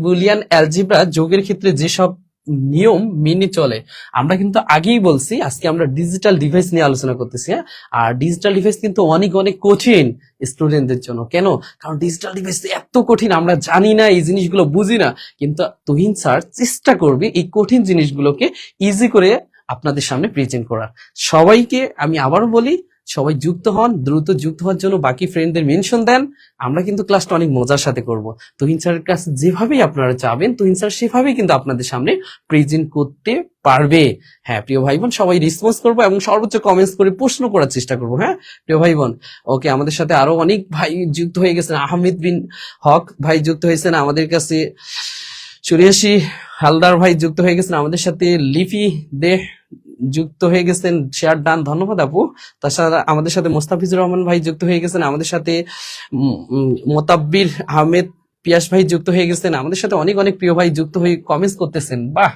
Boolean algebra যোগের ক্ষেত্রে যেসব নিয়ম মেনে চলে, আমরা কিন্তু আগেই বলছি আজকে আমরা ডিজিটাল ডিভাইস নিয়ে আলোচনা করতেছি। হ্যাঁ, আর ডিজিটাল ডিভাইস কিন্তু অনেক অনেক কঠিন স্টুডেন্টদের জন্য। কেন? কারণ ডিজিটাল ডিভাইস এত কঠিন, আমরা জানি না, এই জিনিসগুলো বুঝি না, কিন্তু তুহিন স্যার চেষ্টা করবে এই কঠিন জিনিসগুলোকে ইজি করে আপনাদের সামনে প্রেজেন্ট করার। সবাইকে আমি আবারও বলি, সবাই যুক্ত হন, দ্রুত যুক্ত হওয়ার জন্য বাকি ফ্রেন্ডদের মেনশন দেন। আমরা কিন্তু ক্লাসটা অনেক মজার সাথে করব। তুহিন স্যারের কাছে যেভাবেই আপনারা চাবেন তুহিন স্যার সেভাবেই কিন্তু আপনাদের সামনে প্রেজেন্ট করতে পারবে। হ্যাঁ প্রিয় ভাই বোন, সবাই রেসপন্স করবো এবং সর্বোচ্চ কমেন্টস করে প্রশ্ন করার চেষ্টা করবো। হ্যাঁ প্রিয় ভাই বোন, ওকে, আমাদের সাথে আরো অনেক ভাই যুক্ত হয়ে গেছেন। আহমেদ বিন হক ভাই যুক্ত হয়েছেন আমাদের কাছে, সুরিয়াসি হালদার ভাই যুক্ত হয়ে গেছেন আমাদের সাথে, লিপি দে যুক্ত হয়ে গেছেন, শেয়ার ডান, ধন্যবাদ আপু। তাছাড়া আমাদের সাথে মোস্তাফিজুর রহমান ভাই যুক্ত হয়ে গেছেন আমাদের সাথে, মোতাব্বির আহমেদ পিয়াস ভাই যুক্ত হয়ে গেছেন আমাদের সাথে, অনেক অনেক প্রিয় ভাই যুক্ত হয়ে কমেন্টস করতেছেন। বাহ,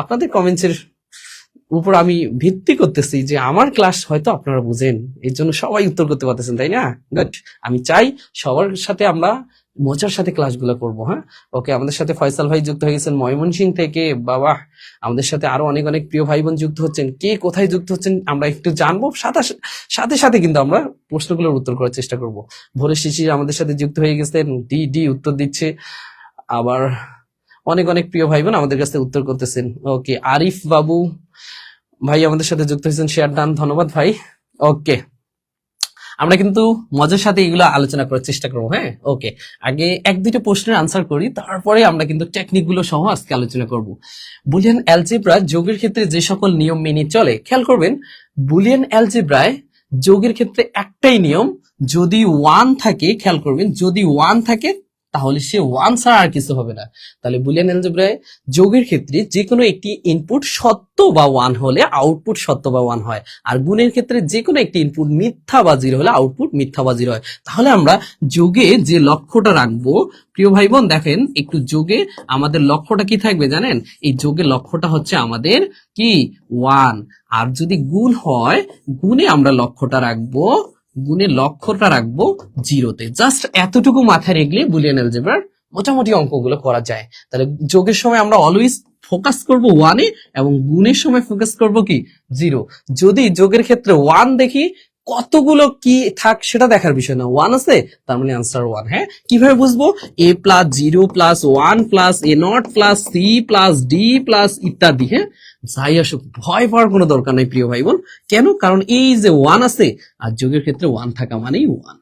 আপনাদের কমেন্টসের উপর আমি ভিত্তি করতেছি যে আমার ক্লাস হয়তো আপনারা বুঝেন, এর জন্য সবাই উত্তর করতে পারতেছেন, তাই না? গুড। আমি চাই সবার সাথে আমরা মজার সাথে ক্লাসগুলো করব। হ্যাঁ, ওকে, আমাদের সাথে ফয়সাল ভাই যুক্ত হয়ে গেছেন ময়মনসিংহ থেকে। বাবা, আমাদের সাথে আরো অনেক অনেক প্রিয় ভাই বোন যুক্ত হচ্ছেন। কে কোথায় যুক্ত হচ্ছেন আমরা একটু জানবো, সাথে সাথে কিন্তু আমরা প্রশ্নগুলোর উত্তর করার চেষ্টা করব। ভোরের শিশির আমাদের সাথে যুক্ত হয়ে গেছেন, ডি ডি উত্তর দিচ্ছে। আবার অনেক অনেক প্রিয় ভাই বোন আমাদের কাছে উত্তর করতেছেন। ওকে, আরিফ বাবু ভাই আমাদের সাথে যুক্ত হয়েছেন, শেয়ার ডান, ধন্যবাদ ভাই। ওকে, আমরা কিন্তু মজার সাথে এগুলো আলোচনা করার চেষ্টা করবো। হ্যাঁ, ওকে, আগে এক দুইটা প্রশ্নের আনসার করি, তারপরে আমরা কিন্তু টেকনিক গুলো সহ আজকে আলোচনা করব। বুলিয়ান অ্যালজেব্রা যোগের ক্ষেত্রে যে সকল নিয়ম মেনে চলে, খেয়াল করবেন বুলিয়ান অ্যালজেব্রায় যোগের ক্ষেত্রে একটাই নিয়ম, যদি ওয়ান থাকে, খেয়াল করবেন যদি ওয়ান থাকে তাহলে সে ওয়ান ছাড়া আর কিছু হবে না। তাহলে বুলিয়ান অ্যালজেব্রায় যোগের ক্ষেত্রে যে কোনো একটি ইনপুট সত্য বা ওয়ান হলে আউটপুট সত্য বা ওয়ান হয়, আর গুণের ক্ষেত্রে যে কোনো একটি ইনপুট মিথ্যা বা জিরো হলে আউটপুট মিথ্যা বা জিরো হয়। তাহলে আমরা যোগে যে লক্ষ্যটা রাখবো, প্রিয় ভাই বোন দেখেন একটু, যোগে আমাদের লক্ষ্যটা কি থাকবে জানেন? এই যোগের লক্ষ্যটা হচ্ছে আমাদের কি ওয়ান। আর যদি গুণ হয়, গুণে আমরা লক্ষ্যটা রাখবো, গুণের লক্ষ্যটা রাখবো জিরোতে। জাস্ট এতটুকু মাথায় রাখলে বুলিয়ান অ্যালজেব্রার মোটামুটি অঙ্কগুলো করা যায়। তাহলে যোগের সময় আমরা অলওয়েজ ফোকাস করব ওয়ানে এবং গুণের সময় ফোকাস করব কি জিরো। যদি যোগের ক্ষেত্রে ওয়ান দেখি, কতগুলো কি থাক সেটা দেখার বিষয় না, ওয়ান আছে তার মানে আনসার ওয়ান। হ্যাঁ, কিভাবে বুঝবো? A plus zero plus one plus A not plus C plus D plus ইত্যাদি। হ্যাঁ, যাই আসুক ভয় পাওয়ার কোনো দরকার নাই প্রিয় ভাই বোন। কেন? কারণ এই যে ওয়ান আছে, আর যোগের ক্ষেত্রে ওয়ান থাকা মানেই ওয়ান,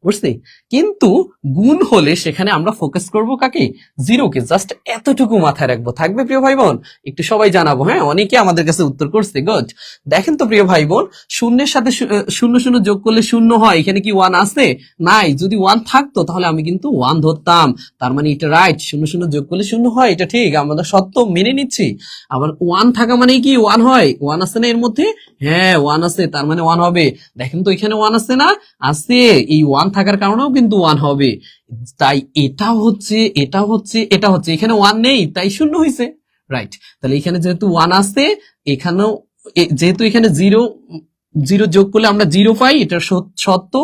বুঝছি? কিন্তু গুণ হলে সেখানে আমরা ফোকাস করব কাকে? জিরোকে। জাস্ট এতটুকু মাথায় রাখবো, থাকবে প্রিয় ভাই বোন? একটু সবাই জানাবো। হ্যাঁ, অনেকে আমাদের কাছে উত্তর করছে, গুড। দেখেন তো প্রিয় ভাই বোন, শূন্যের সাথে শূন্য শূন্য যোগ করলে শূন্য হয়, এখানে কি ওয়ান আছে? নাই। যদি ওয়ান থাকতো তাহলে আমি কিন্তু ওয়ান ধরতাম, তার মানে এটা রাইট। শূন্য শূন্য যোগ করলে শূন্য হয়, এটা ঠিক, আমরা সত্য মেনে নিচ্ছি। আবার ওয়ান থাকা মানে কি ওয়ান হয়? ওয়ান আছে না এর মধ্যে? হ্যাঁ, ওয়ান আছে, তার মানে ওয়ান হবে। দেখেন তো এখানে ওয়ান আছে না? আছে। এই ওয়ান থাকার কারণেও কিন্তু ওয়ান হবে। তাই এটা হচ্ছে, এটা হচ্ছে, এটা হচ্ছে, এখানে ওয়ান নেই তাই শূন্য হয়েছে, রাইট। তাহলে এখানে যেহেতু ওয়ান আছে, এখানেও যেহেতু এখানে জিরো জিরো যোগ করলে আমরা জিরো পাই, এটা সত্য।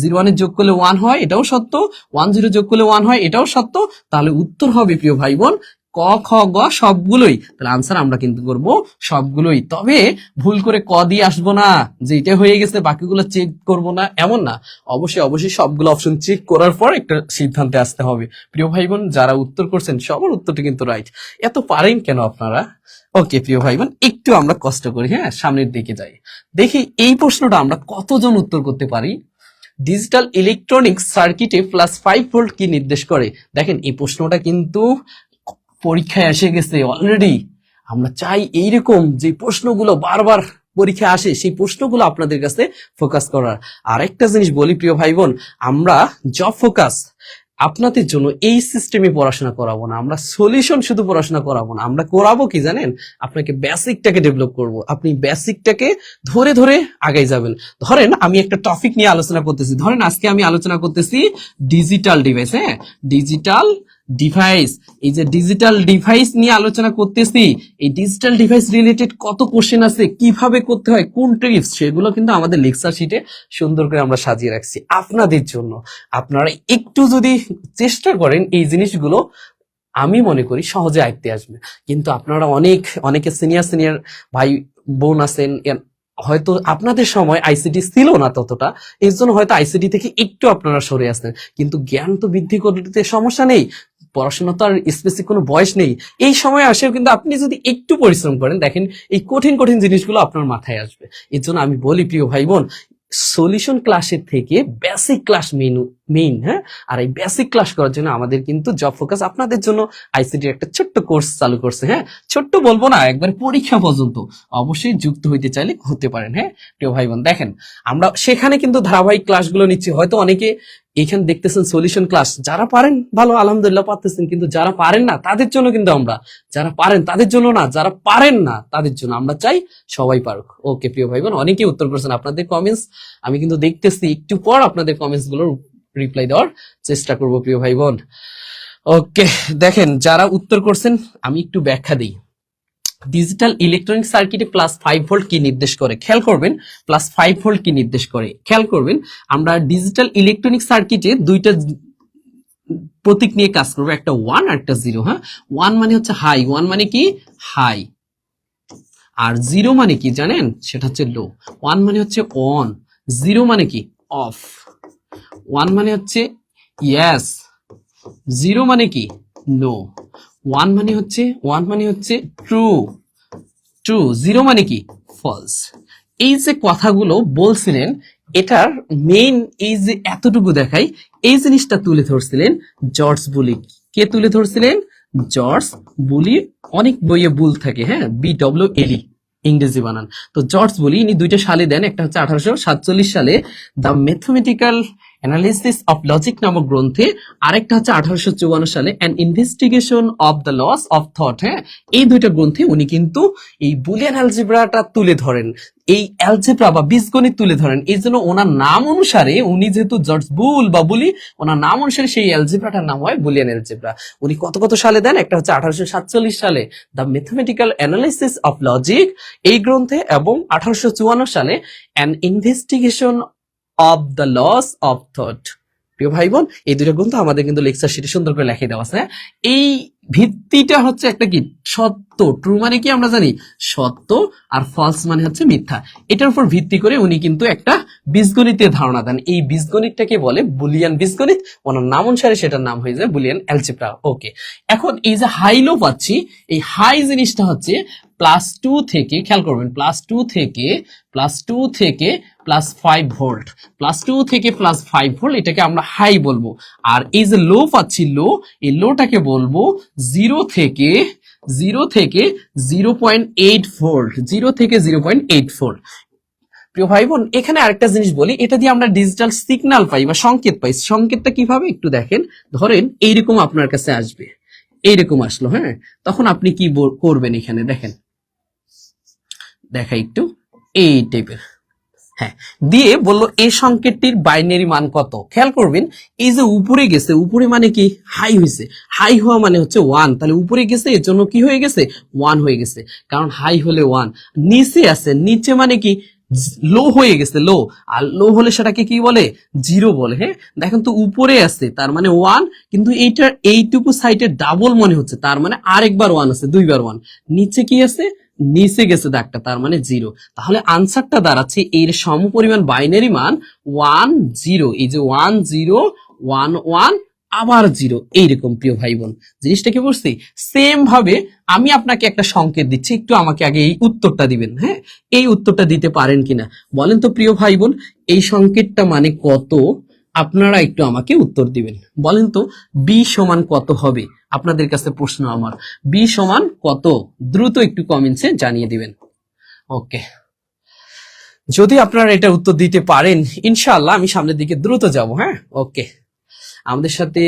জিরো ওয়ানের যোগ করলে ওয়ান হয়, এটাও সত্য। ওয়ান জিরো যোগ করলে ওয়ান হয়, এটাও সত্য। তাহলে উত্তর হবে প্রিয় ভাই বোন ক খ গ সবগুলোই। তাহলে আনসার আমরা কিন্তু করব সবগুলোই। তবে ভুল করে ক দিয়ে আসবো না যে এটা হয়ে গেছে বাকিগুলো চেক করব না, এমন না। অবশ্যই অবশ্যই সবগুলো অপশন চেক করার পর একটা সিদ্ধান্তে আসতে হবে। প্রিয় ভাই বোন যারা উত্তর করছেন সবার উত্তরটা কিন্তু রাইট। এত পারেন কেন আপনারা? ওকে প্রিয় ভাই বোন, একটু আমরা কষ্ট করি। হ্যাঁ, সামনের দিকে যাই, দেখি এই প্রশ্নটা আমরা কতজন উত্তর করতে পারি। ডিজিটাল ইলেকট্রনিক সার্কিটে প্লাস 5 ভোল্ট কি নির্দেশ করে? দেখেন এই প্রশ্নটা কিন্তু পরীক্ষায় এসে গেছে অলরেডি। আমরা চাই এইরকম যে প্রশ্নগুলো বারবার পরীক্ষায় আসে সেই প্রশ্নগুলো আপনাদের কাছে ফোকাস করার। আর একটা জিনিস বলি প্রিয় ভাই বোন, আমরা জব ফোকাস আপনাদের জন্য এই সিস্টেমে পড়াশোনা করাবো না, আমরা সলিউশন শুধু পড়াশোনা করাবো না, আমরা করাবো কি জানেন? আপনাকে বেসিকটাকে ডেভেলপ করব। আপনি বেসিকটাকে ধরে ধরে আগাই যাবেন। ধরেন আমি একটা টপিক নিয়ে আলোচনা করতেছি, ধরেন আজকে আমি আলোচনা করতেছি ডিজিটাল ডিভাইস। হ্যাঁ, ডিজিটাল ডিভাইস, এই যে ডিজিটাল ডিভাইস নিয়ে আলোচনা করতেছি, এই ডিজিটাল ডিভাইস রিলেটেড কত কোশ্চেন আছে, কিভাবে করতে হয়, কোন টিপস, সেগুলো কিন্তু আমাদের লেকচার শিটে সুন্দর করে আমরা সাজিয়ে রাখছি আপনাদের জন্য। আপনারা একটু যদি চেষ্টা করেন এই জিনিসগুলো আমি মনে করি সহজে আয়ত্তে আসবে। কিন্তু আপনারা অনেকে সিনিয়র ভাই বোন আছেন, হয়তো আপনাদের সময় আইসিটি ছিল না ততটা, এর জন্য হয়তো আইসিটি থেকে একটু আপনারা সরে আসতেন, কিন্তু জ্ঞান তো বৃদ্ধি করতে সমস্যা নেই, পড়াশোনা তো আর স্পেসিফিক কোনো বয়স নেই। এই সময় আসেও কিন্তু আপনি যদি একটু পরিশ্রম করেন, দেখেন এই কঠিন কঠিন জিনিসগুলো আপনার মাথায় আসবে। এর জন্য আমি বলি প্রিয় ভাই বোন, সলিউশন ক্লাসের থেকে বেসিক ক্লাস মেইন। হ্যাঁ, আর এই বেসিক ক্লাস করার জন্য আমাদের কিন্তু জব ফোকাস আপনাদের জন্য আইসিটির একটা ছোট্ট কোর্স চালু করছে। হ্যাঁ, ছোট্ট বলবো না, একবার পরীক্ষা পর্যন্ত অবশ্যই যুক্ত হইতে চাইলে হতে পারেন। হ্যাঁ প্রিয় ভাই বোন, দেখেন আমরা সেখানে কিন্তু ধারাবাহিক ক্লাসগুলো নিচ্ছি। হয়তো অনেকে এখানে দেখতেছেন সলিউশন ক্লাস, যারা পারেন ভালো আলহামদুলিল্লাহ পারতেছেন, কিন্তু যারা পারেন না তাদের জন্য কিন্তু আমরা, যারা পারেন তাদের জন্য না, যারা পারেন না তাদের জন্য আমরা চাই সবাই পারুক। ওকে প্রিয় ভাই বোন, অনেকেই উত্তর করছেন, আপনাদের কমেন্টস আমি কিন্তু দেখতেছি, একটু পর আপনাদের কমেন্টস গুলোর রিপ্লাই দেওয়ার চেষ্টা করব প্রিয় ভাই বোন। ওকে, দেখেন যারা উত্তর করছেন আমি একটু ব্যাখ্যা দিই। ডিজিটাল ইলেকট্রনিক সার্কিটে +5 ভোল্ট কি নির্দেশ করে, খেয়াল করবেন। +5 ভোল্ট কি নির্দেশ করে খেয়াল করবেন। আমরা ডিজিটাল ইলেকট্রনিক সার্কিটে দুইটা প্রতীক নিয়ে কাজ করবো, একটা 1 আর একটা 0। হ্যাঁ, 1 মানে হচ্ছে হাই, 1 মানে কি হাই, আর 0 মানে কি জানেন, সেটা হচ্ছে লো। 1 মানে হচ্ছে অন, 0 মানে কি অফ। 1 মানে হচ্ছে ইয়েস, 0 মানে কি নো। 1 মানে হচ্ছে ট্রু, 0 মানে কি ফলস। এই যে কথাগুলো বলছিলেন, এটার মেইন এই যে এতটুকু দেখাই, এই জিনিসটা তুলে ধরছিলেন জর্জ বুলি। কে তুলে ধরছিলেন? জর্জ বুলি। অনেক বইয়ে বুল থাকে, হ্যাঁ, BWLE ইংরেজি বানান। তো জর্জ বুলি ইনি দুইটা সালে দেন, একটা হচ্ছে 1847 সালে the mathematical analysis of logic নামক গ্রন্থে, আরেকটা হচ্ছে 1854 সালে an investigation of the laws of thought. হ্যাঁ, এই দুইটা গ্রন্থে উনি কিন্তু এই বুলিয়ান অ্যালজেব্রাটা তুলে ধরেন, এই অ্যালজেব্রা বা বীজগণিত তুলে ধরেন। এই জন্য ওনার নাম অনুসারে, উনি যেহেতু জর্জ বুল বা বুলি, ওনার নাম অনুসারে সেই অ্যালজেব্রাটার নাম হয় বুলিয়ান অ্যালজেব্রা। উনি কত সালে দেন, একটা হচ্ছে 1847 সালে the mathematical analysis of logic এই গ্রন্থে, এবং 1854 সালে an investigation of the laws of thought. প্রিয় ভাই বোন, এই দুটো গ্রন্থ আমাদের কিন্তু লেকচার শিটে সুন্দর করে লেখে দেওয়া আছে। এই ভিত্তিটা হচ্ছে একটা কি সত্য, ট্রু মানে কি আমরা জানি সত্য, আর ফলস মানে হচ্ছে মিথ্যা। এটার উপর ভিত্তি করে উনি কিন্তু একটা বীজগণিতের ধারণা দেন। এই বীজগণিতটাকে বলে বুলিয়ান বীজগণিত, ওনার নাম অনুসারে সেটার নাম হয়ে যায় বুলিয়ান অ্যালজেব্রা। ওকে, এখন এই যে হাই লো পাচ্ছি, এই হাই জিনিসটা হচ্ছে +2 থেকে, খেয়াল করবেন, +2 থেকে +5 ভোল্ট, +2 থেকে +5 ভোল্ট, এটাকে আমরা হাই বলবো। আর এই যে লো পাচ্ছি, এই লোটাকে বলবো 0 থেকে 0.8 ভোল্ট, 0 থেকে 0.8 ভোল্ট। প্রিয় ভাই বোন, এখানে আরেকটা জিনিস বলি, এটা দিয়ে আমরা ডিজিটাল সিগন্যাল পাই বা সংকেত পাই। সংকেতটা কিভাবে একটু দেখেন, ধরেন এইরকম আপনার কাছে আসবে, এইরকম আসলো, হ্যাঁ, তখন আপনি কি করবেন, এখানে দেখেন, দেখাই একটু, এই টাইপের, হ্যাঁ, দিয়ে বললো এই সংকেতটির বাইনারি মান কত। খেয়াল করবেন, এই যে উপরে গেছে, উপরে মানে কি হাই হয়েছে, হাই হওয়া মানে হচ্ছে 1, তাহলে উপরে গেছে এর জন্য কি হয়ে গেছে 1 হয়ে গেছে, কারণ হাই হলে 1। নিচে আছে, নিচে মানে কি লো হয়ে গেছে, লো, আর লো হলে সেটাকে কি বলে 0 বলে। হ্যাঁ, দেখেন তো উপরে আছে তার মানে 1, কিন্তু এইটার এইটুকু সাইডে ডাবল মনে হচ্ছে, তার মানে আরেকবার 1 আছে, 2বার 1। নিচে কি আছে, নিচে গেছে দাগটা, তার মানে 0। তাহলে আনসারটা দাঁড়াচ্ছে এর সমপরিমাণ বাইনারি মান 1 0, এই যে 1 0 1 1 আবার 0, এইরকম। প্রিয় ভাই বোন, জিনিসটা কি বুঝছি? সেম ভাবে আমি আপনাকে একটা সংকেত দিচ্ছি, একটু আমাকে আগে এই উত্তরটা দিবেন। হ্যাঁ, এই উত্তরটা দিতে পারেন কিনা বলেন তো প্রিয় ভাই বোন, এই সংকেতটা মানে কত? আপনারা একটু আমাকে উত্তর দিবেন, বলেন তো বি সমান কত হবে? আপনাদের কাছে প্রশ্ন আমার, বি সমান কত? দ্রুত একটু কমেন্টসে জানিয়ে দিবেন। ওকে, যদি আপনারা এটা উত্তর দিতে পারেন, ইনশাআল্লাহ আমি সামনের দিকে দ্রুত যাব। হ্যাঁ, ওকে, আমাদের সাথে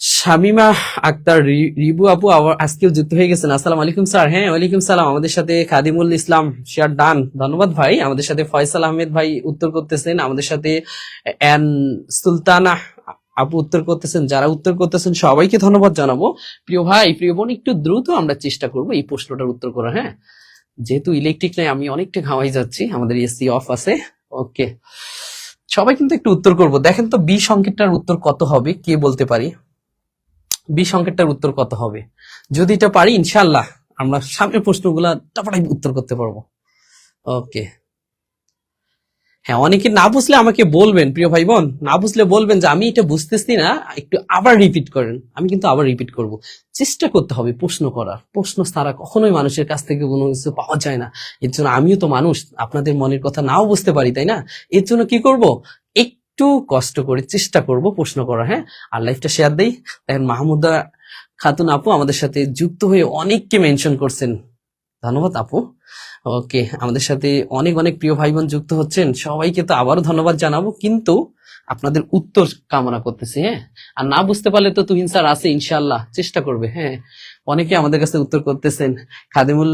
শামিমা আক্তার রিবু আপু আজকেও যুক্ত হয়ে গেছেন। আসসালামু আলাইকুম স্যার। হ্যাঁ, ওয়ালাইকুম সালাম। আমাদের সাথে খাদিমুল ইসলাম শেয়ার ডান, ধন্যবাদ ভাই। আমাদের সাথে ফয়সাল আহমেদ ভাই উত্তর করতেছেন, আমাদের সাথে এন সুলতানা আপু উত্তর করতেছেন। যারা উত্তর করতেছেন সবাইকে ধন্যবাদ জানাবো। প্রিয় ভাই, প্রিয় বোন, একটু দ্রুত আমরা চেষ্টা করবো এই প্রশ্নটার উত্তর করা। হ্যাঁ, যেহেতু ইলেকট্রিক নাই, আমি অনেকটা ঘামাই যাচ্ছি, আমাদের এসি অফ আছে। ওকে, সবাই কিন্তু একটু উত্তর করবো। দেখেন তো বি সংকেতটার উত্তর কত হবে, কে বলতে পারি? বি সংকেতটার উত্তর কত হবে? যদি এটা পারি ইনশাআল্লাহ আমরা সামনের প্রশ্নগুলা টাপাটাই উত্তর করতে পারবো। ওকে, হ্যাঁ, অনেকে না বুঝলে আমাকে বলবেন, প্রিয় ভাই বোন, না বুঝলে বলবেন যে আমি এটা বুঝতেছি না, একটু আবার রিপিট করেন। আমি কিন্তু আবার রিপিট করব। চেষ্টা করতে হবে প্রশ্ন করার। প্রশ্ন ছাড়া কখনোই মানুষের কাছ থেকে কোনো কিছু পাওয়া যায় না। এর জন্য আমিও তো মানুষ, আপনাদের মনের কথা নাও বুঝতে পারি, তাই না? এর জন্য কি করব, একটু কষ্ট করে চেষ্টা করব প্রশ্ন করা। হ্যাঁ, আর লাইফটা শেয়ার দেই। দেখেন মাহমুদা খাতুন আপু আমাদের সাথে যুক্ত হয়ে অনেককে মেনশন করছেন, ধন্যবাদ আপু। ওকে, আমাদের সাথে অনেক অনেক প্রিয় ভাই বোন যুক্ত হচ্ছেন, সবাইকে তো আবারও ধন্যবাদ জানাবো, কিন্তু আপনাদের উত্তর কামনা করতেছি। হ্যাঁ, আর না বুঝতে পারলে তো তুহিন স্যার আছে, ইনশাআল্লাহ চেষ্টা করবে। হ্যাঁ, অনেকে আমাদের কাছে উত্তর করতেছেন। খাদিমুল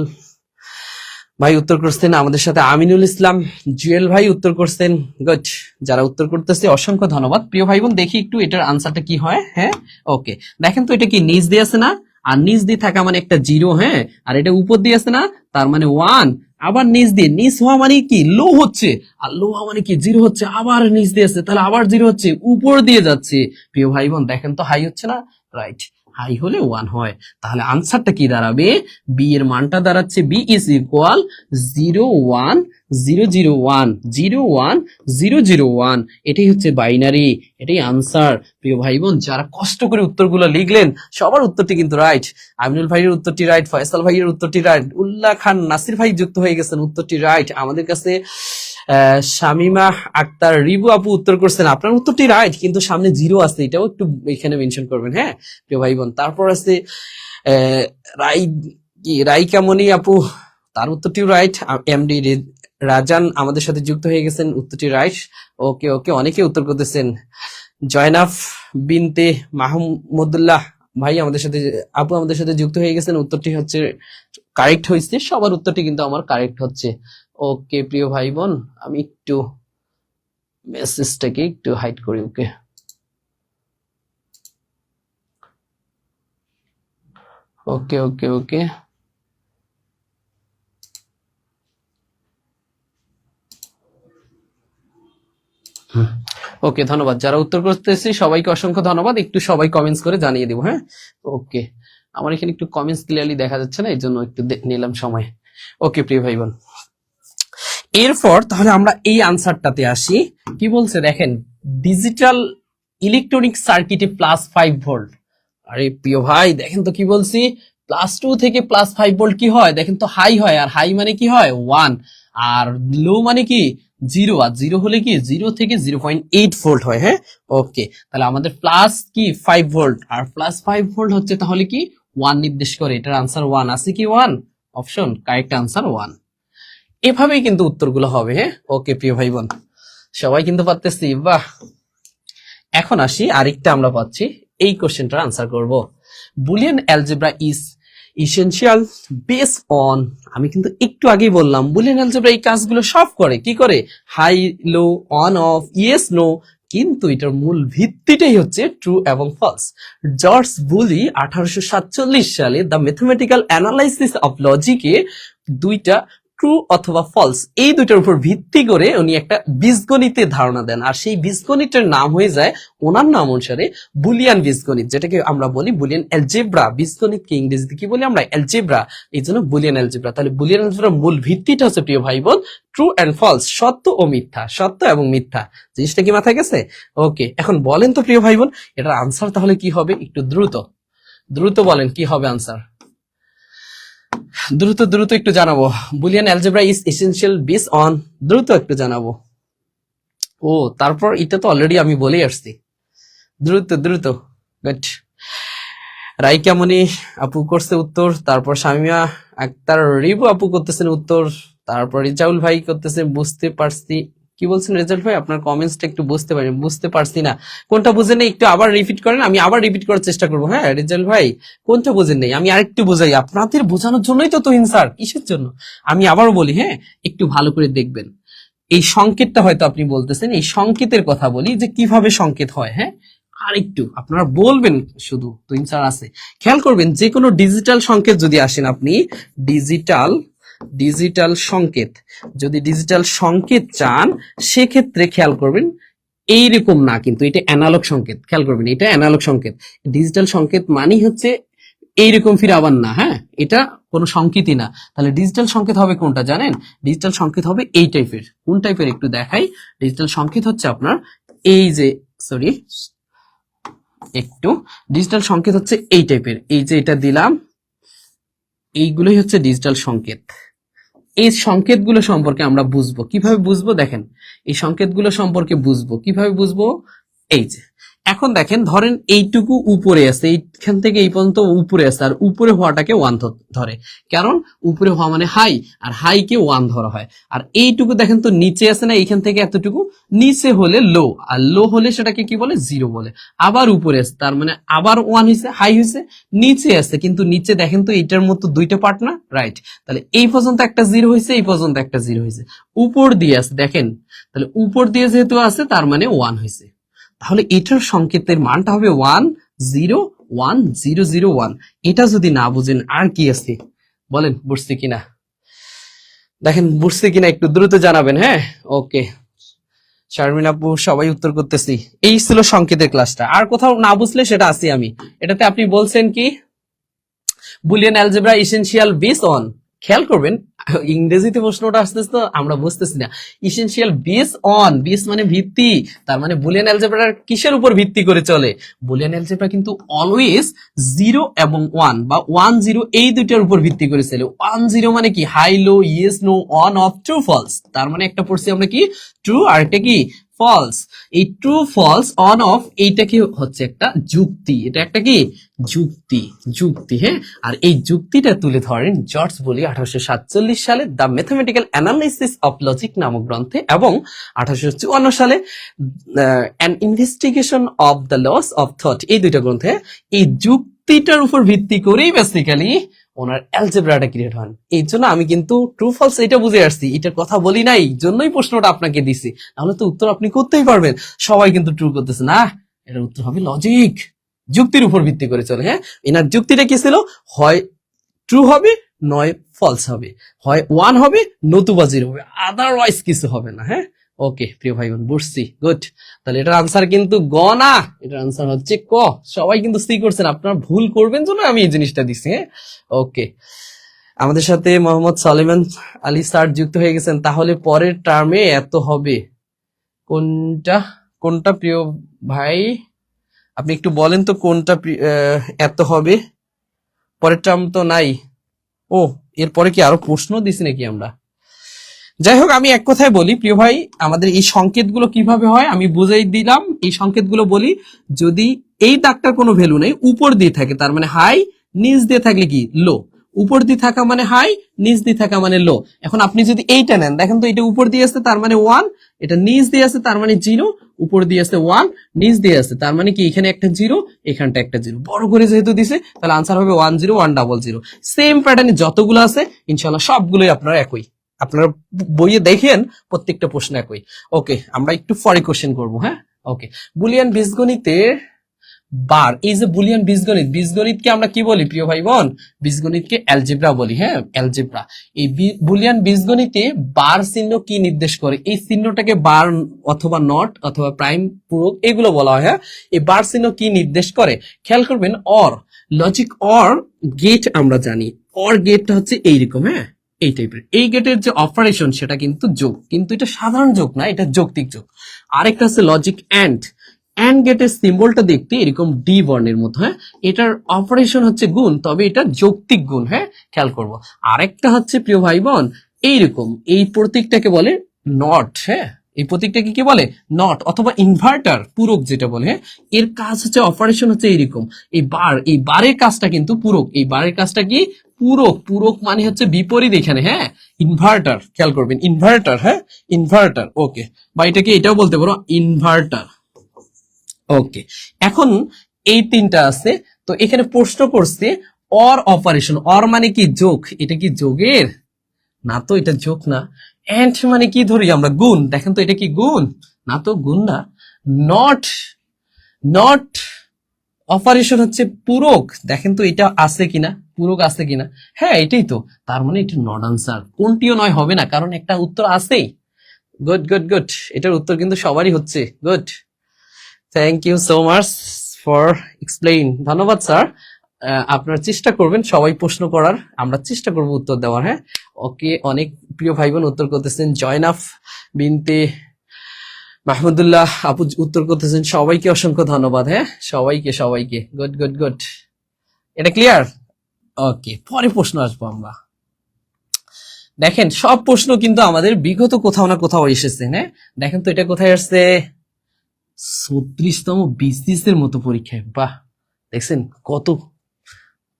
ভাই উত্তর করছেন আমাদের সাথে, আমিনুল ইসলাম, জুয়েল ভাই উত্তর করছেন। গুড, যারা উত্তর করতেছে অসংখ্য ধন্যবাদ। প্রিয় ভাই বোন, দেখি একটু এটার আনসারটা কি হয়। হ্যাঁ, ওকে, দেখেন তো এটা কি নিচ দিয়ে আছে না, আর নিচ দিয়ে থাকা মানে একটা জিরো। হ্যাঁ, আর এটা উপর দিয়ে আছে না, তার মানে 1। আবার নিচ দিয়ে, নিচ হওয়া মানে কি লো হচ্ছে, আর লো হওয়া মানে কি জিরো হচ্ছে, আবার নিচ দিয়ে আছে, তাহলে আবার জিরো হচ্ছে, উপর দিয়ে যাচ্ছে। প্রিয় ভাই বোন দেখেন তো হাই হচ্ছে না, রাইট, হাই হলে 1 হয়। তাহলে আনসারটা কি দাঁড়াবে, বি এর মানটা দাঁড়াচ্ছে বি ইজ ইকুয়াল 01001010001। এটাই হচ্ছে বাইনারি, এটাই আনসার। প্রিয় ভাই বোন, যারা কষ্ট করে উত্তরগুলো লিখলেন সবার উত্তরটি কিন্তু রাইট। আমিনুল ভাইয়ের উত্তরটি রাইট, ফয়সাল ভাইয়ের উত্তরটি রাইট, উল্লাহ খান নাসির ভাই যুক্ত হয়ে গেছেন, উত্তরটি রাইট। আমাদের কাছে শামিমা আক্তার রিবু আপু উত্তর করছেন, আপনার উত্তরটি রাইট, কিন্তু সামনে জিরো আছে, এটাও একটু এখানে মেনশন করবেন। হ্যাঁ, প্রিয় ভাই বোন, তারপর আছে রাই রাইকামণি আপু, তার উত্তরটিও রাইট। এমডি রাজান আমাদের সাথে যুক্ত হয়ে গেছেন, উত্তরটি রাইট। ওকে ওকে, অনেকে উত্তর করতেছেন। জয়নাফ বিনতে মাহমুদুল্লাহ ভাই আমাদের সাথে, আপু আমাদের সাথে যুক্ত হয়ে গেছেন, উত্তরটি হচ্ছে কারেক্ট হয়েছে। সবার উত্তরটি কিন্তু আমার কারেক্ট হচ্ছে। ওকে প্রিয় ভাই বোন, আমি একটু মেসেজটাকে একটু হাইড করি। ওকে, ওকে ওকে ওকে, ওকে, ধন্যবাদ। যারা উত্তর করতেছি সবাইকে অসংখ্য ধন্যবাদ। একটু সবাই কমেন্টস করে জানিয়ে দিব। হ্যাঁ, ওকে, আমার এখানে একটু কমেন্টস ক্লিয়ারলি দেখা যাচ্ছে না, এই জন্য একটু নিলাম সময়। ওকে প্রিয় ভাই বোন, এরপর তাহলে আমরা এই আনসারটাতে আসি। কি বলছে দেখেন, ডিজিটাল ইলেকট্রনিক সার্কিটে +5 ভোল্ট। আরে প্রিয় ভাই দেখেন তো কি বলছি, +2 থেকে +5 ভোল্ট কি হয় দেখেন তো, হাই হয়। আর হাই মানে কি হয় 1, আর লো মানে কি 0, আর 0 হলে কি 0 থেকে 0.8 ভোল্ট হয়। হ্যাঁ, ওকে, তাহলে আমাদের প্লাস কি 5 ভোল্ট, আর +5 ভোল্ট হচ্ছে তাহলে কি 1 নির্দেশ করে। এটার আনসার 1 আছে কি 1 অপশন, কারেক্ট আনসার 1। এভাবেই কিন্তু উত্তরগুলো হবে। হ্যাঁ, ওকে প্রিয় ভাই বোন, সবাই কিন্তু পারতেছি, বাহ। এখন আসি আরেকটা আমরা পাচ্ছি, এই কোশ্চেনটার আনসার করব। Boolean algebra is essential base on, আমি কিন্তু একটু আগেই বললাম বুলিয়ান অ্যালজেব্রা এই কাজগুলো সব করে, কি করে, high low, on off, yes no, কিন্তু এটার মূল ভিত্তিটাই হচ্ছে ট্রু এবং ফলস। জর্জ বুলি 1847 সালে দ্য ম্যাথমেটিক্যাল অ্যানালাইসিস অফ লজিকে দুইটা ট্রু অথবা ফলস, এই দুইটার উপর ভিত্তি করে উনি একটা বীজগণিতের ধারণা দেন, আর সেই বীজগণিতের নাম হয়ে যায় ওনার নাম অনুসারে বুলিয়ান বীজগণিত, যেটাকে আমরা বলি বুলিয়ান অ্যালজেব্রা। বীজগণিতকে ইংরেজিতে কি বলি আমরা, অ্যালজেব্রা, এই জন্য বুলিয়ান অ্যালজেব্রা। তাহলে বুলিয়ান অ্যালজেব্রার মূল ভিত্তিটা হচ্ছে প্রিয় ভাই বোন ট্রু অ্যান্ড ফলস, সত্য ও মিথ্যা, সত্য এবং মিথ্যা। জিনিসটা কি মাথায় গেছে? ওকে, এখন বলেন তো প্রিয় ভাই বোন, এটার আনসার তাহলে কি হবে, একটু দ্রুত দ্রুত বলেন কি হবে আনসার, দ্রুত দ্রুত একটু জানাবো। Boolean algebra is essential base on, দ্রুত একটু জানাবো। ও, তারপর এটা তো অলরেডি আমি বলে আসছি, দ্রুত দ্রুত। গুড, রাইকামণি আপু করছে উত্তর, তারপর শামিমা আক্তার রিবু আপু করতেছেন উত্তর, তারপর রিজাউল ভাই করতেছেন বুঝতে পারছি। কি বলছেন রেজাল্ট ভাই, আপনার কমেন্টসটা একটু বুঝতে পারছি না, কোনটা বুঝেন নেই একটু আবার রিপিট করেন, আমি আবার রিপিট করার চেষ্টা করবো। হ্যাঁ রেজাল্ট ভাই, কোনটা বুঝেন নেই আমি আরেকটু বোঝাই, আপনাদের বোঝানোর জন্যই তো তুহিন স্যার, কিসের জন্য। আমি আবারও বলি, হ্যাঁ একটু ভালো করে দেখবেন। এই সংকেতটা হয়তো আপনি বলতেছেন, এই সংকেতের কথা বলি যে কিভাবে সংকেত হয়। হ্যাঁ, আর একটু আপনারা বলবেন, শুধু তুহিন স্যার আছে, খেয়াল করবেন যে কোনো ডিজিটাল সংকেত যদি আসেন আপনি, ডিজিটাল সংকেত যদি ডিজিটাল সংকেত চান, সেক্ষেত্রে খেয়াল করবেন এইরকম না, কিন্তু এটা অ্যানালগ সংকেত, খেয়াল করবেন এটা অ্যানালগ সংকেত। ডিজিটাল সংকেত মানেই হচ্ছে এইরকম, ফিরে আবার না, হ্যাঁ এটা কোনো সংকেতই না। তাহলে ডিজিটাল সংকেত হবে কোনটা জানেন? ডিজিটাল সংকেত হবে এই টাইপের। কোন টাইপের একটু দেখাই। ডিজিটাল সংকেত হচ্ছে আপনার এই যে, সরি একটু, ডিজিটাল সংকেত হচ্ছে এই টাইপের, এই যে এটা দিলাম, এইগুলোই হচ্ছে ডিজিটাল সংকেত। এই সংকেতগুলো সম্পর্কে আমরা বুঝবো কিভাবে বুঝবো, দেখেন এই সংকেতগুলো সম্পর্কে বুঝবো কিভাবে বুঝবো। এই যে এখন দেখেন, ধরেন এইটুকু উপরে আছে, এইখান থেকে এই পর্যন্ত উপরে আছে, আর উপরে হওয়াটাকে ওয়ান ধরে, কারণ উপরে হওয়া মানে হাই, আর হাই কে ওয়ান ধরা হয়। আর এইটুকু দেখেন তো নিচে আছে না, এইখান থেকে এতটুকু নিচে হলে লো, আর লো হলে সেটাকে কি বলে? জিরো বলে। আবার উপরে আছে, তার মানে আবার ওয়ান হয়েছে, হাই হয়েছে। নিচে আছে, কিন্তু নিচে দেখেন তো এইটার মতো দুইটা পার্ট না, রাইট? তাহলে এই পর্যন্ত একটা জিরো হয়েছে, এই পর্যন্ত একটা জিরো হয়েছে। উপর দিয়ে আছে দেখেন, তাহলে উপর দিয়ে যেহেতু আছে তার মানে ওয়ান হয়েছে। তাহলে এটার সংকেতের মানটা হবে 101,001। এটা যদি না বুঝেন আর কি আছে বলেন, বুঝছে কিনা? দেখেন বুঝছে কিনা একটু দ্রুত জানাবেন, হ্যাঁ? ওকে, শারমিন আপু সবাই উত্তর করতেছি। এই ছিল সংকেতের ক্লাসটা। আর কোথাও না বুঝলে সেটা আছি আমি। এটাতে আপনি বলছেন কি Boolean algebra essential base on, খেয়াল করবেন ইংরেজিতে প্রশ্নটা আসতেছে তো আমরা বুঝতেছি না। ইসেনশিয়াল বেস অন, বেস মানে ভিত্তি, তার মানে বুলিয়ান অ্যালজেব্রা কিসের উপর ভিত্তি করে চলে? বুলিয়ান অ্যালজেব্রা কিন্তু অলওয়েজ 0 এবং 1 বা 1 0 এই দুইটার উপর ভিত্তি করে চলে। 1 0 মানে কি? High low, yes no, on off, true false. তার মানে একটা পড়ছি আমরা কি ট্রু, আর একটা কি ফলস। এই ট্রু ফলস অন অফ এইটা কি হচ্ছে একটা যুক্তি, এটা একটা কি যুক্তি, যুক্তি, হ্যাঁ। আর এই যুক্তিটা তুলে ধরেন জর্জ বুলি 1847 সালে the mathematical analysis of logic নামক গ্রন্থে, এবং 1854 সালে an investigation of the laws of thought, এই দুইটা গ্রন্থে এই যুক্তিটার উপর ভিত্তি করেই বেসিক্যালি ওনার অ্যালজেব্রাটা ক্রিয়েট হন। এই জন্য আমি কিন্তু ট্রু ফলস এটা বুঝে আসছি, এটার কথা বলি নাই, জন্যই প্রশ্নটা আপনাকে দিছি। তাহলে তো উত্তর আপনি করতেই পারবেন। সবাই কিন্তু ট্রু করতেছে না, এটার উত্তর হবে লজিক, যুক্তির উপর ভিত্তি করে চলে। হ্যাঁ, এনার যুক্তিটা কি ছিল? হয় ট্রু হবে, নয় ফলস হবে, হয় ওয়ান হবে, নতুবা জিরো হবে, আদারওয়াইজ কিছু হবে না। হ্যাঁ, ওকে প্রিয় ভাই বোন, বুঝছি, গুড। তাহলে এটার আনসার কিন্তু গ না, এটার আনসার হচ্ছে ক। সবাই কিন্তু সি করছেন, আপনারা ভুল করবেন জন্য আমি এই জিনিসটা দিচ্ছি। হ্যাঁ, ওকে। আমাদের সাথে মোহাম্মদ সালেমান আলী স্যার যুক্ত হয়ে গেছেন। তাহলে পরের টার্মে এত হবে কোনটা? কোনটা প্রিয় ভাই আপনি একটু বলেন তো, কোনটা এত হবে? পরের টার্ম তো নাই। ও, এরপরে কি আরো প্রশ্ন দিছি নাকি আমরা? যাই হোক, আমি এক কথায় বলি প্রিয় ভাই, আমাদের এই সংকেতগুলো কিভাবে হয় আমি বুঝাই দিলাম। এই সংকেতগুলো বলি, যদি এই দাগটার কোনো ভ্যালু নেই, উপর দিয়ে থাকে তার মানে হাই, নিচ দিয়ে থাকলে কি লো। উপর দিয়ে থাকা মানে হাই, নিচ দিয়ে থাকা মানে লো। এখন আপনি যদি এইটা নেন, দেখেন তো এটা উপর দিয়ে আছে তার মানে 1, এটা নিচ দিয়ে আছে তার মানে 0, উপর দিয়ে আছে 1, নিচ দিয়ে আছে তার মানে কি এখানে একটা 0, এখানটা একটা 0, বড় করে যেহেতু দিছে তাহলে আনসার হবে 10100। সেম প্যাটার্নে যতগুলো আছে ইনশাআল্লাহ সবগুলোই আপনার একই। আপনারা বইয়ে দেখেন প্রত্যেকটা প্রশ্ন একই। ওকে, আমরা একটু পরে কোশ্চেন করবো। হ্যাঁ, ওকে। বুলিয়ান বীজগণিতের বার, এই যে বুলিয়ান বীজগণিত, বীজগণিতকে আমরা কি বলি প্রিয় ভাই বোন? বীজগণিতকে অ্যালজেব্রা বলি। হ্যাঁ, অ্যালজেব্রা। এই বুলিয়ান বীজগণিতে বার চিহ্ন কি নির্দেশ করে? এই চিহ্নটাকে বার অথবা নট অথবা প্রাইম, পূরক এগুলো বলা হয়। হ্যাঁ, এই বার চিহ্ন কি নির্দেশ করে খেয়াল করবেন। অর, লজিক অর গেট আমরা জানি। অর গেটটা হচ্ছে এইরকম, হ্যাঁ এই টাইপের। এই গেটের যে অপারেশন সেটা কিন্তু যোগ, কিন্তু এটা সাধারণ যোগ না, এটা যৌক্তিক যোগ। আরেকটা হচ্ছে লজিক অ্যান্ড। অ্যান্ড গেটের সিম্বলটা দেখতে এরকম ডি বর্ণের মতো। হ্যাঁ, এটার অপারেশন হচ্ছে গুণ, তবে এটা যৌক্তিক গুণ। হ্যাঁ, খেয়াল করব। আরেকটা হচ্ছে প্রিয় ভাই বোন এইরকম, এই প্রতীকটাকে বলে নট। হ্যাঁ, এই প্রতীকটাকে কি বলে? নট অথবা ইনভার্টার, পূরক যেটা বলে। হ্যাঁ, এর কাজ হচ্ছে অপারেশন হচ্ছে এইরকম। এই বার, এই বারের কাজটা কিন্তু পূরক। এই বারের কাজটা কি পূরক? পূরক মানে হচ্ছে বিপরীত এখানে। হ্যাঁ, ইনভার্টার, খেয়াল করবেন ইনভার্টার। হ্যাঁ, ইনভার্টার। ওকে, বা এটাকে এটাও বলতে পারো ইনভার্টার। ওকে, এখন এই তিনটা আছে, তো এখানে প্রশ্ন করছে অর অপারেশন। অর মানে কি যোগ, এটা কি যোগের? না তো, এটা যোগ না। এন্ড মানে কি ধরি আমরা? গুণ। দেখেন তো এটা কি গুণ? না তো, গুণ না। নট, নট অপারেশন হচ্ছে পূরক। দেখেন তো এটা আছে কিনা, পূরক আছে কিনা? হ্যাঁ, এটাই তো। তার মানে এটা নট আনসার। কোনটিও নয় হবে না, কারণ একটা উত্তর আছেই। গুড গুড গুড, এটার উত্তর কিন্তু সবারই হচ্ছে। Good. Thank you so much for explain. ধন্যবাদ স্যার। আপনারা চেষ্টা করবেন সবাই প্রশ্ন করার, আমরা চেষ্টা করব উত্তর দেওয়ার। হ্যাঁ, ওকে। অনেক প্রিয় ভাই বোন উত্তর করতেছেন। জয়নাফ বিনতে মাহমুদুল্লাহ আপু উত্তর করতেছেন। সবাইকে অসংখ্য ধন্যবাদ। হ্যাঁ, সবাইকে সবাইকে। Good good good. এটা ক্লিয়ার? ওকে, পরে প্রশ্ন আসবো আমরা। দেখেন, সব প্রশ্ন কিন্তু আমাদের বিগত কোথাও না কোথাও এসেছে। হ্যাঁ, দেখেন তো এটা কোথায় আসছে? 36তম বিসিএস এর মতো পরীক্ষায়। বাহ, দেখছেন কত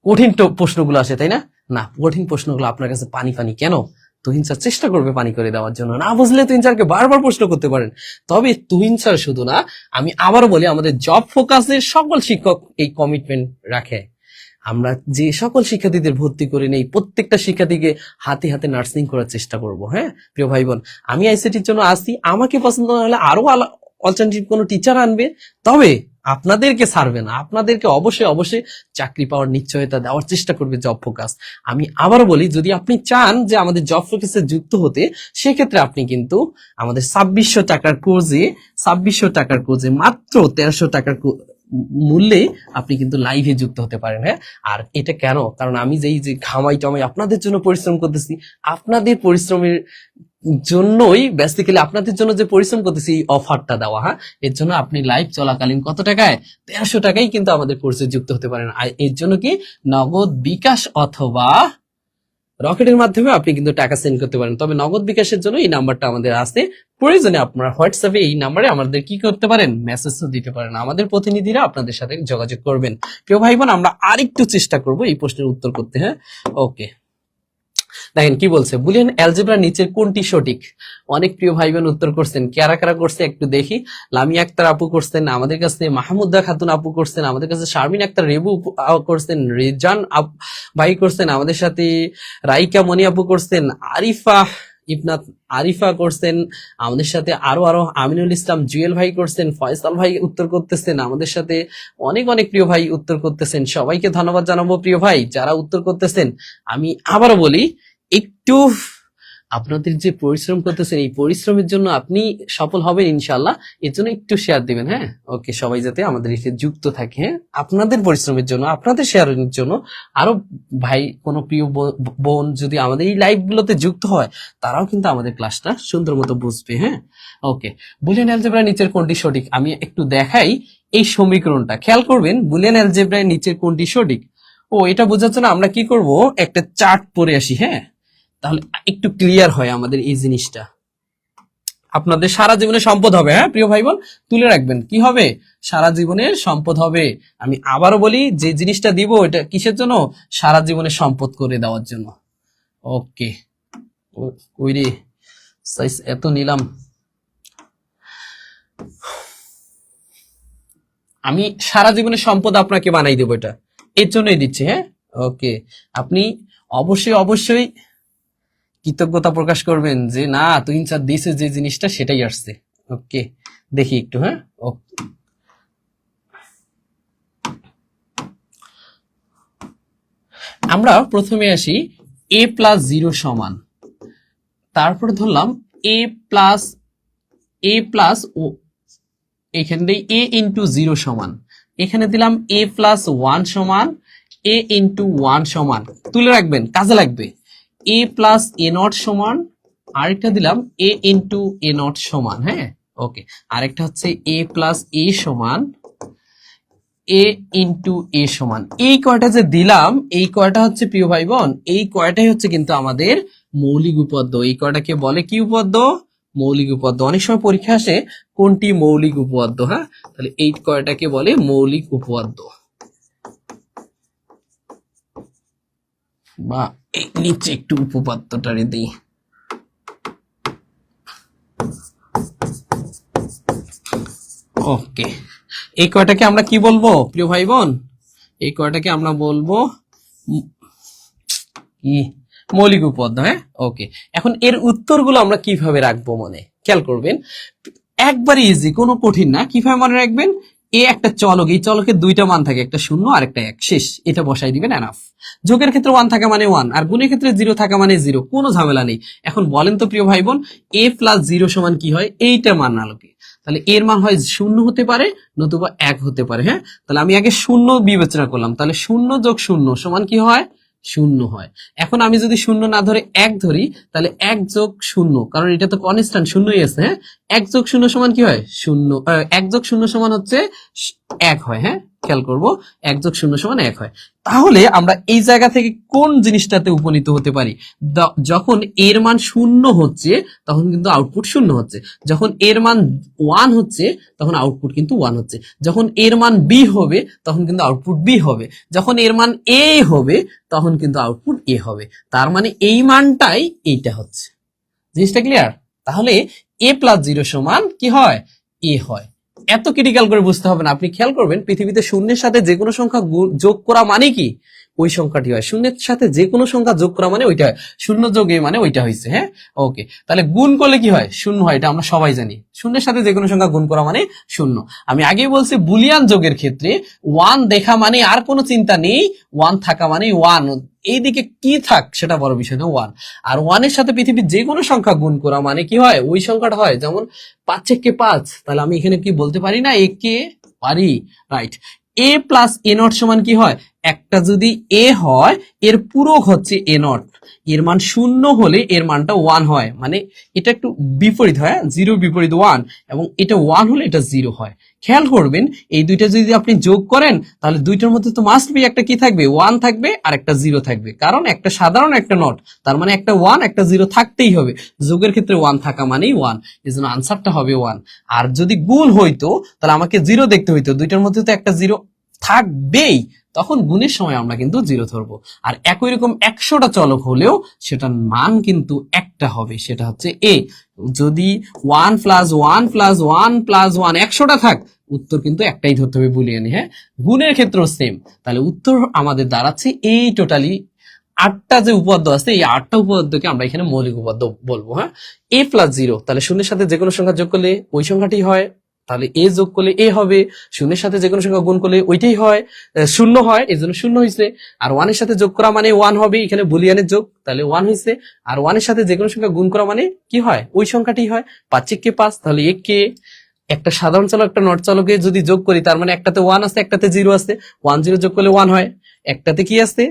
কঠিন প্রশ্নগুলো আসে, তাই না? না, কঠিন প্রশ্নগুলো আপনার কাছে পানি পানি কেন? তুহিন স্যার চেষ্টা করবে পানি করে দেওয়ার জন্য। না বুঝলে তুহিন স্যারকে বারবার প্রশ্ন করতে পারেন। তবে তুহিন স্যার শুধু না, আমি আবারও বলি, আমাদের জব ফোকাসের সকল শিক্ষক এই কমিটমেন্ট রাখে। আমরা যে সকল শিক্ষার্থীদের ভর্তি করে নেই, প্রত্যেকটা শিক্ষার্থীকে হাতে হাতে নার্সিং করার চেষ্টা করব। হ্যাঁ প্রিয় ভাই বোন, আমি আইসিটির জন্য আসি, আমাকে পছন্দ না হলে আরো অল্টারনেটিভ কোনো টিচার আনবে, তবে আপনাদেরকে ছাড়বে না। আপনাদেরকে অবশ্যই অবশ্যই চাকরি পাওয়ার নিশ্চয়তা দেওয়ার চেষ্টা করবে জব ফোকাস। আমি আবারও বলি, যদি আপনি চান যে আমাদের জব ফোকাসে যুক্ত হতে, সেক্ষেত্রে আপনি কিন্তু আমাদের 2600 টাকার কোর্সে, 2600 টাকার কোর্সে মাত্র 1300 টাকার মূল্যে আপনি কিন্তু লাইভে যুক্ত হতে পারেন। হ্যাঁ, আর এটা কেন? কারণ আমি যেই যে ঘামাই টামাই আপনাদের জন্য পরিশ্রম করতেছি, আপনাদের পরিশ্রমের জন্যই বেসিক্যালি আপনাদের জন্য যে পরিশ্রম করতেছি এই অফারটা দেওয়া। হ্যাঁ, এর জন্য আপনি লাইভ চলাকালীন কত টাকায়? 1300 টাকায় কিন্তু আমাদের কোর্সে যুক্ত হতে পারেন। আর এর জন্য কি নগদ বিকাশ অথবা রকেটের মাধ্যমে আপনি কিন্তু টাকা সেন্ড করতে পারেন। তবে নগদ বিকাশের জন্য এই নাম্বারটা আমাদের আছে। প্রয়োজনে আপনারা হোয়াটসঅ্যাপে এই নাম্বারে আমাদের কি করতে পারেন? মেসেজও দিতে পারেন। আমাদের প্রতিনিধিরা আপনাদের সাথে যোগাযোগ করবেন। প্রিয় ভাই বোন, আমরা আরেকটু চেষ্টা করব এই প্রশ্নের উত্তর করতে। হ্যাঁ, ওকে। দেখেন কি বলছে, বুলিয়ান অ্যালজেব্রা নিচের কোনটি সঠিক? অনেক প্রিয় ভাই বোন উত্তর করছেন। কারা কারা করছে একটু দেখি। লামিয়া আক্তার আপু করছেন, আমাদের কাছে মাহমুদা খাতুন আপু করছেন, আমাদের কাছে শারমিন আক্তার রেবু করছেন, রিজান ভাই করছেন, আমাদের সাথে রাইকা মনি আপু করছেন, আরিফা ইবনাত আরিফা করছেন, আমাদের সাথে আরো আরো আমিনুল ইসলাম জুয়েল ভাই করছেন, ফয়সাল ভাই উত্তর করতেছেন, আমাদের সাথে অনেক অনেক প্রিয় ভাই উত্তর করতেছেন। সবাইকে ধন্যবাদ জানাবো প্রিয় ভাই যারা উত্তর করতেছেন। আমি আবারও বলি, একটু আপনাদের যে পরিশ্রম করতেছেন, এই পরিশ্রমের জন্য আপনি সফল হবেন ইনশাল্লাহ। এর জন্য একটু শেয়ার দিবেন। হ্যাঁ, ওকে। সবাই যাতে আমাদের এখানে যুক্ত থাকে। হ্যাঁ, আপনাদের পরিশ্রমের জন্য, আপনাদের শেয়ারের জন্য আরো ভাই কোনো প্রিয় বোন যদি আমাদের এই লাইভ গুলোতে যুক্ত হয়, তারাও কিন্তু আমাদের ক্লাসটা সুন্দর মতো বুঝবে। হ্যাঁ, ওকে। বুলিয়ান অ্যালজেব্রার নিচের কোনটি সঠিক? আমি একটু দেখাই এই সমীকরণটা, খেয়াল করবেন। বুলিয়ান অ্যালজেব্রার নিচের কোনটি সঠিক? ও, এটা বোঝার জন্য আমরা কি করব, একটা চার্ট পরে আসি। হ্যাঁ, তাহলে একটু ক্লিয়ার হয় আমাদের এই জিনিসটা। আপনাদের সারা জীবনের সম্পদ হবে। হ্যাঁ প্রিয় ভাই বোন, তুলে রাখবেন। কি হবে? সারা জীবনের সম্পদ হবে। আমি আবারও বলি, যে জিনিসটা দিব এটা কিসের জন্য? সারা জীবনের সম্পদ করে দেওয়ার জন্য। ওকে। ওই রে, সাইজ এত নিলাম। আমি সারা জীবনের সম্পদ আপনাকে বানাই দেবো, এটা এর জন্যই দিচ্ছি। হ্যাঁ, ওকে। আপনি অবশ্যই অবশ্যই কৃতজ্ঞতা প্রকাশ করবেন যে না, তুহিন স্যার দিয়েছে যে জিনিসটা সেটাই আসছে। ওকে, দেখি একটু। হ্যাঁ, আমরা প্রথমে আসি a প্লাস 0 সমান, তারপরে ধরলাম a প্লাস ও, এখানে a ইন্টু 0 সমান, এখানে দিলাম a প্লাস 1 সমান a ইন্টু 1 সমান। তুলে রাখবেন, কাজে লাগবে। a প্লাস a নট সমান, আরেকটা দিলাম a ইন্টু a নট সমান। হ্যাঁ, ওকে। আরেকটা হচ্ছে a প্লাস a সমান a ইন্টু a সমান। এই কয়টা যে দিলাম, এই কয়টা হচ্ছে প্রিয় ভাই বোন, এই কয়টাই হচ্ছে কিন্তু আমাদের মৌলিক উপপাদ্য। এই কয়টাকে বলে কি উপপাদ্য? মৌলিক উপপাদ্য। অনেক সময় পরীক্ষা আসে কোনটি মৌলিক উপপাদ্য। হ্যাঁ, তাহলে এই কয়টাকে বলে মৌলিক উপপাদ্য। বা এই নিচে একটু উপপাদ্যটারে দিই। ওকে, এই কয়টাকে আমরা কি বলবো প্রিয় ভাই বোন? এই কয়টাকে আমরা বলবো কি? মৌলিক উপপাদ্য। হ্যাঁ, ওকে। এখন এর উত্তরগুলো আমরা কিভাবে রাখবো মনে? খেয়াল করবেন, একবারই ইজি, কোনো কঠিন না। কিভাবে মনে রাখবেন? এ একটা চলক, এই চলকের দুইটা মান থাকে, একটা 0 আর একটা 1, শেষ। এটা বসাই দিবেন, এনাফ। যোগের ক্ষেত্রে 1 থাকা মানে 1, আর গুণের ক্ষেত্রে 0 থাকা মানে 0, কোনো ঝামেলা নেই। এখন বলেন তো প্রিয় ভাই বোন, a প্লাস 0 সমান কি হয়? এইটা মান আলোকে তাহলে এর মান হয় 0 হতে পারে নতুবা 1 হতে পারে। হ্যাঁ, তাহলে আমি আগে 0 বিবেচনা করলাম, তাহলে 0 যোগ 0 সমান কি হয়? 0 হয়। এখন আমি যদি 0 না ধরে 1 ধরি, তাহলে 1 যোগ 0, কারণ এটা তো কনস্ট্যান্ট, 0ই আছে। হ্যাঁ, 1 যোগ 0 সমান কি হয়? 0। 1 যোগ 0 সমান হচ্ছে 1 হয়। হ্যাঁ, খেয়াল করব, 1 যোগ 0 সমান 1 হয়। তাহলে আমরা এই জায়গা থেকে কোন জিনিসটাতে উপনীত হতে পারি? যখন এর মান 0 হচ্ছে তখন কিন্তু আউটপুট 0 হচ্ছে, যখন এর মান 1 হচ্ছে তখন আউটপুট কিন্তু 1 হচ্ছে, যখন এর মান b হবে তখন কিন্তু আউটপুট b হবে, যখন এর মান a হবে তখন কিন্তু আউটপুট a হবে। তার মানে এই মানটাই এইটা হচ্ছে। জিনিসটা ক্লিয়ার? তাহলে a প্লাস 0 সমান কি হয়? a হয়। এত ক্রিটিক্যাল করে বুঝতে হবে না। আপনি খেয়াল করবেন, পৃথিবীতে শূন্যের সাথে যে কোনো সংখ্যা যোগ করা মানে কি? ওই সংখ্যাটি হয়। শূন্যের সাথে যে কোনো সংখ্যা যোগ করা মানে ওইটা হয়। 0 যোগ a মানে ওইটা হয়েছে। হ্যাঁ, ওকে। তাহলে গুণ করলে কি হয়? 0 হয়, এটা আমরা সবাই জানি। শূন্যের সাথে যে কোনো সংখ্যা গুণ করা মানে 0। আমি আগেই বলছি, বুলিয়ান যোগের ক্ষেত্রে 1 দেখা মানে আর কোনো চিন্তা নেই, 1 থাকা মানে 1, এইদিকে কি থাক সেটা বড় বিষয় না, 1। আর 1 এর সাথে পৃথিবীর যে কোনো সংখ্যা গুণ করা মানে কি হয়? ওই সংখ্যাটা হয়। যেমন 5 একে 5, তাহলে আমি এখানে কি বলতে পারি না? একে পারি, right. a plus a not সমান কি হয়? একটা যদি a হয় এর পূরক হচ্ছে a নট, এর মান 0 হলে এর মানটা 1 হয়, মানে এটা একটু বিপরীত হয়, 0 বিপরীত 1, এবং এটা 1 হলে এটা 0 হয়। খেয়াল করবেন, এই দুইটা যদি আপনি যোগ করেন তাহলে দুইটার মধ্যে তো মাস্ট বি একটা কি থাকবে? 1 থাকবে আর একটা 0 থাকবে, কারণ একটা সাধারণ একটা নট, তার মানে একটা 1 একটা 0 থাকতেই হবে। যোগের ক্ষেত্রে 1 থাকা মানেই 1, এজন্য আনসারটা হবে 1। আর যদি গুণ হইতো তাহলে আমাকে 0 দেখতে হইতো, দুইটার মধ্যে তো একটা 0 থাকবেই, তখন গুণের সময় আমরা কিন্তু 0 ধরবো। আর একই রকম 100টা চলক হলেও সেটার মান কিন্তু একটা হবে, সেটা হচ্ছে a। যদি 1 প্লাস 1 প্লাস 1 প্লাস 1 100টা থাক, উত্তর কিন্তু একটাই ধরতে হবে বুলিয়ানে। হ্যাঁ, গুণের ক্ষেত্রেও সেম। তাহলে উত্তর আমাদের দাঁড়াচ্ছে এই টোটালি 8টা যে উপপাদ্য আছে, এই 8টা উপপাদ্যকে আমরা এখানে মৌলিক উপপাদ্য বলবো। হ্যাঁ, a প্লাস 0, তাহলে শূন্যের সাথে যে কোনো সংখ্যা যোগ করলে ওই সংখ্যাটি হয়, তাহলে a যোগ করলে a হবে, শূন্যের সাথে যে কোনো সংখ্যা গুণ করলে ওইটাই হয়, 0 হয়, এই জন্য 0 হয়েছে। আর 1 এর সাথে যোগ করা মানে 1 হবে, এখানে বুলিয়ানের যোগ, তাহলে 1 হয়েছে। আর 1 এর সাথে যে কোনো সংখ্যা গুণ করা মানে কি হয়? ওই সংখ্যাটি হয়। 5 একে 5, তাহলে একে একটা সাধারণ চলক একটা নট চলকে যদি যোগ করি, তার মানে একটাতে 1 আছে একটাতে 0 আছে, 1 0 যোগ করলে 1 হয়, একটাতে কি আছে?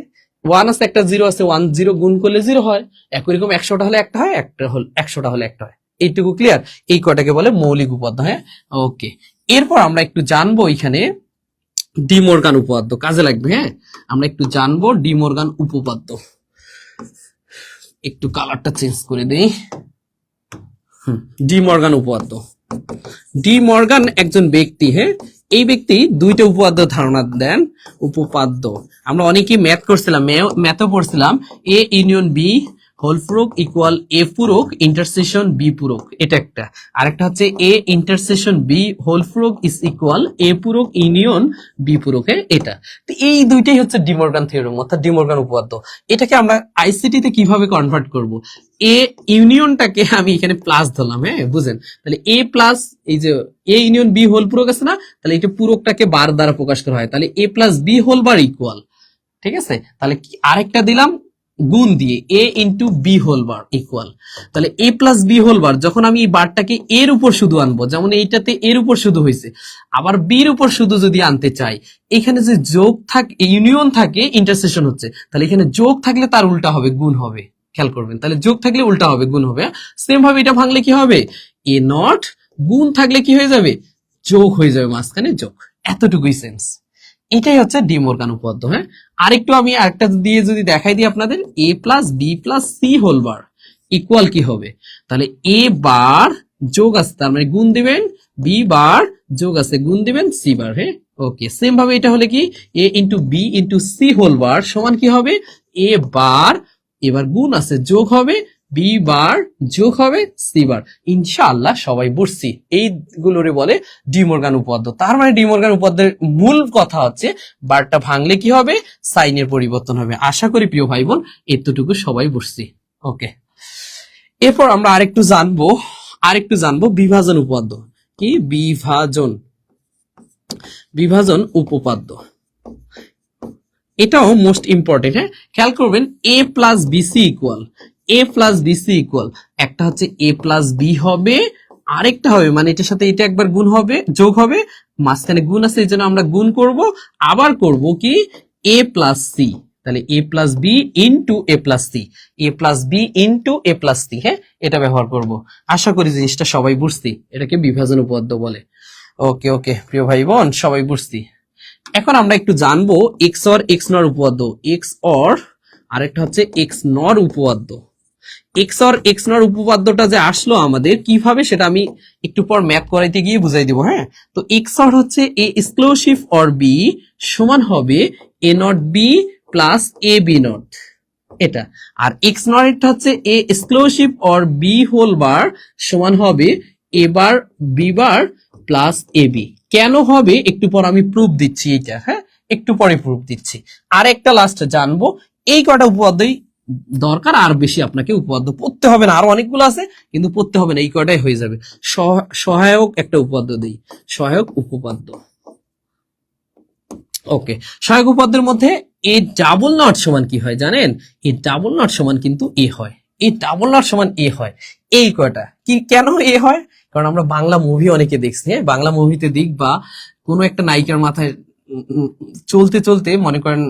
1 আছে একটা 0 আছে, 1 0 গুণ করলে 0 হয়। একই রকম 100টা হলে একটা হয়, একটা হল 100টা হলে একটা হয়। এইটুকু ক্লিয়ার? এই কটাকে বলে মৌলিক উপপাদ্য। হ্যাঁ, ওকে। এরপর আমরা একটু জানবো এখানে ডি মর্গান উপপাদ্য, কাজে লাগবে। হ্যাঁ, আমরা একটু জানবো ডি মর্গান উপপাদ্য। একটু কালারটা চেঞ্জ করে দেই। ডি মর্গান উপপাদ্য। ডি মর্গান একজন ব্যক্তি। হ্যাঁ, এই ব্যক্তি দুইটা উপপাদ্য ধারণা দেন। উপপাদ্য আমরা অনেকেই ম্যাথ করছিলাম, ম্যাথও পড়ছিলাম, এ ইউনিয়ন বি হোল পূরক ইকুয়াল এ পূরক ইন্টারসেকশন বি পূরক, এটা একটা। আরেকটা হচ্ছে এ ইন্টারসেকশন বি হোল পূরক ইজ ইকুয়াল এ পূরক ইউনিয়ন বি পূরক। এটা তো এই দুইটাই হচ্ছে ডি মর্গান থিওরেম, অর্থাৎ ডি মর্গান উপপাদ্য। এটাকে আমরা আইসিটি তে কিভাবে কনভার্ট করব? এ ইউনিয়নটাকে আমি এখানে প্লাস ধরলাম। হ্যাঁ, বুঝেন? তাহলে এ প্লাস, এই যে এ ইউনিয়ন বি হোল পূরক আছে না, তাহলে এটা পূরকটাকে বার দ্বারা প্রকাশ করা হয়, তাহলে A plus B whole bar equal, ঠিক আছে? তাহলে আরেকটা দিলাম গুণ দিয়ে, A into B whole bar equal, তাহলে A plus B whole bar. যখন আমি এই বারটাকে এর উপর শুধু আনবো, যেমন এইটাতে এর উপর শুধু হয়েছে, আবার বির উপর শুধু যদি আনতে চাই, এখানে যে যোগ থাকে ইউনিয়ন থাকে ইন্টারসেকশন হচ্ছে, তাহলে এখানে যোগ থাকলে তার উল্টা হবে, গুণ হবে। খেয়াল করবেন, তাহলে যোগ থাকলে উল্টা হবে, গুণ হবে। সেম ভাবে এটা ভাঙলে কি হবে? এ নট, গুণ থাকলে কি হয়ে যাবে? যোগ হয়ে যাবে, মাঝখানে যোগ। এতটুকুই সেন্স। এটাই হচ্ছে ডি মর্গান উপপাদ্য। হ্যাঁ, আরেকটু আমি আরেকটা দিয়ে যদি দেখাই দিই আপনাদের, A plus B plus C whole bar equal কি হবে? তাহলে এ বার যোগ আছে, তার মানে গুণ দিবেন, বি বার যোগ আছে গুণ দিবেন, সি বার। হ্যাঁ, ওকে। সেম ভাবে এটা হলে কি, A into B into C whole bar সমান কি হবে? এ বার, এবার গুণ আছে যোগ হবে, বি বার যোগ হবে সি বার। ইনশাআল্লাহ সবাই বুঝছি, এইগুলোরে বলে ডি মর্গান উপপাদ্য। তার মানে ডি মর্গান উপপাদ্যের মূল কথা হচ্ছে বারটা ভাঙলে কি হবে? সাইনের পরিবর্তন হবে। আশা করি প্রিয় ভাই বোন এতটুকু সবাই বুঝছি। ওকে, এরপর আমরা আরেকটু জানবো বিভাজন উপপাদ্য। কি? বিভাজন উপপাদ্য, এটাও মোস্ট ইম্পর্টেন্ট। হ্যাঁ, খেয়াল করবেন, এ প্লাস বিসি ইকুয়াল, এ প্লাস বিসি ইকুয়াল, একটা হচ্ছে এ প্লাস বি হবে, আরেকটা হবে, মানে এটার সাথে এটা একবার গুণ হবে, যোগ হবে, মাঝখানে গুণ আছে, এই জন্য আমরা গুণ করব, আবার করব কি এ প্লাস সি। তাহলে A plus B into A plus C, A plus B into A plus C. হ্যাঁ, এটা ব্যবহার করব। আশা করি জিনিসটা সবাই বুঝছি, এটাকে বিভাজন উপপাদ্য বলে। ওকে ওকে প্রিয় ভাই বোন, সবাই বুঝছি। এখন আমরা একটু জানবো এক্স অর এক্স নর উপপাদ্য, এক্স অর আরেকটা হচ্ছে এক্স নর উপপাদ্য। এক্স অর এক্স নর উপপাদ্যটা যে আসলো আমাদের কিভাবে, সেটা আমি একটু পর ম্যাথ করাইতে গিয়ে বুঝাই দিব। হ্যাঁ, তো এক্স অর হচ্ছে এ এক্সক্লুসিভ অর বি সমান হবে A not B plus A B not, এটা। আর এক্স নর এটা হচ্ছে A exclusive or B whole bar সমান হবে A bar B bar plus A B. কেন হবে একটু পর আমি প্রুফ দিচ্ছি এটা। হ্যাঁ, একটু পরে প্রুফ দিচ্ছি। আর একটা লাস্ট জানবো, এই কটা উপপাদ্যই দরকার, আর বেশি আপনাকে উপপাদ্য পড়তে হবে না, আরো অনেকগুলো আছে কিন্তু পড়তে হবে না, এই কটাই হয়ে যাবে। সহায়ক একটা উপপাদ্য দেই, সহায়ক উপপাদ্য। ওকে, সহায়ক উপপাদ্যের মধ্যে এ ডাবল নট সমান কি হয় জানেন? এ ডাবল নট সমান কিন্তু এ হয়, এ ডাবল নট সমান এ হয়। এই কয়টা কি কেন এ হয়? কারণ আমরা বাংলা মুভি অনেকে দেখছি। হ্যাঁ, বাংলা মুভিতে দেখবা কোনো একটা নায়িকার মাথায় চলতে চলতে, মনে করেন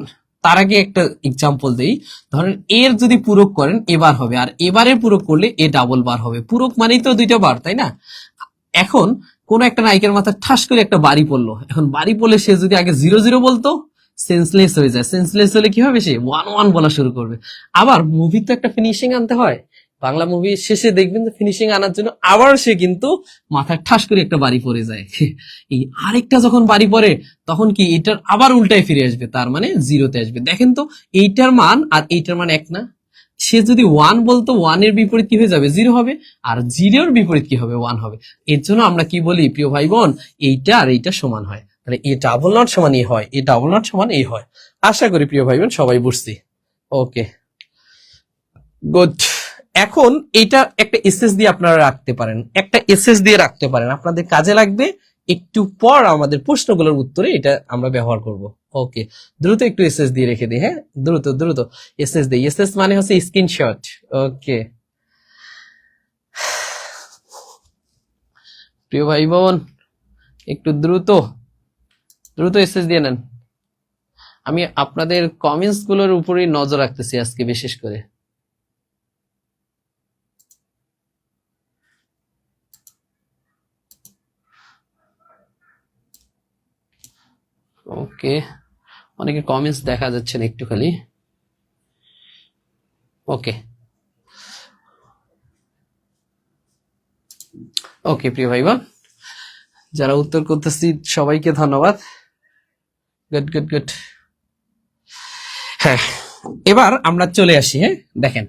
তার আগে একটা এক্সাম্পল দেই, ধরেন এর যদি পূরক করেন এবার হবে, আর এবারের পূরক করলে এ ডাবল বার হবে। পূরক মানেই তো দুইটা বার, তাই না? এখন কোন একটা নায়িকার মাথায় ঠাস করে একটা বাড়ি পড়লো, এখন বাড়ি পড়লে সে যদি আগে 0 0 বলতো, সেন্সলেস হয়ে যায়। সেন্সলেস হলে কি হবে? সে 1 1 বলা শুরু করবে। আবার মুভি তো একটা ফিনিশিং আনতে হয়, বাংলা মুভি শেষে দেখবেন তো ফিনিশিং আনার জন্য আবার সে কিন্তু মাথায় ঠাস করে একটা বাড়ি পড়ে যায়। এই আরেকটা যখন বাড়ি পড়ে তখন কি এটার আবার উল্টায় ফিরে আসবে, তার মানে 0-তে আসবে। দেখেন তো এইটার মান আর এইটার মান এক না? সে যদি 1 বলতো, 1 এর বিপরীত কি হয়ে যাবে? 0 হবে, আর 0 এর বিপরীত কি হবে? 1 হবে। এর জন্য আমরা কি বলি প্রিয় ভাই বোন, এইটা আর এইটা সমান হয়। তাহলে এ ডাবল নট সমান এ হয়, এ ডাবল নট সমান এ হয়। আশা করি প্রিয় ভাই বোন সবাই বুঝছি। ওকে, গুড। এখন এটা একটা এসএস দিয়ে আপনারা রাখতে পারেন, একটা এসএস দিয়ে রাখতে পারেন, আপনাদের কাজে লাগবে। একটু পর আমাদের প্রশ্নগুলোর উত্তরে এটা আমরা ব্যবহার করব। ওকে, দ্রুত একটু এসএস দিয়ে রেখে দিই। হ্যাঁ, দ্রুত দ্রুত এসএস দিই। এসএস মানে হচ্ছে স্ক্রিনশট। ওকে প্রিয় ভাই বোন, একটু দ্রুত দ্রুত এসএস দিয়ে নেন। আমি আপনাদের কমেন্টস গুলোর উপরেই নজর রাখতেছি আজকে বিশেষ করে। ওকে, অনেকে কমেন্টস দেখা যাচ্ছে না একটু খালি। ওকে ওকে প্রিয় ভাই বোন, যারা উত্তর করতেছি সবাইকে ধন্যবাদ। Good good good. হ্যাঁ, এবার আমরা চলে আসি। হ্যাঁ, দেখেন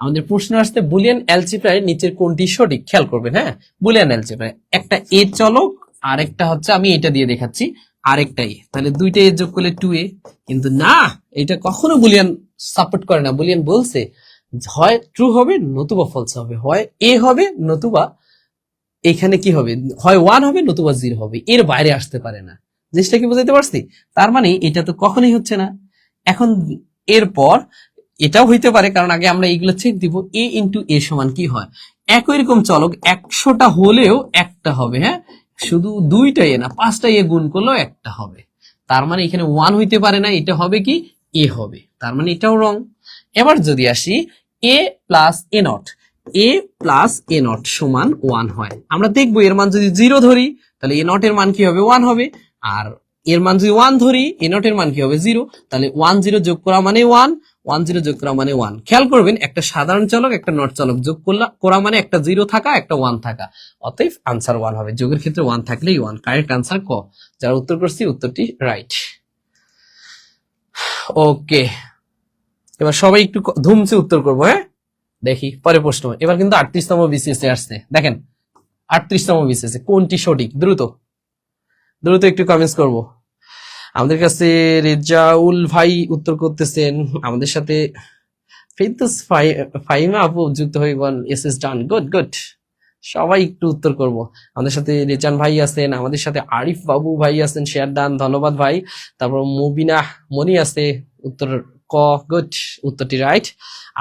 আমাদের প্রশ্ন আসতে বুলিয়ান অ্যালজেব্রায় নিচের কোনটি সঠিক, খেয়াল করবেন। হ্যাঁ, বুলিয়ান অ্যালজেব্রায় একটা এ চলক, আরেকটা হচ্ছে আমি এটা দিয়ে দেখাচ্ছি, আরেকটা এ, তাহলে দুইটা এ যোগ করলে 2a। কিন্তু না, এটা কখনো বুলিয়ান সাপোর্ট করে না। বুলিয়ান বলছে হয় ট্রু হবে নতুবা ফলস হবে, হয় এ হবে নতুবা এখানে কি হবে, হয় 1 হবে নতুবা 0 হবে, এর বাইরে আসতে পারে না। জিনিসটা কি বুঝাইতে পারছি? তার মানে এটা তো কখনোই হচ্ছে না। এখন এরপর এটাও হইতে পারে, কারণ আগে আমরা এইগুলো চেক দিব। এ ইন্টু এ সমান কি হয়? একই রকম চলক 100টা হলেও একটা হবে। হ্যাঁ, শুধু 2টা এ না, 5টা এ গুণ করলেও একটা হবে। তার মানে এখানে 1 হইতে পারে না, এটা হবে কি এ হবে, তার মানে এটাও রং। এবার যদি আসি A plus A not, A plus A not সমান 1 হয়, আমরা দেখবো এর মান যদি 0 ধরি তাহলে এ নট এর মান কি হবে? 1 হবে। আর এর মান যদি 1 ধরি, এ নট এর মান কি হবে? 0। তাহলে 1 0 যোগ করা মানে 1, 1 0 যোগ করা মানে 1। খেয়াল করবেন একটা সাধারণ চলক একটা নট চলক যোগ করা মানে একটা 0 থাকা একটা 1 থাকা, অতএব আনসার 1 হবে। যোগের ক্ষেত্রে 1 থাকলেই 1। কারেক্ট আনসার ক। যারা উত্তর করছি উত্তরটি রাইট। ওকে, এবার সবাই একটু ধুমসে উত্তর করবো। হ্যাঁ, দেখি পরে প্রশ্ন। এবার কিন্তু 38তম বিসিএস আসছে, দেখেন 38তম বিসিএস কোনটি সঠিক? দ্রুত দ্রুত একটু কমেন্টস করব। আমাদের কাছে রেজাউল ভাই উত্তর করতেছেন, আমাদের সাথে ফেরদৌস ফাহিমা আপু যুক্ত হয়ে বল এসএস ডান। গুড গুড, সবাই একটু উত্তর করব। আমাদের সাথে রেজান ভাই আছেন, আমাদের সাথে আরিফ বাবু ভাই আছেন, শেয়ার ডান, ধন্যবাদ ভাই। তারপর মুবিনা মনি আছে, উত্তর ক। গুড, উত্তরটি রাইট।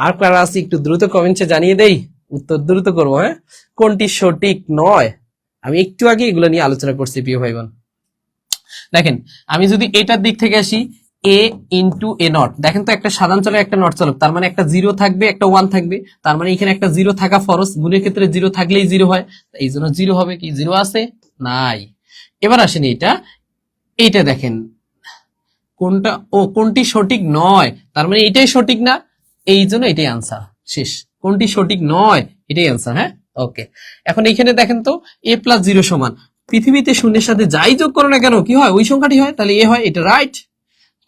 আর কারা আছে একটু দ্রুত কমেন্টে জানিয়ে দেই। উত্তর দ্রুত করবো, হ্যাঁ। কোনটি সঠিক নয়? আমি একটু আগে এগুলো নিয়ে আলোচনা করছি প্রিয় ভাই বোন। দেখেন, আমি যদি এটার দিক থেকে আসি, এ ইন্টু এ নট, দেখেন তো একটা সাধারণ চলক একটা নট চলক, তার মানে একটা জিরো থাকবে একটা ওয়ান থাকবে, তার মানে এখানে একটা জিরো থাকা ফরজ, গুণের ক্ষেত্রে জিরো থাকলেই জিরো হয়, এই জন্য জিরো হবে। কি জিরো আছে? নাই। এবার আসেন এইটা দেখেন কোনটা, ও কোনটি সঠিক নয়, তার মানে এটাই সঠিক না, এই জন্য এটাই আনসার, শেষ। কোনটি সঠিক নয় এটাই আনসার, হ্যাঁ। ওকে, এখন এইখানে দেখেন তো এ প্লাস জিরো সমান, পৃথিবীতে শূন্যের সাথে যাই যোগ করো না কেন কি হয়? ওই সংখ্যাটি হয়, তাহলে এ হয়, এটা রাইট।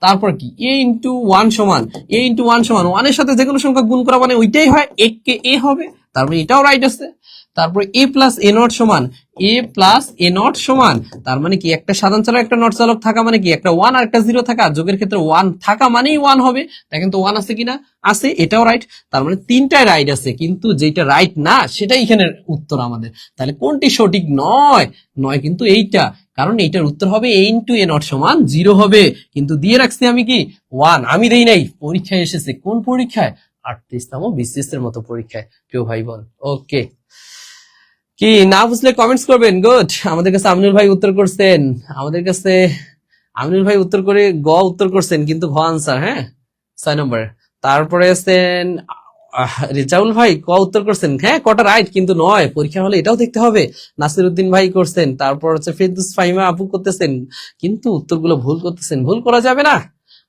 তারপর কি এ ইন্টু ওয়ান সমান, এ ইন্টু ওয়ান সমান ওয়ানের সাথে যে কোনো সংখ্যা গুণ করা মানে ওইটাই হয়, কে এ হবে, তার মানে এটাও রাইট আছে। তারপর এ প্লাস এ নট সমান, এ প্লাস এ নট সমান, তার মানে কি একটা সাধারণ চালক একটা নট চালক থাকা মানে কি একটা ওয়ান আর একটা জিরো থাকা, যোগের ক্ষেত্রে ওয়ান থাকা মানেই ওয়ান হবে। দেখেন তো ওয়ান আছে কিনা, আছে, এটাও রাইট। তার মানে তিনটাই রাইট আছে, কিন্তু যেটা রাইট না সেটাই এখানে উত্তর আমাদের। তাহলে কোনটি সঠিক নয়? নয় কিন্তু এইটা, কারণ এইটার উত্তর হবে এ ইন্টু এ নট সমান জিরো হবে, কিন্তু দিয়ে রাখছি আমি কি ওয়ান, আমি দেই নাই, পরীক্ষায় এসেছে। কোন পরীক্ষায়? 38তম বিসিএস এর মতো পরীক্ষায় প্রিয় ভাই বোন। ওকে, কি না বুঝলে কমেন্টস করবেন। গুড, আমাদের কাছে আমিনুল ভাই উত্তর করছেন, আমাদের কাছে আমিনুল ভাই উত্তর করে গ উত্তর করছেন, কিন্তু ঘ আনসার, হ্যাঁ 6 নম্বর। তারপরে আছেন রেজাউল ভাই, ক উত্তর করছেন, হ্যাঁ কটা রাইট, কিন্তু নয়, পরীক্ষা হলে এটাও দেখতে হবে। নাসির উদ্দিন ভাই করছেন, তারপর হচ্ছে ফেরদৌস ফাহিমা আপু করতেছেন, কিন্তু উত্তরগুলো ভুল করতেছেন, ভুল করা যাবে না।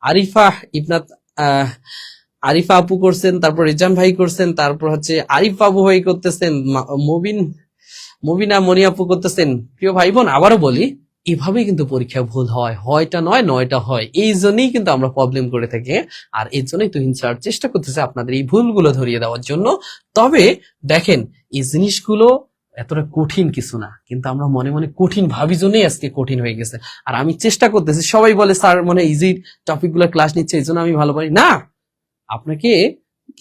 আরিফা ইবনাত আরিফা আপু করছেন, তারপর রিজান ভাই করছেন, তারপর হচ্ছে আরিফ বাবু ভাই করতেছেন, মুবিনা মনি আপু করতেছেন। প্রিয় ভাই বোন, আবারও বলি, এভাবেই কিন্তু পরীক্ষা ভুল হয়, হয়টা নয় নয়টা হয়, এই জন্যই কিন্তু আমরা প্রবলেম করে থাকি। আর এর জন্যই তুহিন স্যার চেষ্টা করতেছে আপনাদের এই ভুলগুলো ধরিয়ে দেওয়ার জন্য। তবে দেখেন, এই জিনিসগুলো এতটা কঠিন কিছু না, কিন্তু আমরা মনে মনে কঠিন ভাবি জন্যই আজকে কঠিন হয়ে গেছে। আর আমি চেষ্টা করতেছি, সবাই বলে স্যার মনে ইজি টপিক গুলো ক্লাস নিচ্ছে এই জন্য আমি ভালো পারি না, আপনাকে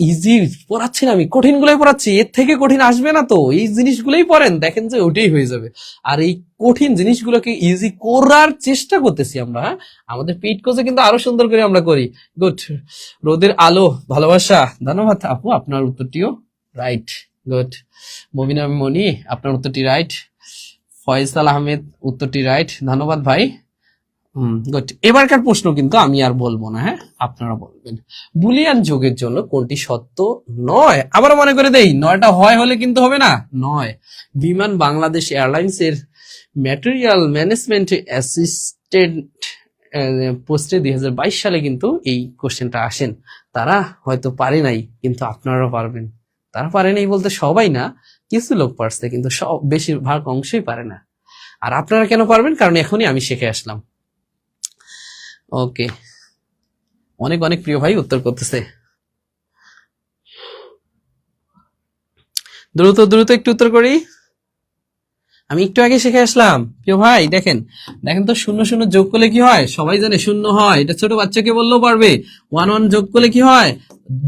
ইজি পড়াচ্ছি না, আমি কঠিন গুলোই পড়াচ্ছি, এর থেকে কঠিন আসবে না তো, এই জিনিসগুলোই পড়েন, দেখেন যে ওটাই হয়ে যাবে। আর এই কঠিন জিনিসগুলোকে ইজি করার চেষ্টা করতেছি আমরা, হ্যাঁ? আমাদের পেইড কোর্সে কিন্তু আরো সুন্দর করে আমরা করি। গুড, রোদের আলো ভালোবাসা, ধন্যবাদ আপু, আপনার উত্তরটিও রাইট। গুড, মমিনা মনি আপনার উত্তরটি রাইট, ফয়সাল আহমেদ উত্তরটি রাইট, ধন্যবাদ ভাই। গুড, এবারকার প্রশ্ন কিন্তু আমি আর বলবো না, হ্যাঁ আপনারা বলবেন। বুলিয়ান যোগের জন্য কোনটি সত্য নয়? আবার মনে করে দেই, নয়টা হয় হলে কিন্তু হবে না, নয়। বিমান বাংলাদেশ এয়ারলাইন্স এর ম্যাটেরিয়াল ম্যানেজমেন্ট অ্যাসিস্ট্যান্ট পোস্টে 2022 সালে কিন্তু এই কোশ্চেনটা আসেন। তারা হয়তো পারে নাই, কিন্তু আপনারাও পারবেন। তারা পারে নাই বলতে সবাই না, কিছু লোক পারছে, কিন্তু সব বেশিরভাগ অংশই পারে না। আর আপনারা কেন পারবেন? কারণ এখনই আমি শিখে আসলাম। ওকে, অনেক অনেক প্রিয় ভাই উত্তর করতেছে, দ্রুত দ্রুত একটু উত্তর করি, আমি একটু আগে শিখে আসলাম। প্রিয় ভাই দেখেন, দেখেন তো শূন্য শূন্য যোগ করলে কি হয়? সবাই জানে শূন্য হয়, এটা ছোট বাচ্চাকে বললেও পারবে। ওয়ান ওয়ান যোগ করলে কি হয়?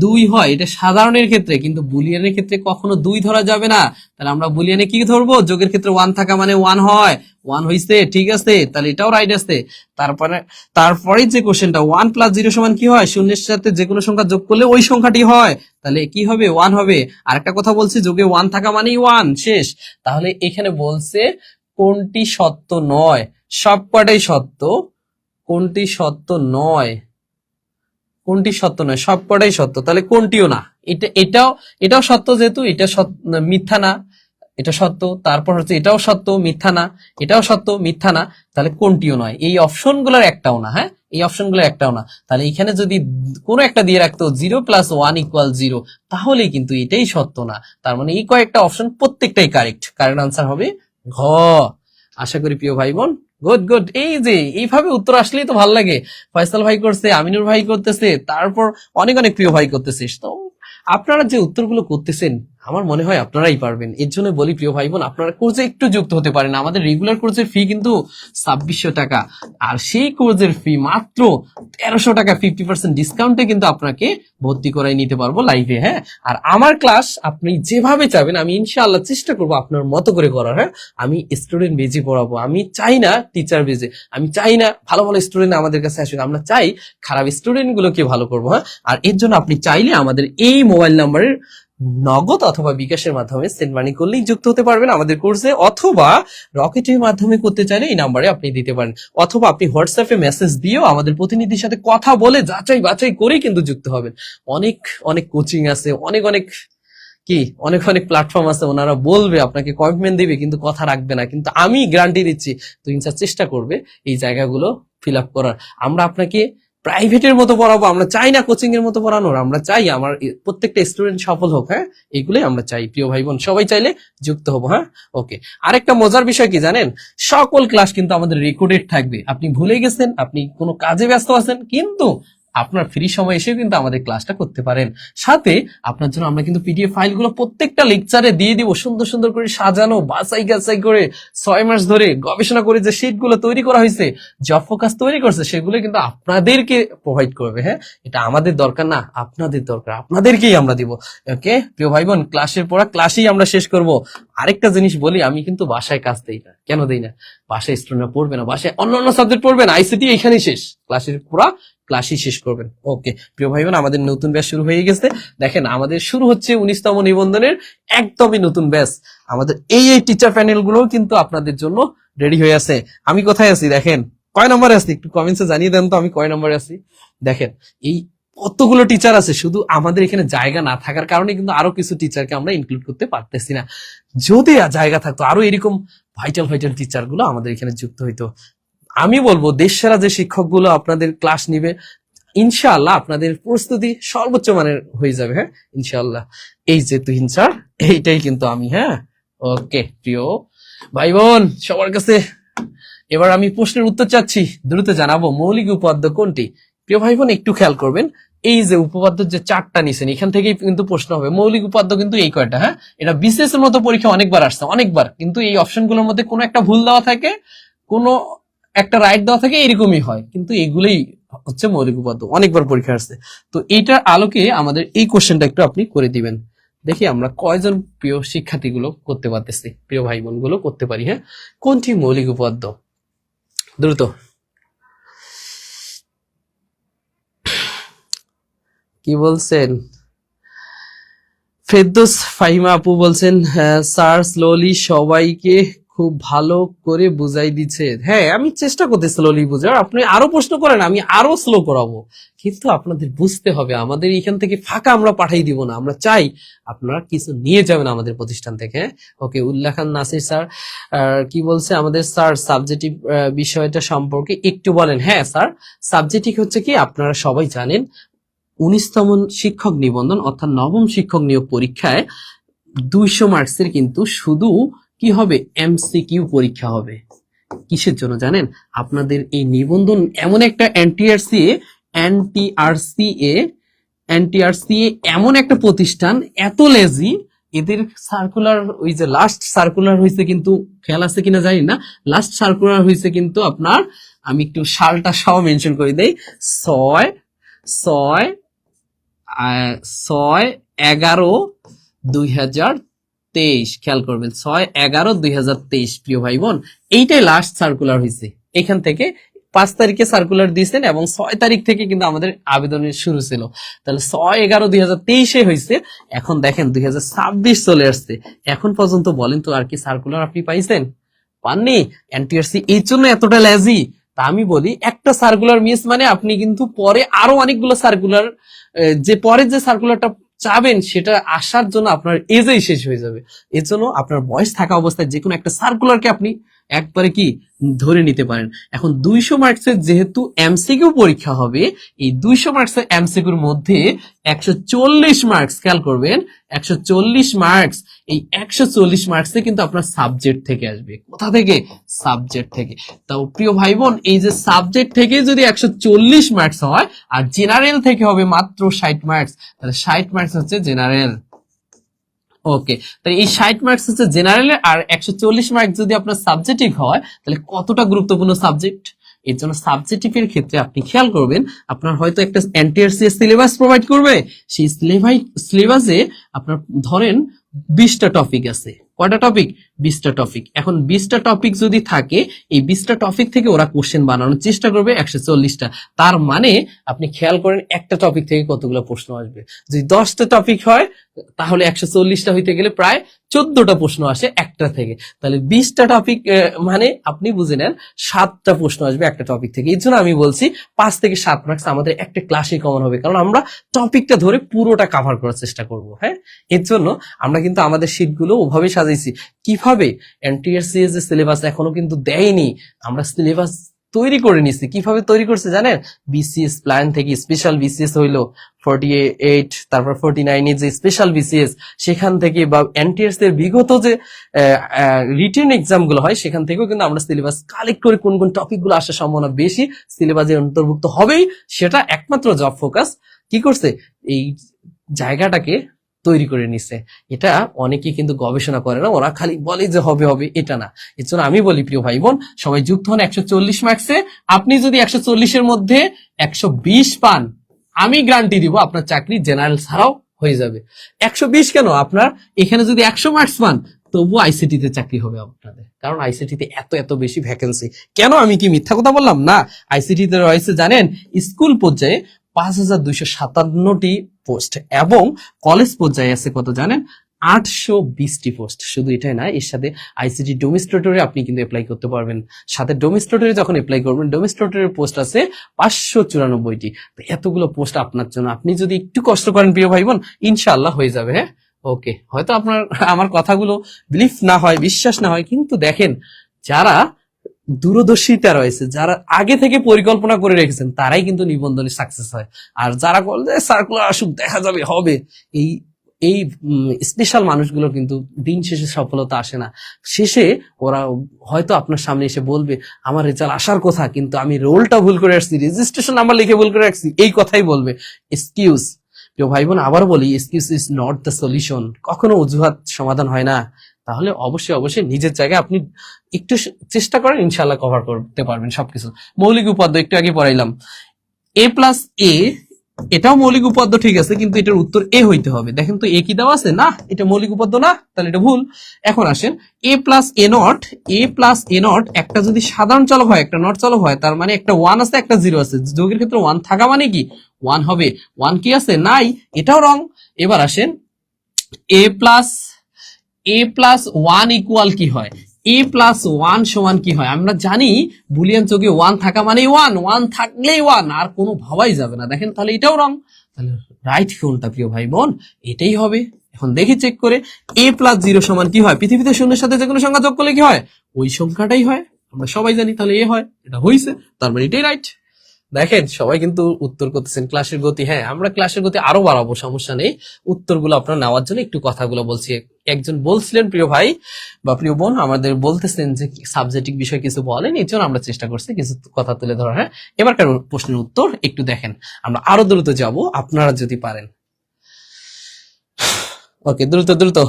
2 হয়, এটা সাধারণের ক্ষেত্রে, কিন্তু বুলিয়ানের ক্ষেত্রে কখনো 2 ধরা যাবে না। তাহলে আমরা বুলিয়ানে কি ধরবো? যোগের ক্ষেত্রে 1 থাকা মানে 1 হয়, 1 হইছে, ঠিক আছে, তাহলে এটাও রাইট আছে। তারপরে যে কোশ্চেনটা 1 প্লাস 0 সমান কি হয়? শূন্যের সাথে যে কোনো সংখ্যা যোগ করলে ওই সংখ্যাটি হয়, তাহলে কি হবে? 1 হবে। আরেকটা কথা বলছি, যোগে 1 থাকা মানেই 1, শেষ। তাহলে এখানে বলছে কোনটি সত্য নয়? সবকটাই সত্য। কোনটি সত্য নয়? কোনটি সত্য নয়? সবকটাই সত্য, তাহলে কোনটিও না। এটাও সত্য, যেহেতু এটা মিথ্যা না, এটা সত্য। তারপর হচ্ছে এটাও সত্য, মিথ্যা না, এটাও সত্য, মিথ্যা না, তাহলে কোনটিও নয়। এই অপশনগুলোর একটাও না, হ্যাঁ এই অপশনগুলো একটাও না। তাহলে এখানে যদি কোনো একটা দিয়ে রাখতো 0 + 1 = 0, তাহলে কিন্তু এটাই সত্য না। তার মানে এই কয়েকটা অপশন প্রত্যেকটাই কারেক্ট। কারেক্ট আনসার হবে ঘ। আশা করি প্রিয় ভাই বোন, গুড গুড, এই যে এইভাবে উত্তর আসলেই তো ভালো লাগে। ফয়সাল ভাই করছে, আমিনুর ভাই করতেছে, তারপর অনেক অনেক প্রিয় ভাই করতেছে। তো আপনারা যে উত্তরগুলো করতেছেন, আমার মনে হয় আপনারাই পারবেন। এর জন্য বলি প্রিয় ভাই বোন, আপনারা কোর্সে একটু যুক্ত হতে পারেন। আমাদের রেগুলার কোর্সের ফি কিন্তু 2600 টাকা, আর সেই কোর্সের ফি মাত্র 1300 টাকা, 50% ডিসকাউন্টে কিন্তু আপনাকে ভর্তি করাই নিতে পারবো লাইভে, হ্যাঁ। আর আমার ক্লাস আপনি যেভাবে চাবেন, আমি ইনশাআল্লাহ চেষ্টা করবো আপনার মতো করে করার, হ্যাঁ। আমি স্টুডেন্ট বেজে পড়াবো, আমি চাই না টিচার বেজে, আমি চাই না ভালো ভালো স্টুডেন্ট আমাদের কাছে আসুক, আমরা চাই খারাপ স্টুডেন্ট গুলোকে ভালো করবো, হ্যাঁ। আর এর জন্য আপনি চাইলে আমাদের এই মোবাইল নাম্বারের নগদ অথবা বিকাশের মাধ্যমে সেন্ড মানি করলেই যুক্ত হতে পারবেন আমাদের কোর্সে, অথবা রকেটের মাধ্যমে করতে চাইলে এই নাম্বারে আপনি দিতে পারেন, অথবা আপনি হোয়াটসঅ্যাপে মেসেজ দিয়েও আমাদের প্রতিনিধির সাথে কথা বলে যাচাই বাছাই করেই কিন্তু যুক্ত হবেন। অনেক অনেক কোচিং আছে, অনেক অনেক অনেক অনেক প্ল্যাটফর্ম আছে, ওনারা বলবে আপনাকে কমিটমেন্ট দিবে কিন্তু কথা রাখবে না, কিন্তু আমি গ্যারান্টি দিচ্ছি তুই চেষ্টা করবে এই জায়গাগুলো ফিল আপ করার। আমরা আপনাকে প্রাইভেটের মতো পড়াবো, আমরা চাই না কোচিং এর মতো পড়ানোর, আমরা চাই আমার প্রত্যেকটা স্টুডেন্ট সফল হোক। হ্যাঁ, এগুলোই আমরা চাই। প্রিয় ভাই বোন, সবাই চাইলে যুক্ত হবো। হ্যাঁ, ওকে। আরেকটা মজার বিষয় কি জানেন, সকল ক্লাস কিন্তু আমাদের রেকর্ডেড থাকবে। আপনি ভুলে গেছেন, আপনি কোনো কাজে ব্যস্ত আছেন, কিন্তু আপনার ফ্রি সময় এসেও কিন্তু আমাদের ক্লাসটা করতে পারেন। সাথে আপনার জন্য আমরা কিন্তু পিডিএফ ফাইলগুলো প্রত্যেকটা লেকচারে দিয়ে দিব, সুন্দর সুন্দর করে সাজানো, বাছাই গাছাই করে 6 মাস ধরে গবেষণা করে যে শিটগুলো তৈরি করা হয়েছে, জব ফোকাস তৈরি করছে, সেগুলো কিন্তু আপনাদেরকে প্রোভাইড করবে। হ্যাঁ, এটা আমাদের দরকার না, আপনাদের দরকার, আপনাদেরকেই আমরা দিব। ওকে প্রিয় ভাই বোন, ক্লাসের পড়া ক্লাসেই আমরা শেষ করব। আরেকটা জিনিস বলি, আমি কিন্তু বাসায় কাজ দেই না। কেন দেই না? বাসায় স্টুডেন্টরা পড়বে না, বাসায় অন্যান্য সাবজেক্ট পড়বে না, আইসিটি এখানেই শেষ, ক্লাসের পুরা ক্লাসই শেষ করবেন। ওকে প্রিয় ভাই বোন, আমাদের নতুন ব্যাচ শুরু হয়ে গেছে। দেখেন, আমাদের শুরু হচ্ছে 19তম নিবন্ধনের একদমই নতুন ব্যাচ। আমাদের এই টিচার প্যানেল গুলো কিন্তু আপনাদের জন্য রেডি হয়ে আছে। আমি কোথায় আছি দেখেন, কয় নম্বরে আছি একটু কমেন্টসে জানিয়ে দেন তো আমি কয় নম্বরে আছি। দেখেন, এই কতগুলো টিচার আছে, শুধু আমাদের এখানে জায়গা না থাকার কারণে কিন্তু আরো কিছু টিচারকে আমরা ইনক্লুড করতে পারতেছি না। যদি জায়গা থাকতো, আরো এরকম ভাইটাল ভাইটাল টিচার গুলো আমাদের এখানে যুক্ত হইতো। আমি বলবো দেশ সেরা যে শিক্ষকগুলো আপনাদের ক্লাস নিবে, ইনশাআল্লাহ আপনাদের প্রস্তুতি সর্বোচ্চ মানের হয়ে যাবে। হ্যাঁ, ইনশাআল্লাহ। এই যে তুহিন স্যার, এইটাই কিন্তু আমি। হ্যাঁ, ওকে প্রিয় ভাই বোন, সবার কাছে এবার আমি প্রশ্নের উত্তর চাচ্ছি, দ্রুত জানাবো মৌলিক উপপাদ্য কোনটি? প্রিয় ভাই বোন, একটু খেয়াল করবেন, এই যে উপপাদ্য যে চারটা নিছেন, এখান থেকেই কিন্তু প্রশ্ন হবে। মৌলিক উপাদ্য কিন্তু এই কয়টা। হ্যাঁ, এটা বিসিএস এর মতো পরীক্ষা অনেকবার আসছে, অনেকবার, কিন্তু এই অপশনগুলোর মধ্যে কোনো একটা ভুল দেওয়া থাকে, কোনো একটা রাইট দেওয়া থাকে, এরকমই হয়, কিন্তু এগুলোই হচ্ছে মৌলিক উপাদ্য, অনেকবার পরীক্ষা আসছে। তো এইটার আলোকে আমাদের এই কোশ্চেনটা একটু আপনি করে দিবেন, দেখি আমরা কয়জন প্রিয় শিক্ষার্থীগুলো করতে পারতেছি, প্রিয় ভাই বোন গুলো করতে পারি। হ্যাঁ, কোনটি মৌলিক উপাদ্য? দ্রুত কি বলছেন? ফেরদৌস ফাহিমা আপু বলছেন, স্যার স্লোলি সবাইকে খুব ভালো করে বুঝাই দিচ্ছে। হ্যাঁ, আমি চেষ্টা করতে স্লোলি বুঝার, আপনি আরো প্রশ্ন করেন, আমি আরো স্লো করাবো, কিন্তু আপনাদের বুঝতে হবে আমাদের এখান থেকে ফাঁকা আমরা পাঠাই দিব না, আমরা চাই আপনারা কিছু নিয়ে যাবেন আমাদের প্রতিষ্ঠান থেকে। ওকে, উল্লাহ খান নাসির স্যার কি বলছে আমাদের, স্যার সাবজেক্টিভ বিষয়টা সম্পর্কে একটু বলেন। হ্যাঁ স্যার, সাবজেক্টিভ হচ্ছে কি, আপনারা সবাই জানেন 19তম শিক্ষক নিবন্ধন অর্থাৎ নবম শিক্ষক নিয়োগ পরীক্ষায় 200 মার্কসের কিন্তু শুধু কি হবে, এমসিকিউ পরীক্ষা হবে। কিসের জন্য জানেন? আপনাদের এই নিবন্ধন এমন একটা এনটিআরসি এমন একটা প্রতিষ্ঠান, এত লেজি, এদের সার্কুলার, ওই যে লাস্ট সার্কুলার হয়েছে, কিন্তু খেয়াল আছে কিনা জানি না, লাস্ট সার্কুলার হয়েছে কিন্তু আপনার, আমি একটু সালটা সহ মেনশন করে দেই, 6/11/2023, খেয়াল করবেন, 6/11/2023। প্রিয় ভাই বোন, এইটাই লাস্ট সার্কুলার হয়েছে। এখান থেকে 5 তারিখে সার্কুলার দিয়েছেন এবং 6 তারিখ থেকে কিন্তু আমাদের আবেদনের শুরু ছিল, তাহলে 6/11/2023 হয়েছে। এখন দেখেন 2026 চলে আসছে, এখন পর্যন্ত বলেন তো আর কি সার্কুলার আপনি পাইছেন? পাননি। এনটিআরসি এই জন্য এতটা লেজি। তা আমি বলি, একটা সার্কুলার মিস মানে আপনি কিন্তু পরে আরো অনেকগুলো সার্কুলার, যে পরে যে সার্কুলারটা চাবেন সেটা আসার জন্য আপনার এজেই শেষ হয়ে যাবে। এর জন্য আপনার বয়স থাকা অবস্থায় যে কোনো একটা সার্কুলারকে আপনি একবারে কি ধরে নিতে পারেন। এখন 200 মার্কসের যেহেতু এমসিকিউ পরীক্ষা হবে, এই 200 মার্কসের এমসিকিউর মধ্যে 140 মার্কস, খেয়াল করবেন, 140 মার্কস, এই 140 মার্কসে কিন্তু আপনার সাবজেক্ট থেকে আসবে। কোথা থেকে? সাবজেক্ট থেকে। তাও প্রিয় ভাই বোন, এই যে সাবজেক্ট থেকে যদি 140 মার্কস হয় আর জেনারেল থেকে হবে মাত্র 60 মার্কস, তাহলে 60 মার্কস হচ্ছে জেনারেল। ওকে, তাহলে এই 60 মার্কস হচ্ছে জেনারেলের, আর 140 মার্কস যদি আপনার সাবজেক্টিভ হয়, তাহলে কতটা গুরুত্বপূর্ণ সাবজেক্ট। এর জন্য সাবজেক্টিভের ক্ষেত্রে আপনি খেয়াল করবেন, আপনার হয়তো একটা এনটিআরসি সিলেবাস প্রোভাইড করবে, সেই সিলেবাসে আপনার ধরেন 20টা টপিক আছে। কয়টা টপিক? 20টা টপিক। এখন 20টা টপিক যদি থাকে, এই 20টা টপিক থেকে ওরা কোশ্চেন বানানোর চেষ্টা করবে 140টা। তার মানে আপনি খেয়াল করেন একটা টপিক থেকে কতগুলো প্রশ্ন আসবে। যদি 10টা টপিক হয়, তাহলে 140টা হইতে গেলে প্রায় 14টা প্রশ্ন আসে একটা থেকে, তাহলে 20টা টপিক, মানে আপনি বুঝে নেন 7টা প্রশ্ন আসবে একটা টপিক থেকে। এই জন্য আমি বলছি 5 থেকে 7 মার্কস আমাদের একটা ক্লাসে কমন হবে, কারণ আমরা টপিকটা ধরে পুরোটা কভার করার চেষ্টা করব। হ্যাঁ, এর জন্য আমরা কিন্তু আমাদের শীটগুলো ওভাবে সাজাইছি। কিভাবে এনটিআরসিএস এর সিলেবাস এখনো কিন্তু দেয়নি, আমরা সিলেবাস তৈরি করে নিছি। কিভাবে তৈরি করছে জানেন? বিসিএস প্ল্যান থেকে স্পেশাল বিসিএস হইলো 48, তারপর 49 এর যে স্পেশাল বিসিএস সেখান থেকে, বা এনটিএস এর বিগত যে রিটেন এক্সাম গুলো হয় সেখান থেকেও কিন্তু আমরা সিলেবাস কালেক্ট করে কোন কোন টপিক গুলো আসার সম্ভাবনা বেশি সিলেবাসে অন্তর্ভুক্ত হবেই, সেটা একমাত্র জব ফোকাস কি করছে, এই জায়গাটাকে তৈরি করে নিছে। এটা অনেকেই কিন্তু গবেষণা করে না, ওরা খালি বলে যে হবে হবে, এটা না। এর জন্য আমি বলি প্রিয় ভাই বোন, সবাই যুক্ত হন 140 মার্কসে। আপনি যদি 140-এর মধ্যে 120 পান, আমি গ্যারান্টি দিব আপনার চাকরি জেনারেল ছাড়াও হয়ে যাবে। 120 কেন, আপনার এখানে যদি 100 মার্কস পান তবু আইসিটি তে চাকরি হবে আপনাদের, কারণ আইসিটি তে এত এত বেশি ভ্যাকেন্সি। কেন, আমি কি মিথ্যা কথা বললাম? না, আইসিটি তে রয়েছে জানেন স্কুল পর্যায়ে 5257টি পোস্ট, এবং কলেজ পর্যায়ে আছে কত জানেন, 820টি পোস্ট। শুধু এটাই না, এর সাথে আইসিটি ডোমিস্ট্রেটরে আপনি কিন্তু অ্যাপ্লাই করতে পারবেন। সাথে ডোমিস্ট্রেটরে যখন অ্যাপ্লাই করবেন, ডোমিস্ট্রেটরের পোস্ট আছে 594টি। তো এতগুলো পোস্ট আপনার জন্য, আপনি যদি একটু কষ্ট করেন প্রিয় ভাই বোন, ইনশাআল্লাহ হয়ে যাবে। হ্যাঁ, ওকে, হয়তো আপনার আমার কথাগুলো বিলিফ না হয়, বিশ্বাস না হয়, কিন্তু দেখেন যারা দূরদর্শিতা রয়েছে, যারা আগে থেকে পরিকল্পনা করে রেখেছেন, তারাই কিন্তু নিবন্ধনে সাকসেস হয়। আর যারা বলে সার্কুলার আসুক দেখা যাবে হবে, এই এই স্পেশাল মানুষগুলো কিন্তু দিন শেষে সফলতা আসে না। শেষে ওরা হয়তো আপনার সামনে এসে বলবে আমার রেজাল্ট আসার কথা, কিন্তু আমি রোলটা ভুল করে আসছি, রেজিস্ট্রেশন নাম্বার লিখে ভুল করে রাখছি, এই কথাই বলবে। এক্সকিউজ, প্রিয় ভাই বোন আবার বলি, excuse is not the solution. কখনো অজুহাত সমাধান হয় না। তাহলে অবশ্যই অবশ্যই নিজের জায়গায় আপনি একটু চেষ্টা করেন, ইনশাল্লাহ কভার করতে পারবেন সবকিছু। মৌলিক উপাদ্য একটু আগে পড়াইলাম, এ প্লাস এ, এটাও মৌলিক উপাদ্য ঠিক আছে, কিন্তু এটার উত্তর এ হইতে হবে। দেখেন তো এ কি দেওয়া আছে? না, এটা মৌলিক উপাদ্য না, তাহলে এটা ভুল। এখন আসেন A plus A not, A plus A not একটা যদি সাধারণ চলক হয়, একটা নট চলক হয়, তার মানে একটা 1 আছে একটা 0 আছে, যোগের ক্ষেত্রে 1 থাকা মানে কি 1 হবে। 1 কি আছে? নাই, এটাও রং। এবার আসেন এ প্লাস 1 ইকুয়াল কি হয়, এ প্লাস 1 সমান কি হয়? আমরা জানি বুলিয়ান যোগে 1 থাকা মানে 1, 1 থাকলেই 1, আর কোনো ভাবাই যাবে না। দেখেন তাহলে এটাও রং। তাহলে রাইট কোনটা প্রিয় ভাই বোন? এটাই হবে। এখন দেখি চেক করে, এ প্লাস 0 সমান কি হয়? পৃথিবীতে শূন্যের সাথে যে কোনো সংখ্যা যোগ করলে কি হয়? ওই সংখ্যাটাই হয়, আমরা সবাই জানি। তাহলে এ হয়, এটা হইছে, তার মানে এটাই রাইট। দেখেন সবাই কিন্তু উত্তর করতেছেন। ক্লাসের গতি, হ্যাঁ আমরা ক্লাসের গতি আরো বাড়াবো, সমস্যা নেই। উত্তরগুলো আপনার নেওয়ার জন্য একটু কথাগুলো বলছি। একজন বলছিলেন প্রিয় ভাই বা প্রিয় বোন আমাদের বলতেছেন যে সাবজেক্টিভ বিষয় কিছু বলেন, এই জন্য আমরা চেষ্টা করছি কিছু কথা তুলে ধরা। হ্যাঁ, এবারকার প্রশ্নের উত্তর একটু দেখেন, আমরা আরো দ্রুত যাব আপনারা যদি পারেন। ওকে, দ্রুত দ্রুত।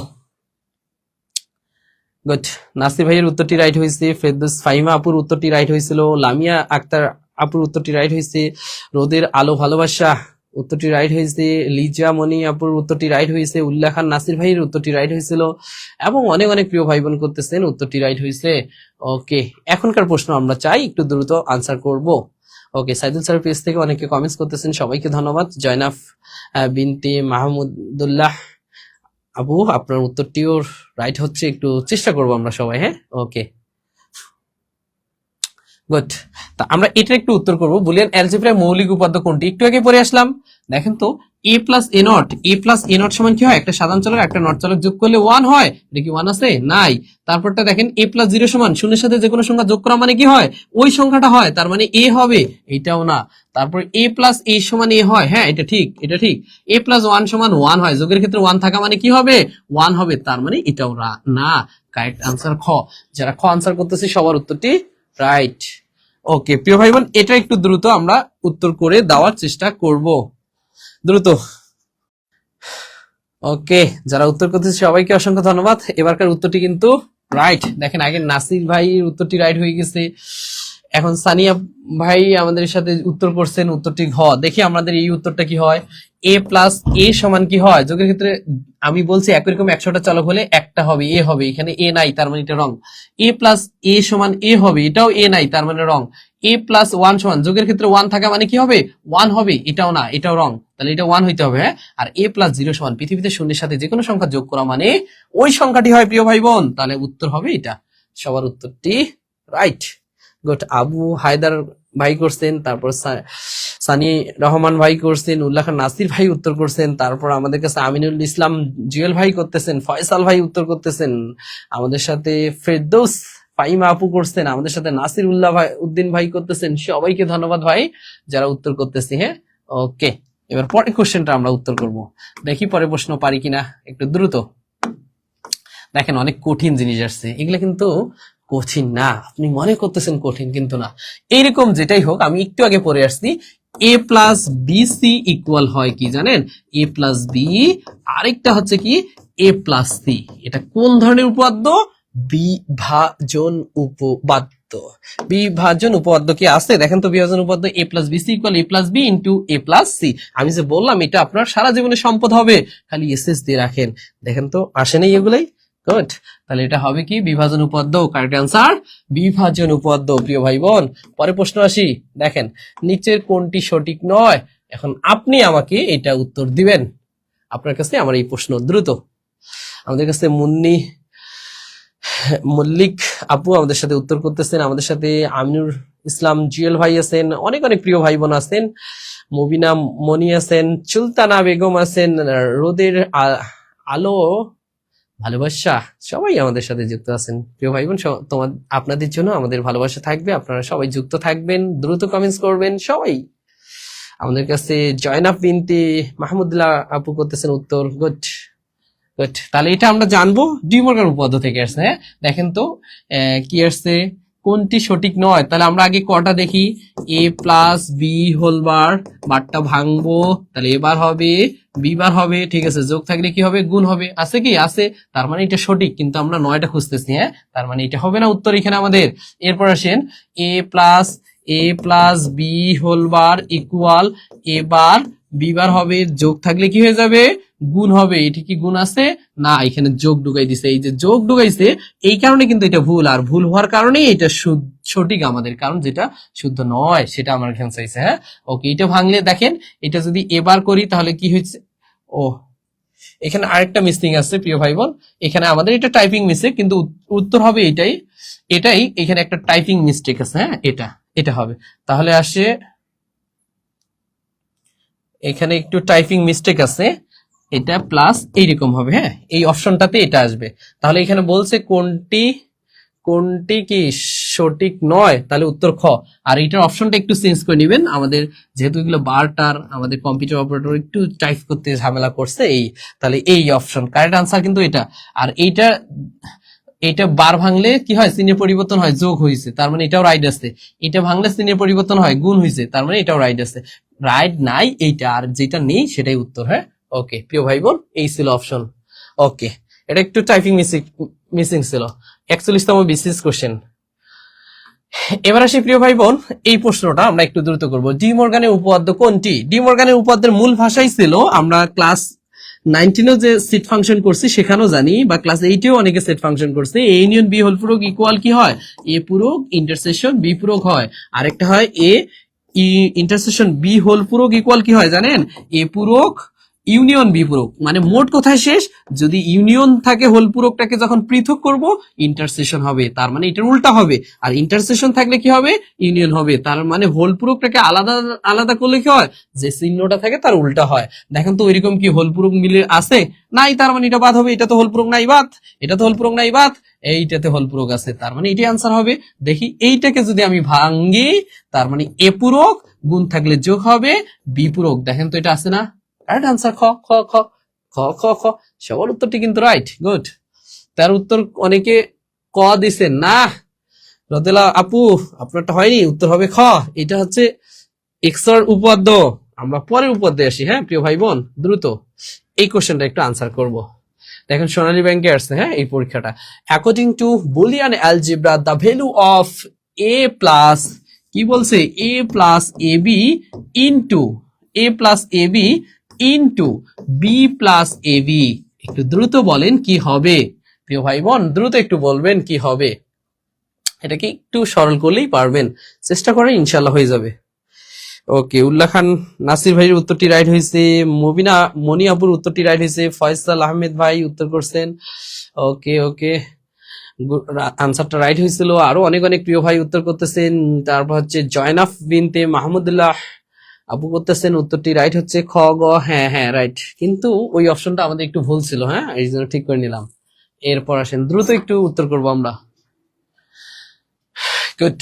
গুড, নাসির ভাইয়ের উত্তরটি রাইট হয়েছে, ফেরদৌস ফাহিমা আপুর উত্তরটি রাইট হয়েছিল, লামিয়া আক্তার আপুর উত্তরটি রাইট হয়েছে, রোদের আলো ভালোবাসা উত্তরটি রাইট হয়েছে, লিজা মনি আপুর উত্তরটি রাইট হয়েছে, উল্লাহ খান নাসির ভাইয়ের উত্তরটি রাইট হয়েছিল, এবং অনেক অনেক প্রিয় ভাই বোন করতেছেন উত্তরটি রাইট হয়েছে। ওকে, এখনকার প্রশ্ন আমরা চাই একটু দ্রুত আনসার করব। ওকে, সাইদুল স্যার পেজ থেকে অনেকে কমেন্টস করতেছেন, সবাইকে ধন্যবাদ। জয়নাফ বিনতে মাহমুদুল্লাহ আবু, আপনার উত্তরটিও রাইট হচ্ছে, একটু চেষ্টা করবো আমরা সবাই। হ্যাঁ, ওকে গুড। তা আমরা এটা একটু উত্তর করবো, বুলিয়ান অ্যালজেব্রার মৌলিক উপাদ্য কোনটি? একটু আগে পড়ে আসলাম। দেখেন তো A plus A not, A plus A not সমান কি হয়? একটা সাধারণ চলক একটা নট চলক যোগ করলে 1 হয়, এটা কি 1 আছে? নাই। তারপরটা দেখেন এ প্লাস 0 সমান শূন্যের সাথে যে কোনো সংখ্যা যোগ করা মানে কি হয়? ওই সংখ্যাটা হয়, তার মানে এ হবে, এইটাও না। তারপর এ প্লাস এ সমান এ হয়, হ্যাঁ এটা ঠিক, এটা ঠিক। এ প্লাস 1 সমান 1 হয়, যোগের ক্ষেত্রে 1 থাকা মানে কি হবে? 1 হবে, তার মানে এটাও না। কারেক্ট আনসার খ। যারা খ আনসার করতেছে সবার উত্তরটি রাইট। ওকে প্রিয় ভাই বোন, এটা একটু দ্রুত আমরা উত্তর করে দেওয়ার চেষ্টা করব, দ্রুত। ওকে, যারা উত্তর করতেছে সবাইকে অসংখ্য ধন্যবাদ। এবারকার উত্তরটি কিন্তু রাইট। দেখেন আগে নাসির ভাইয়ের উত্তরটি রাইট হয়ে গেছে, এখন সানিয়া ভাই আমাদের সাথে উত্তর করছেন, উত্তরটি ঘ। দেখি আমাদের এই উত্তরটা কি হয়। এ প্লাস এ সমান কি হয় যোগের ক্ষেত্রে? আমি বলছি একই রকম 100টা চলক হলে একটা হবে এ হবে, এখানে এ নাই তার মানে এটা রং। এ প্লাস এ সমান এ হবে, এটাও এ নাই তার মানে রং। এ প্লাস 1 সমান যোগের ক্ষেত্রে 1 থাকা মানে কি হবে 1 হবে, এটাও না এটাও রং, তাহলে এটা 1 হইতে হবে। হ্যাঁ, আর এ প্লাস 0 সমান পৃথিবীতে শূন্যের সাথে যে কোনো সংখ্যা যোগ করা মানে ওই সংখ্যাটি হয় প্রিয় ভাই বোন, তাহলে উত্তর হবে এটা। সবার উত্তরটি রাইট, গুড। আবু হায়দার ভাই করছেন, তারপর সানি রহমান ভাই করছেন, উল্লাহ খান নাসির ভাই উত্তর করছেন, তারপর আমাদের কাছে আমিনুল ইসলাম জুয়েল ভাই করতেছেন, ফয়সাল ভাই উত্তর করতেছেন, আমাদের সাথে ফেরদৌস ফাইমা আপু করছেন, আমাদের সাথে নাসির উল্লাহ ভাই উদ্দিন ভাই করতেছেন। সবাইকে ধন্যবাদ ভাই যারা উত্তর করতেছি। হ্যাঁ, ওকে, এবার পরের কোশ্চেনটা আমরা উত্তর করব। দেখি পরের প্রশ্ন পারি কিনা, একটু দ্রুত। দেখেন অনেক কঠিন জিনিস আসছে, এগুলা কিন্তু কঠিন না, আপনি মনে করতেছেন কঠিন কিন্তু না। এইরকম যেটাই হোক, আমি একটু আগে পড়ে আসছি, এ প্লাস বি সি ইকুয়াল হয় কি জানেন? এ প্লাস বি, আরেকটা হচ্ছে কি এ প্লাস সি। এটা কোন ধরনের উপপাদ্য? বিভাজন উপপাদ্য। বিভাজন উপপাদ্য কি আছে দেখেন তো? বিভাজন উপপাদ্য এ প্লাস বি সি ইকুয়াল এ প্লাস বি ইন্টু এ প্লাস সি। আমি যে বললাম এটা আপনার সারা জীবনে সম্পদ হবে, খালি এসএস দিয়ে রাখেন। দেখেন তো আসে নাই এগুলাই? গুড, তাহলে এটা হবে কি বিভাজন উপপাদ্য। কারেক্ট অ্যান্সার বিভাজন উপপাদ্য প্রিয় ভাই বোন। পরে প্রশ্ন আসি, দেখেন নিচের কোনটি সঠিক নয়? এখন আপনি আমাকে এটা উত্তর দিবেন। আপনার কাছে আমার এই প্রশ্ন দ্রুত। আমাদের কাছে মুন্নি মল্লিক আপু আমাদের সাথে উত্তর করতেছেন, আমাদের সাথে আমিনুর ইসলাম জুয়েল ভাই আছেন, অনেক অনেক প্রিয় ভাই বোন আছেন, মুবিনা মনি আছেন, সুলতানা বেগম আছেন, রোদের আলো ভালোবাসা, সবাই আমাদের সাথে যুক্ত আছেন প্রিয় ভাই বোন। তোমার আপনাদের জন্য আমাদের ভালোবাসা থাকবে, আপনারা সবাই যুক্ত থাকবেন, দ্রুত কমেন্টস করবেন সবাই। আমাদের কাছে জয়নাব বিনতি মাহমুদুল্লাহ আপু করতেছেন উত্তর। গুড গুড, তাহলে এটা আমরা জানবো ডি মর্গান উপপাদ্য থেকে আসছে। হ্যাঁ, দেখেন তো কি আসছে, কোনটি সঠিক নয়? তাহলে আমরা আগে কটা দেখি। এ প্লাস বি হোল বার, বারটা ভাঙবো, তাহলে এবার হবে বি বার হবে, ঠিক আছে। যোগ থাকলে কি হবে গুণ হবে, আছে কি আছে, তার মানে এটা সঠিক, কিন্তু আমরা 9টা খুঁজতেছি। হ্যাঁ, তার মানে এটা হবে না উত্তর এখানে আমাদের। এরপর আসেন A plus B whole bar equal A bar B bar হবে, যোগ থাকলে কি হয়ে যাবে গুণ হবে। এটা কি গুণ আছে না, এখানে যোগ ঢুকাই দিছে, এই যে যোগ ঢুকাইছে এই কারণে কিন্তু এটা ভুল, আর ভুল হওয়ার কারণেই এটা সঠিক আমাদের, কারণ যেটা শুদ্ধ নয় সেটা আমার এখানে চাইছে। হ্যাঁ, ওকে, এটা ভাঙলে দেখেন এটা যদি এবার করি তাহলে কি হয়েছে, ও এখানে আরেকটা মিসিং আছে প্রিয় ভাই বোন, এখানে আমাদের এটা টাইপিং মিস্টেক, কিন্তু উত্তর হবে এটাই এটাই। এখানে একটা টাইপিং মিস্টেক আছে। হ্যাঁ, এটা হবে, তাহলে আসে এখানে একটু টাইপিং মিস্টেক আছে, এটা প্লাস এইরকম হবে। হ্যাঁ, এই অপশনটাতে এটা আসবে। তাহলে এখানে বলছে কোনটি কোনটি কি সঠিক নয়, তাহলে উত্তর খ। আর এটার অপশনটা একটু চেঞ্জ করে নেবেন, আমাদের যেহেতু এগুলো বারটার আমাদের কম্পিউটার অপারেটর একটু টাইপ করতে ঝামেলা করছে, এই তাহলে এই অপশন কারেক্ট আনসার কিন্তু এটা। আর এইটা বার ভাঙলে কি হয় চিহ্নের পরিবর্তন হয়, যোগ হয়েছে, তার মানে এটাও রাইট আছে। এটা ভাঙলে চিহ্নের পরিবর্তন হয় গুণ হয়েছে, তার মানে এটাও রাইট আছে। রাইট নাই এইটা, আর যেটা নেই সেটাই উত্তর। হ্যাঁ, ওকে প্রিয় ভাই বোন, এই ছিল অপশন। ওকে, এটা একটু টাইপিং মিসিং ছিল। 41তম বিসিএস কোশ্চেন। এবার আসি প্রিয় ভাই বোন, এই প্রশ্নটা আমরা একটু দ্রুত করব। ডি মর্গানের উপপাদ্য কোনটি? ডি মর্গানের উপপাদ্যের মূল ভাষাই ছিল, আমরা ক্লাস 19-এও যে সেট ফাংশন করছি সেখানেও জানি, বা ক্লাস 8-এও অনেকে সেট ফাংশন করছে। এ ইউনিয়ন বি হোল পূরক ইকুয়াল কি হয়, এ পূরক ইন্টারসেকশন বি পূরক হয়। আরেকটা হয় এ ইন্টারসেকশন বি হোল পূরক ইকুয়াল কি হয় জানেন, এ পূরক ইউনিয়ন বি পূরক। মানে মোট কথায় শেষ, যদি ইউনিয়ন থাকে হোল পূরকটাকে যখন পৃথক করব ইন্টারসেকশন হবে, তার মানে এটার উল্টা হবে। আর ইন্টারসেকশন থাকলে কি হবে ইউনিয়ন হবে, তার মানে হোল পূরকটাকে আলাদা আলাদা করলে কি হয়, যে চিহ্নটা থাকে তার উল্টা হয়। দেখেন তো ওইরকম কি হোল পূরক মিলে আছে নাই, তার মানে এটা বাদ হবে, এটা তো হোল পূরক নাই বাদ, এটা তো হোল পূরক নাই বাদ, এইটাতে হোল পূরক আছে, তার মানে এটাই আনসার হবে। দেখি এইটাকে যদি আমি ভাঙ্গি, তার মানে এ পূরক গুণ থাকলে যোগ হবে বি পূরক। দেখেন তো এটা আছে না, রাইট আনসার খ খ খ খ খ খ। সবার উত্তরটি কিন্তু রাইট, গুড। তার উত্তর অনেকে ক দিছেন না, রদেলা আপু আপনারটা হয়নি, উত্তর হবে খ। এটা হচ্ছে এক্সর উপপাদ্য। আমরা পরের উপপাদ্যে আসি। হ্যাঁ প্রিয় ভাই বোন, দ্রুত এই কোশ্চেনটা একটু আনসার করব। দেখেন সোনালী ব্যাংকে আসছে হ্যাঁ এই পরীক্ষাটা। According to Boolean algebra the value of A plus কি বলছে, এ plus A B into A plus A B into B plus A B. একটু দ্রুত বলেন কি হবে প্রিয় ভাই বোন, দ্রুত একটু বলবেন কি হবে। এটাকে একটু সরল করলেই পারবেন, চেষ্টা করেন ইনশাল্লাহ হয়ে যাবে। ওকে, উল্লাহ খান নাসির ভাইয়ের উত্তরটি রাইট হয়েছে, মুবিনা মনি আপুর উত্তরটি রাইট হয়েছে, ফয়সাল আহমেদ ভাই উত্তর করছেন। ওকে ওকে, আনসারটা রাইট হয়েছিল। আরো অনেক অনেক প্রিয় ভাই উত্তর করতেছেন। তারপর হচ্ছে জয়নাফ বিনতে মাহমুদুল্লাহ আপু করতেছেন, উত্তরটি রাইট হচ্ছে খ গ। হ্যাঁ হ্যাঁ রাইট, কিন্তু ওই অপশনটা আমাদের একটু ভুল ছিল, হ্যাঁ এই জন্য ঠিক করে নিলাম। এরপর আসেন দ্রুত একটু উত্তর করবো আমরা। গুড,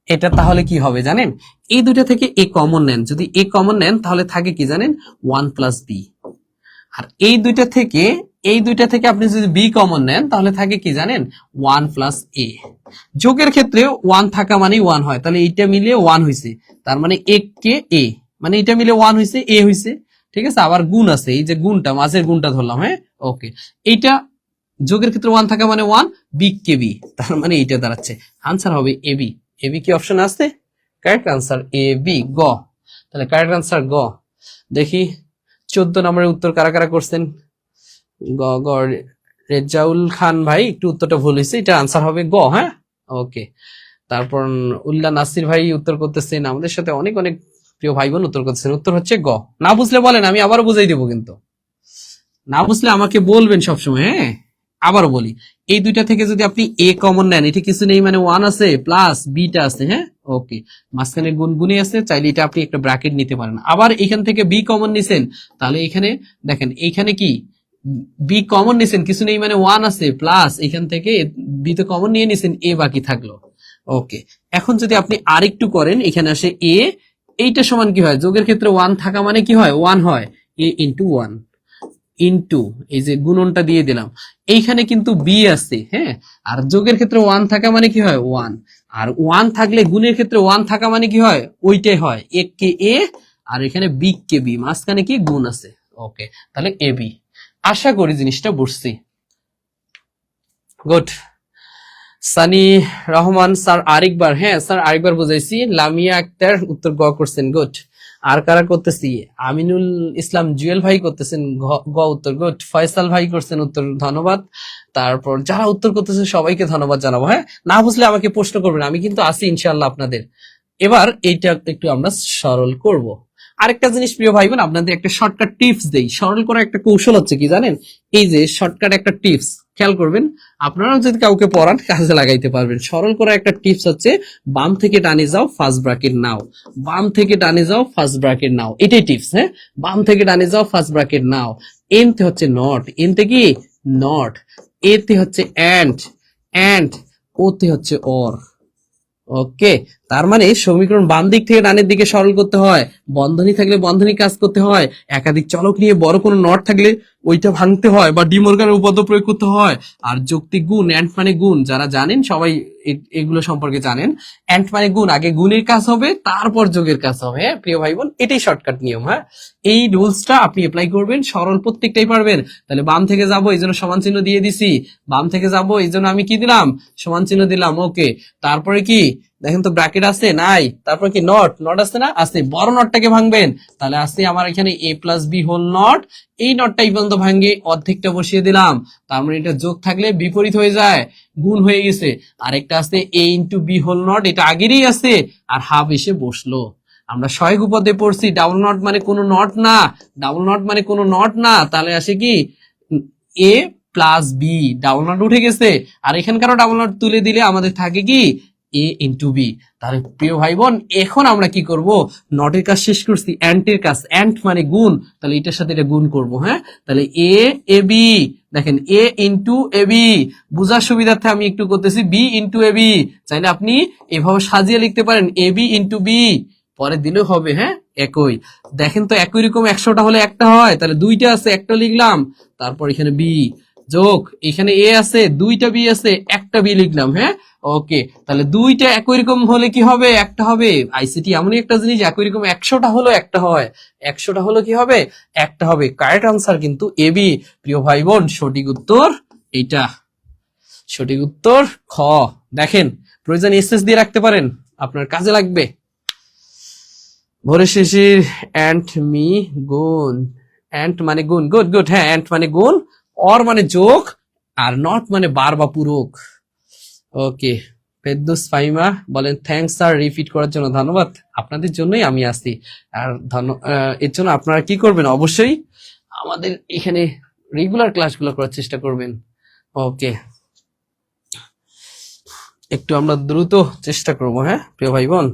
এটা তাহলে কি হবে জানেন, এই দুইটা থেকে এ কমন নেন, যদি এ কমন নেন তাহলে থাকে কি জানেন, 1 প্লাস বি। আর এই দুইটা থেকে আপনি যদি বি কমন নেন তাহলে থাকে কি জানেন, 1 প্লাস এ। যোগের ক্ষেত্রে 1 থাকা মানেই 1 হয়, তাহলে এইটা মিলিয়ে 1 হয়েছে, তার মানে এ কে এ, মানে এটা মিলে 1 হয়েছে, এ হয়েছে। ঠিক আছে, আবার গুণ আছে, এই যে গুণটা মাঝের গুণটা ধরলাম, হ্যাঁ ওকে। এইটা যোগের ক্ষেত্রে 1 থাকা মানে 1, বি কে বি, তার মানে এইটা দাঁড়াচ্ছে আনসার হবে এ বি। এ বি কি অপশন আছে? কারেক্ট আনসার এ বি, গ। তাহলে কারেক্ট আনসার গ। দেখি 14 নম্বরের উত্তর কারা কারা করছেন। গ গ, রেজাউল খান ভাই একটু উত্তরটা ভুল হয়েছে, এটা আনসার হবে গ, হ্যাঁ ওকে। তারপর উল্লাহ নাসির ভাই উত্তর করতেছেন, আমাদের সাথে অনেক অনেক প্রিয় ভাই বোন উত্তর করতেছেন, উত্তর হচ্ছে গ। না বুঝলে বলেন, আমি আবারও বুঝাই দেবো, কিন্তু না বুঝলে আমাকে বলবেন সবসময়, হ্যাঁ। আবারও বলি, এই দুইটা থেকে যদি আপনি এ কমন নেন, এটা কিছু নেই মানে 1 আছে প্লাস বিটা আছে, হ্যাঁ ওকে, মাঝখানে গুণ গুণই আছে, চাইলে এটা আপনি একটা ব্র্যাকেট নিতে পারেন। আবার এখান থেকে বি কমন নিছেন, তাহলে এখানে দেখেন, এইখানে কি বি কমন নিছেন, কিছু নেই মানে 1 আছে প্লাস এখান থেকে বি তো কমন নিয়ে নিছেন, এ বাকি থাকলো। ওকে, এখন যদি আপনি আরেকটু করেন, এখানে আসে এ, এইটা সমান কি হয়, যোগের ক্ষেত্রে 1 থাকা মানে কি হয়, 1 হয়, এ ইন্টু 1 ইন্টু এই যে গুণনটা দিয়ে দিলাম, এইখানে কিন্তু বি আছে, হ্যাঁ। আর যোগের ক্ষেত্রে 1 থাকা মানে কি হয়, 1। আর 1 থাকলে গুণের ক্ষেত্রে 1 থাকা মানে কি হয়, ওইটাই হয়, এ কে এ, আর এখানে বি কে বি, মাঝখানে কি গুণ আছে। ওকে, তাহলে এ বি। আশা করি জিনিসটা বুঝছি। গুড। সানি রহমান স্যার আরেকবার, হ্যাঁ স্যার আরেকবার বুঝাইছি। লামিয়া আক্তার উত্তর গ করছেন, গুড। আর কারা করতেছি, আমিনুল ইসলাম জুয়েল ভাই করতেছেন গ উত্তর, গুড। ফয়সাল ভাই করছেন উত্তর, ধন্যবাদ। তারপর যারা উত্তর করতেছেন সবাইকে ধন্যবাদ জানাবো, হ্যাঁ। না বুঝলে আমাকে প্রশ্ন করবেন, আমি কিন্তু আছি ইনশাআল্লাহ আপনাদের। এবার এইটা একটু আমরা সরল করব। আরেকটা জিনিস প্রিয় ভাই বোন, আপনাদের একটা শর্টকাট টিপস দেই, সরল করার একটা কৌশল হচ্ছে কি জানেন, এই যে শর্টকাট একটা টিপস খেয়াল করবেন, আপনারাও যদি কাউকে পড়ান কাজে লাগাইতে পারবেন। সরল করার একটা টিপস হচ্ছে, বাম থেকে ডানে যাও ফার্স্ট ব্র্যাকেট নাও, বাম থেকে ডানে যাও ফার্স্ট ব্র্যাকেট নাও, এটাই টিপস, হ্যাঁ। বাম থেকে ডানে যাও ফার্স্ট ব্র্যাকেট নাও। এন তে হচ্ছে নট, এন তে কি নট, এ তে হচ্ছে অ্যান্ড ও তে হচ্ছে অর। ওকে, তার মানে সমীকরণ বাম দিক থেকে ডানের দিকে সরল করতে হয়, বন্ধনী থাকলে বন্ধনী কাজ করতে হয়, একাধিক চলক নিয়ে বড় কোনো নট থাকলে ওইটা ভাঙতে হয় বা ডিমর্গানের উপপাদ্য প্রয়োগ করতে হয়। আর যৌক্তিক গুণ, অ্যান্ড মানে গুণ, যারা জানেন সবাই এগুলো সম্পর্কে জানেন। অ্যান্ড মানে গুণ, আগে গুণের কাজ হবে তারপর যোগের কাজ হবে, হ্যাঁ প্রিয় ভাই বোন, এটাই শর্টকাট নিয়ম, হ্যাঁ। এই রুলসটা আপনি অ্যাপ্লাই করবেন, সরল প্রত্যেকটাই পারবেন। তাহলে বাম থেকে যাবো এই জন্য সমান চিহ্ন দিয়ে দিছি, বাম থেকে যাবো এই জন্য আমি কি দিলাম, সমান চিহ্ন দিলাম, ওকে। তারপরে কি দেখেন তো ব্র্যাকেট আছে নাই, তারপর কি নট, নট আছে না, আছে, বড় নটটাকে ভাঙবেন, তাহলে আছে আমার এখানে এ প্লাস বি হোল নট, এই নটটা এই পর্যন্ত ভাঙে অর্ধেকটা বসিয়ে দিলাম, তার মানে এটা যোগ থাকলে বিপরীত হয়ে যায়, গুণ হয়ে গেছে। আরেকটা আছে এ ইন্টু বি হোল নট, এটা আগেরই আছে, আর হাফ এসে বসলো। আমরা সহায়ক উপপাদ্যে পড়ছি, ডাবল নট মানে কোনো নট না, ডাবল নট মানে কোনো নট না, তাহলে আসে কি এ প্লাস বি, ডাবল নট উঠে গেছে, আর এখানকারও ডাবল নট তুলে দিলে আমাদের থাকে কি এ ইন্টু বি। তাহলে প্রিয় ভাই বোন, এখন আমরা কি করব, নটের কাজ শেষ করছি, অ্যান্টের কাজ, অ্যান্ট মানে গুণ, তাহলে এটার সাথে এটা গুণ করব, হ্যাঁ। তাহলে এ এ বি, দেখেন এ ইন্টু এ বি, বুঝার সুবিধার্থে আমি একটু করতেছি বি ইন্টু এ বি, চাইলে আপনি এভাবে সাজিয়ে লিখতে পারেন এ বি ইন্টু বি, পরে দিলেও হবে, হ্যাঁ একই। দেখেন তো একই রকম 100টা হলে একটা হয়, তাহলে দুইটা আছে একটা লিখলাম, তারপর এখানে বি যোগ, এখানে এ আছে দুইটা বি আছে একটা বি লিখলাম, হ্যাঁ ওকে। তাহলে দুইটা একই রকম হলে কি হবে, একটা হবে। আইসিটি এমনই একটা জিনিস, একই রকম 100টা হলো একটা হয়, 100টা হলো কি হবে, একটা হবে। কারেক্ট আনসার কিন্তু এ বি। প্রিয় ভাই বোন, সঠিক উত্তর এইটা, সঠিক উত্তর খ। দেখেন প্রয়োজন এসএস দিয়ে রাখতে পারেন, আপনার কাজে লাগবে। ভোরের শিশির অ্যান্ট মি গুণ, অ্যান্ট মানে গুণ, গুড গুড, হ্যাঁ অ্যান্ট মানে গুণ, অর মানে যোগ, আর নট মানে বার বা পূরক। ওকে, ফেরদৌস ফাহিমা বলেন থ্যাঙ্কস স্যার রিপিট করার জন্য, ধন্যবাদ, আপনাদের জন্যই আমি আসি। আর এর জন্য আপনারা কি করবেন, অবশ্যই আমাদের এখানে রেগুলার ক্লাসগুলো করার চেষ্টা করবেন। ওকে, একটু আমরা দ্রুত চেষ্টা করব, হ্যাঁ প্রিয় ভাই বোন।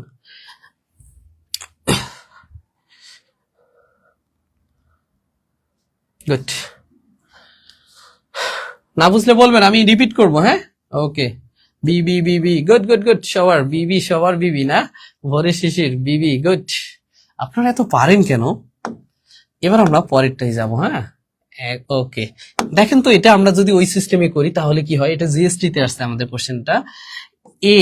গুড, না বুঝলে বলবেন, আমি রিপিট করব, হ্যাঁ। ওকে, বিবি বিবি, গুড গুড গুড, সবার বিবি, সবার বিবি না, ভোরের শিশির বিবি, গুড। আপনারা এত পারেন কেন? এবার আমরা পরেরটাই যাব, হ্যাঁ। ওকে, দেখেন তো এটা আমরা যদি ওই সিস্টেমে করি তাহলে কি হয়, এটা জিএসটি তে আসছে আমাদের কোশ্চেনটা। এ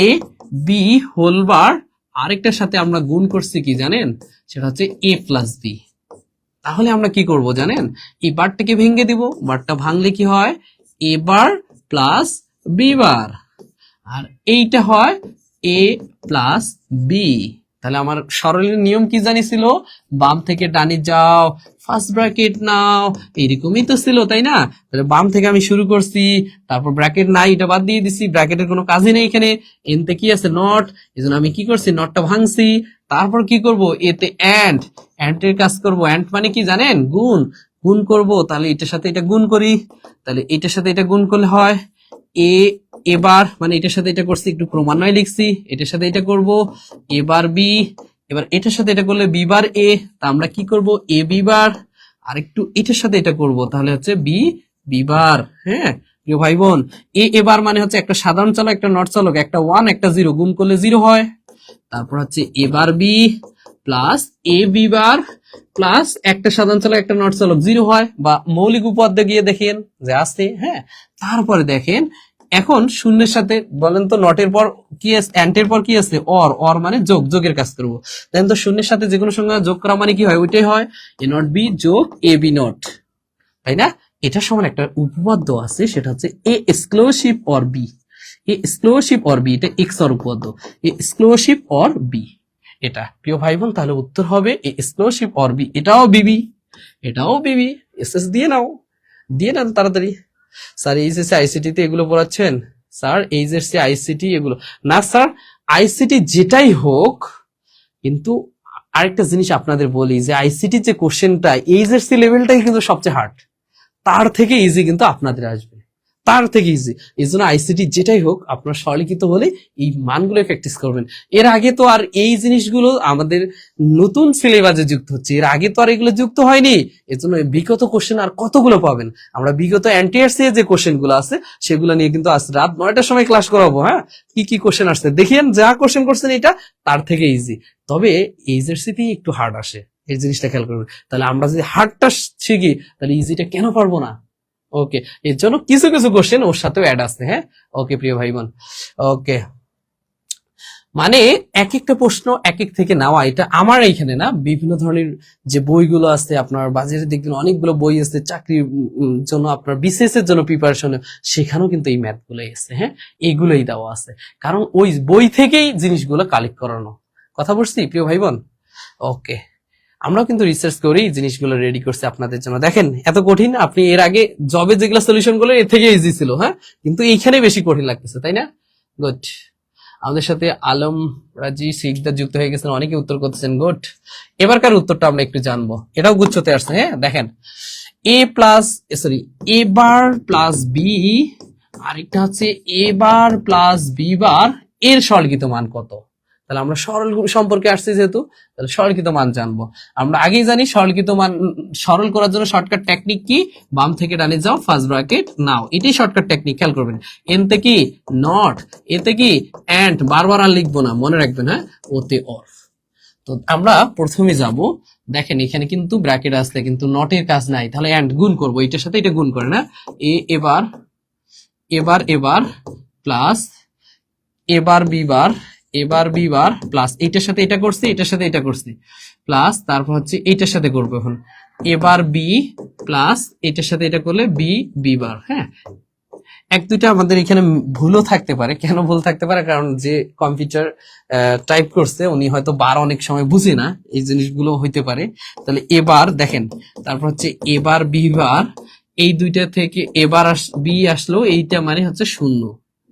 বি হোল বার আরেকটার সাথে আমরা গুণ করছি কি জানেন, সেটা হচ্ছে এ প্লাস বি। তাহলে আমরা কি করব জানেন, এই বারটাকে ভেঙে দিব, বারটা ভাঙলে কি হয়, এ বার প্লাস বি বার, আর এইটা হয় এ প্লাস বি। তাহলে আমার সরলের নিয়ম কি জানিছিল, বাম থেকে ডানে যাও, ফার্স্ট ব্র্যাকেট নাও, এরকমই তো ছিল তাই না। তাহলে বাম থেকে আমি শুরু করছি, তারপর ব্র্যাকেট নাই, এটা বাদ দিয়ে দিছি, ব্র্যাকেটের কোনো কাজই নেই এখানে, এনতে কি আছে নট, এজন্য আমি কি করছি নটটা ভাঙছি। তারপর কি করব, এতে অ্যান্ড, অ্যান্ডের কাজ করব, অ্যান্ড মানে কি জানেন, গুণ, গুণ করব, তাহলে এটার সাথে এটা গুণ করি, তাহলে এটার সাথে এটা গুণ করলে হয় এ, এবার মানে এটার সাথে এটা করছি, একটু ক্রমান্বয়ে লিখছি, এটার সাথে এটা করব, এবার বি, এবার এটার সাথে এটা করলে বি বার এ, তা আমরা কি করব এ বি বার, আর একটু এটার সাথে এটা করব, তাহলে হচ্ছে বি বি বার। হ্যাঁ প্রিয় ভাই বোন, এবার মানে হচ্ছে একটা সাধারণ চলক, একটা নট চলক, একটা 1 একটা 0, গুণ করলে 0 হয়। তারপর হচ্ছে এবার B plus A B bar plus একটা সাধারণ চলক একটা নট চলক 0 হয়, বা মৌলিক উপপাদ্য গিয়ে দেখেন যে আসছে, হ্যাঁ। তারপরে দেখেন এখন শূন্যের সাথে বলেন তো, নটের পর কি আছে, অ্যান্টের পর কি আছে, অর, অর মানে যোগ, যোগের কাজ করবো। দেখেন তো শূন্যের সাথে যে কোনো সংখ্যা যোগ করা মানে কি হয়, ওইটাই হয় এ নট বি যোগ এ বি নট, তাই না। এটার সমান একটা উপপাদ্য আছে, সেটা হচ্ছে A exclusive or B, A exclusive or B, এটা এক্স অর উপপাদ্য, এ এক্সক্লুসিভ অর বি, এটা প্রিয় ভাই বোন। তাহলে উত্তর হবে এ এক্সক্লুসিভ অর বি, এটাও বিবি, এটাও বিবি। এসএস দিয়ে নাও, দিয়ে নেন তাড়াতাড়ি। স্যার এইচএসসি আইসিটি তে এগুলো পড়াচ্ছেন, স্যার এইচএসসি আইসিটি এগুলো না, স্যার আইসিটি যেটাই হোক, কিন্তু আরেকটা জিনিস আপনাদের বলি যে আইসিটি যে কোশ্চেনটা এইচএসসি লেভেলটাই কিন্তু সবচেয়ে হার্ড, তার থেকে ইজি কিন্তু আপনাদের আসবে, তার থেকে ইজি। এই জন্য আইসিটি যেটাই হোক আপনার সরলীকৃত হলে এই মানগুলো প্র্যাকটিস করবেন। এর আগে তো আর এই জিনিসগুলো আমাদের নতুন সিলেবাসে যুক্ত হচ্ছে, এর আগে তো আর এগুলো যুক্ত হয়নি। এর জন্য বিগত কোশ্চেন আর কতগুলো পাবেন, আমরা বিগত এনটিআরসি যে কোশ্চেন গুলো আছে সেগুলো নিয়ে কিন্তু আজ রাত 9টার সময় ক্লাস করাবো। হ্যাঁ, কি কি কোশ্চেন আসছে দেখেন, যা কোশ্চেন করছেন এটা তার থেকে ইজি, তবে এইচএসসিতেই একটু হার্ড আসে, এই জিনিসটা খেয়াল করবেন। তাহলে আমরা যদি হার্ডটা শিখি তাহলে ইজিটা কেন পারবো না। ওকে, এর জন্য কিছু কিছু কোশ্চেন ওর সাথেও অ্যাড আছে, হ্যাঁ। ওকে প্রিয় ভাই বোন, ওকে, মানে এক একটা প্রশ্ন এক এক থেকে নেওয়া, এটা আমার এইখানে না, বিভিন্ন ধরনের যে বইগুলো আছে আপনার বাজারে দেখবেন অনেকগুলো বই আছে চাকরির জন্য, আপনার বিসিএস এর জন্য প্রিপারেশন, সেখানেও কিন্তু এই ম্যাথ গুলোই আছে, হ্যাঁ, এইগুলোই দেওয়া আছে, কারণ ওই বই থেকেই জিনিসগুলো কালেক্ট করানো। কথা বলছি প্রিয় ভাই বোন। ওকে, আমরাও কিন্তু রিসার্চ করে এই জিনিসগুলো রেডি করছি আপনাদের জন্য। দেখেন এত কঠিন, আপনি এর আগে জবে যেগুলো সলিউশন গুলো এর থেকে ইজি ছিল, হ্যাঁ, কিন্তু এইখানে বেশি কঠিন লাগতেছে, তাই না। গুড, আমাদের সাথে আলম রাজি সিকদার যুক্ত হয়ে গেছেন, অনেকে উত্তর করতেছেন, গুড। এবারকার উত্তরটা আমরা একটু জানবো, এটাও গুচ্ছতে আসছে, হ্যাঁ। দেখেন এ প্লাস সরি এ বার প্লাস বি, আরেকটা হচ্ছে এ বার প্লাস বি বার, এর সরলিখিত মান কত। তাহলে আমরা সরল সম্পর্কে আসছি যেহেতু, তাহলে সরলকৃত মান জানবো। আমরা আগেই জানি সরলকৃত মান সরল করার জন্য শর্টকাট টেকনিক কি, বাম থেকে ডানে যাও, ফার্স্ট ব্র্যাকেট নাও, এটাই শর্টকাট টেকনিক, খেয়াল করবেন। এনতে কি নট, এতে কি অ্যান্ড, বারবার আর লিখবো না, মনে রাখবেন, হ্যাঁ, ওতে অর। তো আমরা প্রথমে যাব, দেখেন এখানে কিন্তু ব্র্যাকেট আসলে কিন্তু নটের কাজ নাই, তাহলে অ্যান্ড গুণ করবো, এটার সাথে এটা গুণ করে না, এবার এবার এবার প্লাস এবার বি বার, এবার বি বার প্লাস এটার সাথে এটা করছি, এটার সাথে এটা করছি প্লাস, তারপর হচ্ছে এটার সাথে করবো এখন এবার বি প্লাস এটার সাথে এটা করলে বি বি বার, হ্যাঁ। এক দুইটা আমাদের এখানে ভুলও থাকতে পারে। কেন ভুল থাকতে পারে? কারণ যে কম্পিউটার টাইপ করছে উনি হয়তো বার অনেক সময় বুঝে না, এই জিনিসগুলো হইতে পারে। তাহলে এবার দেখেন, তারপর হচ্ছে এবার বিবার, এই দুইটা থেকে এবার বি আসলো, এইটা মানে হচ্ছে শূন্য,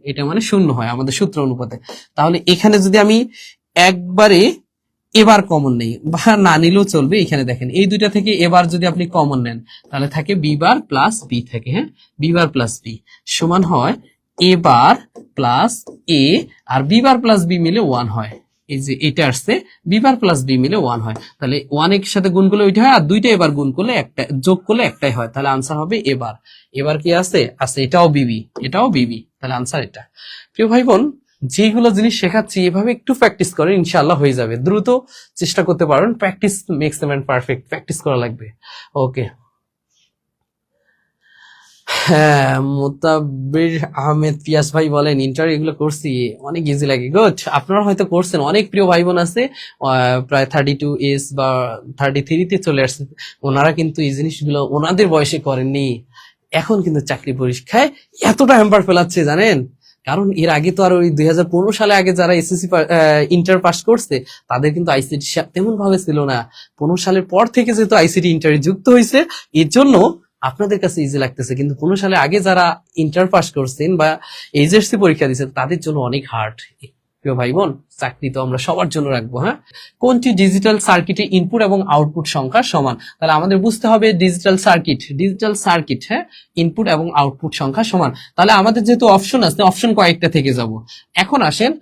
এটা মানে শূন্য হয় আমাদের সূত্র অনুপাতে। তাহলে এখানে যদি আমি একবারে এবার কমন নেই বা না নিলেও চলবে, এখানে দেখেন এই দুইটা থেকে এবার যদি আপনি কমন নেন তাহলে থাকে বি বার প্লাস বি থাকে, হ্যাঁ, বি বার প্লাস বি সমান হয় এ বার প্লাস এ, আর বি বার প্লাস বি মিলে 1 হয়। এই যে এটা আসছে বি বার প্লাস বি মিলে 1 হয়, তাহলে 1 এর সাথে গুণ করলে ওইটা হয়, আর দুইটা এবার গুণ করলে একটা যোগ করলে একটাই হয়, তাহলে আনসার হবে এবার। এবার কি আছে? আছে, এটাও বিবি, এটাও বিবি, তাহলে আনসার এটা। প্রিয় ভাই বোন, যেগুলো জিনিস শেখাচ্ছি এভাবে একটু প্র্যাকটিস করেন, ইনশাআল্লাহ হয়ে যাবে। দ্রুত চেষ্টা করতে পারেন, practice makes the man perfect, practice করা লাগবে। ওকে, হ্যাঁ, মোতাব্বির আহমেদ পিয়াস ভাই বলেন ইন্টার এগুলো করছি, অনেক ইজি লাগে। গুড, আপনারা হয়তো করছেন, অনেক প্রিয় ভাই বোন আছে প্রায় 32 বা 33-তে চলে আসছে, ওনারা কিন্তু এই জিনিসগুলো ওনাদের বয়সে করেননি, এখন কিন্তু চাকরি পরীক্ষায় এতটা হ্যাম্পার ফেলাচ্ছে জানেন। কারণ এর আগে তো আর ওই 2015 সালে আগে যারা এসএসসি ইন্টার পাস করছে তাদের কিন্তু আইসিটি তেমন ভাবে ছিল না। 15 সালের পর থেকে যেহেতু আইসিটি ইন্টারে যুক্ত হয়েছে, এর জন্য আপনাদের কাছে ইজি লাগতেছে, কিন্তু 15 সালে আগে যারা ইন্টার পাস করছেন বা এইচএসসি পরীক্ষা দিচ্ছেন তাদের জন্য অনেক হার্ড। প্রিয় ভাই বোন, চাকরি তো আমরা সবার জন্য রাখবো। হ্যাঁ, কোনটি ডিজিটাল সার্কিটে ইনপুট এবং আউটপুট সংখ্যা সমান? তাহলে আমাদের বুঝতে হবে ডিজিটাল সার্কিট, হ্যাঁ, ইনপুট এবং আউটপুট সংখ্যা সমান। তাহলে আমাদের যেহেতু অপশন আছে, অপশন কয়েকটা থেকে যাব। এখন আসেন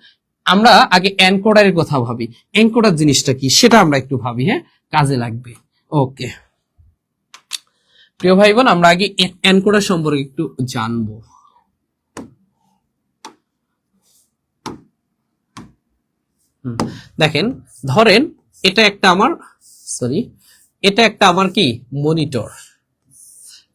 আমরা আগে এনকোডারের কথা ভাবি। এনকোডার জিনিসটা কি সেটা আমরা একটু ভাবি, হ্যাঁ, কাজে লাগবে। ওকে প্রিয় ভাই বোন, আমরা আগে এনকোডার সম্পর্কে একটু জানবো। দেখেন, ধরেন এটা একটা আমার কি মনিটর,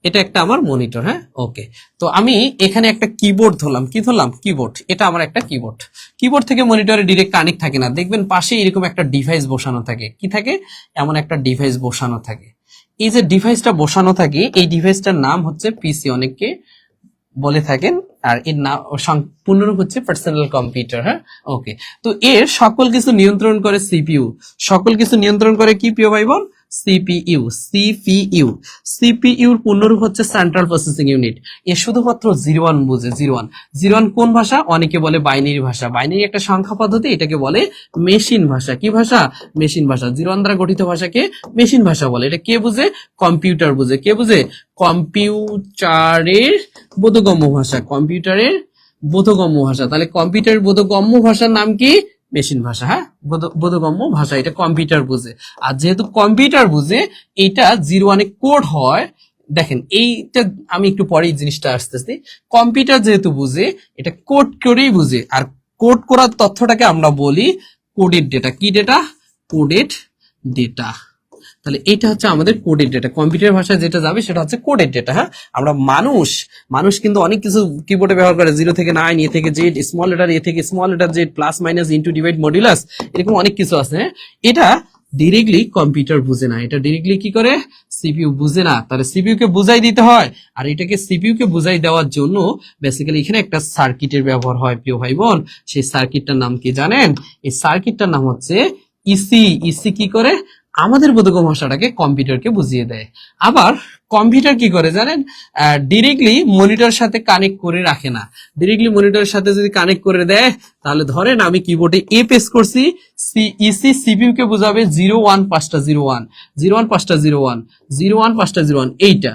এটা একটা আমার মনিটর, হ্যাঁ। ওকে, তো আমি এখানে একটা কিবোর্ড ধরলাম, কি ধরলাম? কিবোর্ড। এটা আমার একটা কিবোর্ড। কিবোর্ড থেকে মনিটরে ডিরেক্ট কানেক্ট থাকে না, দেখবেন পাশে এরকম একটা ডিভাইস বসানো থাকে। কি থাকে? এমন একটা ডিভাইস বসানো থাকে। এই যে ডিভাইসটা বসানো থাকে, এই ডিভাইসটার নাম হচ্ছে পিসি, অনেককে বলে থাকেন, আর এর নাম পূর্ণরূপ হচ্ছে পার্সোনাল কম্পিউটার। হ্যাঁ, ওকে, তো এর সকল কিছু নিয়ন্ত্রণ করে সিপিইউ, সকল কিছু নিয়ন্ত্রণ করে কি প্রিয় ভাই বোন? সিপিইউর পূর্ণরূপ হচ্ছে সেন্ট্রাল প্রসেসিং ইউনিট। এ শুধুমাত্র 01 বুঝে। 01 কোন ভাষা? অনেকে বলে বাইনারি ভাষা। বাইনারি একটা সংখ্যা পদ্ধতি, এটাকে বলে মেশিন ভাষা। কি ভাষা? মেশিন ভাষা। 01 দ্বারা গঠিত ভাষাকে মেশিন ভাষা বলে। এটা কে বুঝে? কম্পিউটার বুঝে। কে বুঝে? কম্পিউটারের বোধগম্য ভাষা, কম্পিউটারের বোধগম্য ভাষা। তাহলে কম্পিউটারের বোধগম্য ভাষার নাম কি? মেশিন ভাষা। হ্যাঁ, বোধগম্য ভাষা, এটা কম্পিউটার বুঝে। আর যেহেতু কম্পিউটার বুঝে, এটা 01 কোড হয়। দেখেন, এইটা আমি একটু পরে এই জিনিসটা আসতেছি। কম্পিউটার যেহেতু বুঝে, এটা কোড করেই বুঝে, আর কোড করার তথ্যটাকে আমরা বলি কোডেড ডেটা। কি ডেটা? Coded data. তাহলে এটা হচ্ছে আমাদের কোডেড ডেটা। কম্পিউটার ভাষায় যেটা যাবে সেটা হচ্ছে কোডেড ডেটা। হ্যাঁ, আমরা মানুষ কিন্তু অনেক কিছু কিবোর্ডে ব্যবহার করে, 0 থেকে 9, এ থেকে জেড, স্মল লেটার এ থেকে small letter Z, plus minus, into, divide, modulus, এরকম অনেক কিছু আছে। হ্যাঁ, এটা ডিরেক্টলি কম্পিউটার বুঝে না, এটা ডিরেক্টলি কি করে? সিপিইউ বুঝে না। তাহলে সিপিইউ কে বুঝাই দিতে হয়, আর এটাকে সিপিইউ কে বুঝাই দেওয়ার জন্য বেসিক্যালি এখানে একটা সার্কিটের ব্যবহার হয় প্রিয় ভাই বোন। সেই সার্কিটটার নাম কি জানেন? এই সার্কিটটার নাম হচ্ছে ইসি। ইসি কি করে? আমাদের বোধগম্য ভাষাটাকে কম্পিউটারকে বুঝিয়ে দেয়। আবার কম্পিউটার কি করে জানেন? ডিরেক্টলি মনিটর সাথে কানেক্ট করে রাখে না। ডিরেক্টলি মনিটরের সাথে যদি কানেক্ট করে দেয়, তাহলে ধরেন আমি কিবোর্ডে এ প্রেস করছি, ইসি সিপিইউ কে বুঝাবে 01 5টা 01, 01 5টা 01, 01 5টা 01। এইটা,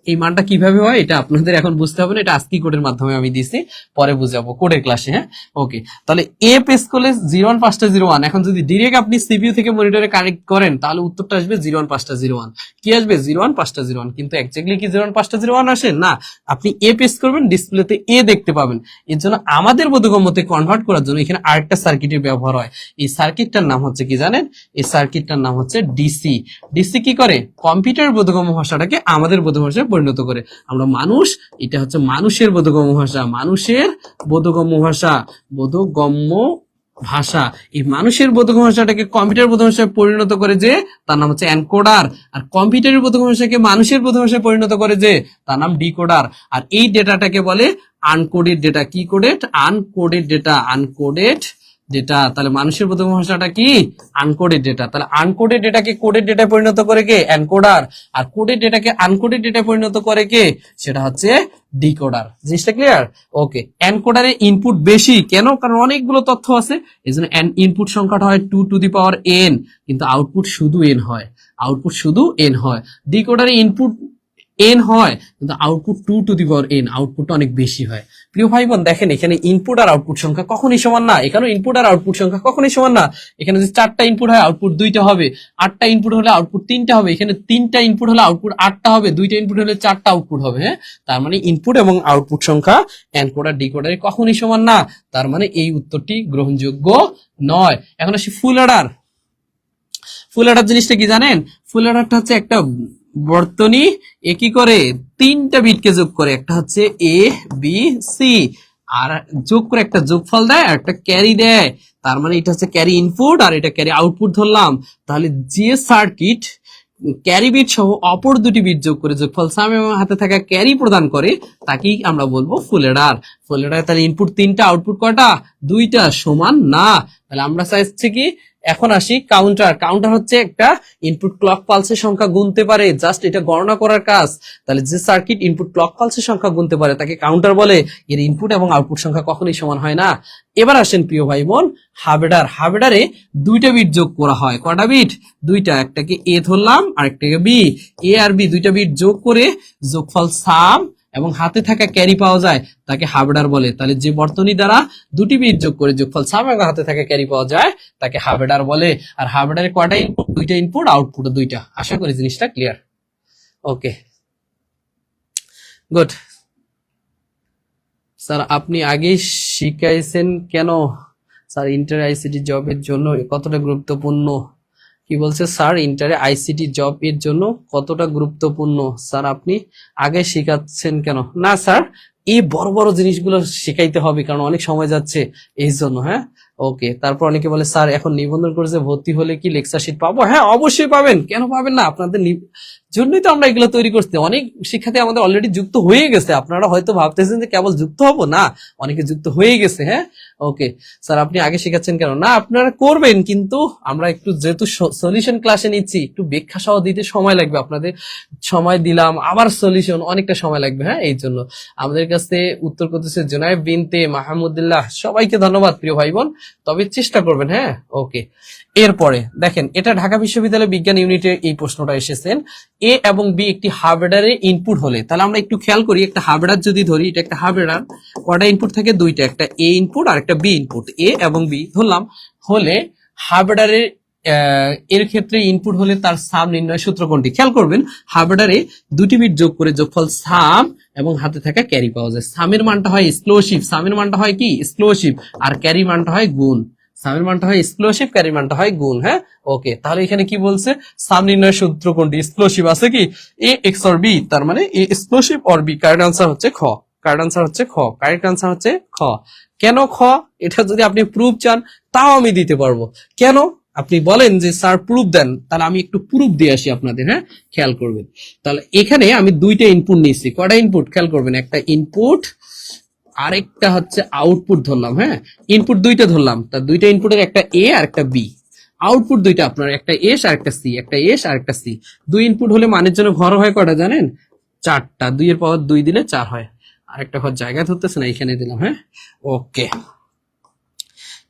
এই মানটা কিভাবে হয় এটা আপনাদের এখন বুঝতে হবে না, এটা আজকি কোডের মাধ্যমে আমি দিছি, পরে বুঝাবো কোডের ক্লাসে। হ্যাঁ, ওকে, তাহলে এ প্রেস করলে 01 5টা 01। এখন যদি ডিরেক্ট আপনি সিপিইউ থেকে মনিটরে কানেক্ট করেন, তাহলে উত্তরটা আসবে 01 5টা 01। কি আসবে? 01 5টা 01। কিন্তু এক্স্যাক্টলি কি 01 5টা 01 আসে না? আপনি এ প্রেস করবেন, ডিসপ্লেতে এ দেখতে পাবেন। এর জন্য আমাদের বোধগম্যতে কনভার্ট করার জন্য এখানে আরেকটা সার্কিটের ব্যবহার হয়। এই সার্কিটটার নাম হচ্ছে কি জানেন? এই সার্কিটটার নাম হচ্ছে ডিসি। ডিসি কি করে? কম্পিউটার বোধগম্য ভাষাটাকে আমাদের বোধগম্য ভাষায় পরিণত করে। আমরা মানুষ, এটা হচ্ছে মানুষের বোধগম্য ভাষা, মানুষের বোধগম্য ভাষা, বোধগম্য ভাষা। এই মানুষের বোধগম্য ভাষাটাকে কম্পিউটার বোধগম্য ভাষায় পরিণত করে যে, তার নাম হচ্ছে এনকোডার। আর কম্পিউটারের বোধগম্য ভাষাকে মানুষের বোধগম্য ভাষায় পরিণত করে যে, তার নাম ডিকোডার। আর এই ডেটাটাকে বলে আনকোডেড ডেটা, কি coded? Uncoded data, uncoded data. তাহলে মানুষের প্রথম ভাষাটা কি? Uncoded data. তাহলে আনকোডেড ডেটাকে কোডেড ডেটায় পরিণত করে কে? এনকোডার। আর কোডেড ডেটাকে আনকোডেড ডেটায় পরিণত করে কে? সেটা হচ্ছে ডিকোডার। জিনিসটা ক্লিয়ার? ওকে। এনকোডারে ইনপুট বেশি কেন? কারণ অনেকগুলো তথ্য আছে, এই জন্য ইনপুট সংখ্যাটা হয় 2 টু দি পাওয়ার n, কিন্তু আউটপুট শুধু n হয়, আউটপুট শুধু n হয়। ডিকোডারে ইনপুট n হয় কিন্তু output 2 to the power n, আউটপুটটা অনেক বেশি হয়। প্রিয় ভাই বোন দেখেন, এখানে ইনপুট আর আউটপুট সংখ্যা কখনোই সমান না, এখানে ইনপুট আর আউটপুট সংখ্যা কখনোই সমান না। এখানে যদি 4টা ইনপুট হয় আউটপুট 2টা হবে, 8টা ইনপুট হলে আউটপুট 3টা হবে, এখানে 3টা ইনপুট হলে আউটপুট 8টা হবে, 2টা ইনপুট হলে 4টা আউটপুট হবে। হ্যাঁ, তার মানে ইনপুট এবং আউটপুট সংখ্যা এনকোডার ডিকোডারে কখনোই সমান না, তার মানে এই উত্তরটি গ্রহণযোগ্য নয়। এখন আসি ফুল অ্যাডার। ফুল অ্যাডার জিনিসটা কি জানেন? ফুল অ্যাডারটা হচ্ছে একটা বর্তনী, এ কি করে? 3টা বিটকে যোগ করে, একটা হচ্ছে এ বি সি, আর যোগ করে একটা যোগফল দেয় আর একটা ক্যারি দেয়। তার মানে এটা হচ্ছে ক্যারি ইনপুট আর এটা ক্যারি আউটপুট ধরলাম। তাহলে যে সার্কিট ক্যারি বিট সহ অপর দুটি বিট যোগ করে যোগফল সাম এবং হাতে থাকা ক্যারি প্রদান করে তাকেই আমরা বলবো ফুল অ্যাডার। ফুল অ্যাডার তাহলে ইনপুট 3টা আউটপুট কয়টা? 2টা, সমান না। তাহলে আমরা চাইছি কি? এখন আসি কাউন্টার। কাউন্টার হচ্ছে একটা ইনপুট ক্লক পালসের সংখ্যা গুনতে পারে, জাস্ট এটা গণনা করার কাজ। তাহলে যে সার্কিট ইনপুট ক্লক পালসের সংখ্যা গুনতে পারে তাকে কাউন্টার বলে। এর ইনপুট এবং আউটপুট সংখ্যা কখনোই সমান হয় না। এবার আসেন প্রিয় ভাই বোন হাবেডার। হাবেডারে 2টা বিট যোগ করা হয়। কয়টা বিট? 2টা। একটাকে এ ধরলাম আর একটাকে বি। এ আর বি 2টা বিট যোগ করে যোগফল সাম এবং হাতে থাকা ক্যারি পাওয়া যায় তাকে হাবেডার বলে। তাহলে যে বর্তনী দ্বারা 2টি বিট যোগ করে যোগফল সাম এবং হাতে থাকা ক্যারি পাওয়া যায় তাকে হাবেডার বলে। আর হাবেডারে কয়টা ইনপুট? 2টা ইনপুট, আউটপুট 2টা। আশা করি জিনিসটা ক্লিয়ার। ওকে, গুড। স্যার আপনি আগেই শিখাইছেন কেন স্যার ইন্টার আইসিটি জবের জন্য কতটা গুরুত্বপূর্ণ? কি বলছে স্যার ইন্টারে আইসিটি জব এর জন্য কতটা গুরুত্বপূর্ণ? স্যার আপনি আগে শিখাচ্ছেন কেন? না স্যার, এই বড় বড় জিনিসগুলো শিখাইতে হবে কারণ অনেক সময় যাচ্ছে এই জন্য। হ্যাঁ, ওকে। তারপর অনেকে বলে স্যার এখন নিবন্ধন কোর্সে ভর্তি হলে কি লেকচার শিট পাবো? হ্যাঁ, অবশ্যই পাবেন, কেন পাবেন না? আপনাদের জন্যই তো আমরা এগুলো তৈরি করছি। অনেক শিক্ষার্থী আমাদের অলরেডি যুক্ত হয়ে গেছে, আপনারা হয়তো ভাবতেছেন যে কেবল যুক্ত হবো না, অনেকে যুক্ত হয়ে গেছে। হ্যাঁ, ওকে। স্যার আপনি আগে শেখাচ্ছেন কেন? না, আপনারা করবেন, কিন্তু আমরা একটু যেহেতু সলিউশন ক্লাসে নিচ্ছি একটু ব্যাখ্যা সহ দিতে সময় লাগবে, আপনাদের সময় দিলাম আবার সলিউশন অনেকটা সময় লাগবে। হ্যাঁ, এই জন্য আমাদের কাছে উত্তর করতেছে জুনায়েব বিনতে মাহমুদুল্লাহ। সবাইকে ধন্যবাদ প্রিয় ভাই বোন, তবে চেষ্টা করবেন। হ্যাঁ, ওকে। এরপরে দেখেন, এটা ঢাকা বিশ্ববিদ্যালয় বিজ্ঞান ইউনিটে এই প্রশ্নটা এসেছেন। এ এবং বি একটি হার্ডওয়্যারের ইনপুট হলে, তাহলে আমরা একটু খেয়াল করি, একটা হার্ডওয়্যার যদি ধরি, এটা একটা হার্ডওয়্যার, কয়টা ইনপুট থাকে? 2টা, একটা এ ইনপুট আর একটা বি ইনপুট। এ এবং বি ধরলাম হলে হার্ডওয়্যারের এর ক্ষেত্রে ইনপুট হলে তার সাম নির্ণয় সূত্র কোনটি? খেয়াল করবেন, হার্ডওয়্যারে 2টি বিট যোগ করে যোগফল সাম এবং হাতে থাকা ক্যারি পাওয়া যায়। সামের মানটা হয় এক্সক্লুসিভ, সামের মানটা হয় কি? এক্সক্লুসিভ। আর ক্যারি মানটা হয় গুণ। সামের মানটা হয় এক্সক্লুসিভ, ক্যারি মানটা হয় গুণ। হ্যাঁ, ওকে। তাহলে এখানে কি বলছে? সাম নির্ণয়ের সূত্র কোনটি? এক্সক্লুসিভ আছে কি? এ এক্স অর বি, তার মানে A exclusive or B. Correct answer হচ্ছে খ। কারেক্ট আনসার হচ্ছে খ। কারেক্ট আনসার হচ্ছে খ। কেন খ? এটা যদি আপনি প্রুফ চান তাও আমি দিতে পারবো। কেন? আপনি বলেন যে স্যার প্রুফ দেন, তাহলে আমি একটু প্রুফ দিয়ে আসি আপনাদের। হ্যাঁ, খেয়াল করবেন। তাহলে এখানে আমি 2টা ইনপুট নিয়েছি। কয়টা ইনপুট? খেয়াল করবেন, একটা ইনপুট আরেকটা হচ্ছে আউটপুট ধরলাম। হ্যাঁ, ইনপুট 2টা ধরলাম, তার 2টা ইনপুটের একটা এ আর একটা বি। আউটপুট 2টা আপনার, একটা এস আর একটা সি, একটা এস আর একটা সি। 2 ইনপুট হলে মানের জন্য ঘর হয় কয়টা জানেন? 4টা। 2 এর পাওয়ার 2 দিলে 4 হয়। আর একটা ঘর জায়গা ধরতেছে না, এখানে দিলাম। হ্যাঁ, ওকে।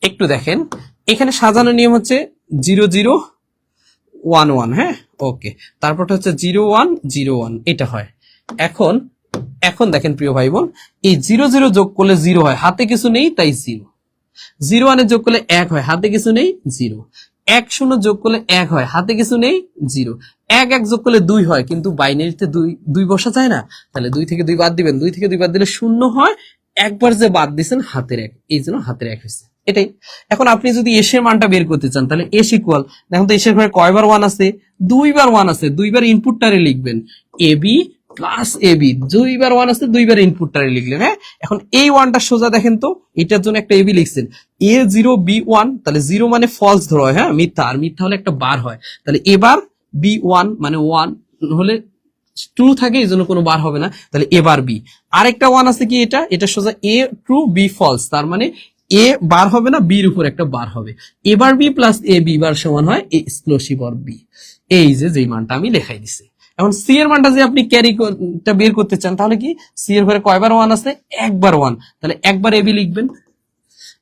একটু দেখেন, এখানে সাজানোর নিয়ম হচ্ছে 0 0 1 1। হ্যাঁ, ওকে। তারপরটা হচ্ছে 0 1 0 1, এটা হয়। এখন এখন দেখেন প্রিয় ভাই বোন, এই 0 0 যোগ করলে 0 হয়, হাতে কিছু নেই তাই 0। 0 1 যোগ করলে 1 হয়, হাতে কিছু নেই 0। 1 0 যোগ করলে 1 হয়, হাতে কিছু নেই 0। 1 1 যোগ করলে 2 হয়, কিন্তু বাইনারিতে 2 বসা যায় না, তাহলে 2 থেকে 2 বাদ দিবেন। 2 থেকে 2 বাদ দিলে 0 হয়। একবার যে বাদ দিচ্ছেন হাতের 1, এই জন্য হাতের 1 হয়েছে, এটাই। এখন আপনি যদি এসের মানটা বের করতে চান তাহলে এস ইকুয়াল, দেখুন তো এসের ঘরে কয়বার 1 আছে? 2বার 1 আছে। 2বার ইনপুটটারে লিখবেন এবি প্লাস এবি। 2বার 1 আছে, 2বার ইনপুটটারে লিখলেন। হ্যাঁ, এখন এই 1টা সোজা দেখেন তো, এটার জন্য একটা এবি লিখছেন, A0 B1, তাহলে 0 মানে ফলস ধরা হয়। হ্যাঁ, মিথ্যা, আর মিথ্যা হলে একটা বার হয়। তাহলে এবার B1 মানে 1 হলে ট্রু থাকে এই জন্য কোনো বার হবে না, তাহলে এ বার বি। আরেকটা ওয়ান আছে কি, এটা সোজা এ ট্রু বি ফলস, তার মানে এ বার হবে না, বির উপর একটা বার হবে। এবার বি প্লাস এ বি বার সমান হয় এক্সক্লুসিভ অর বি। এই যেই মানটা আমি লেখাই দিছি। এখন সি এর মানটা যে আপনি ক্যারিটা বের করতে চান, তাহলে কি সি এর ঘরে কয়বার ওয়ান আছে, একবার ওয়ান, তাহলে একবার এ বি লিখবেন।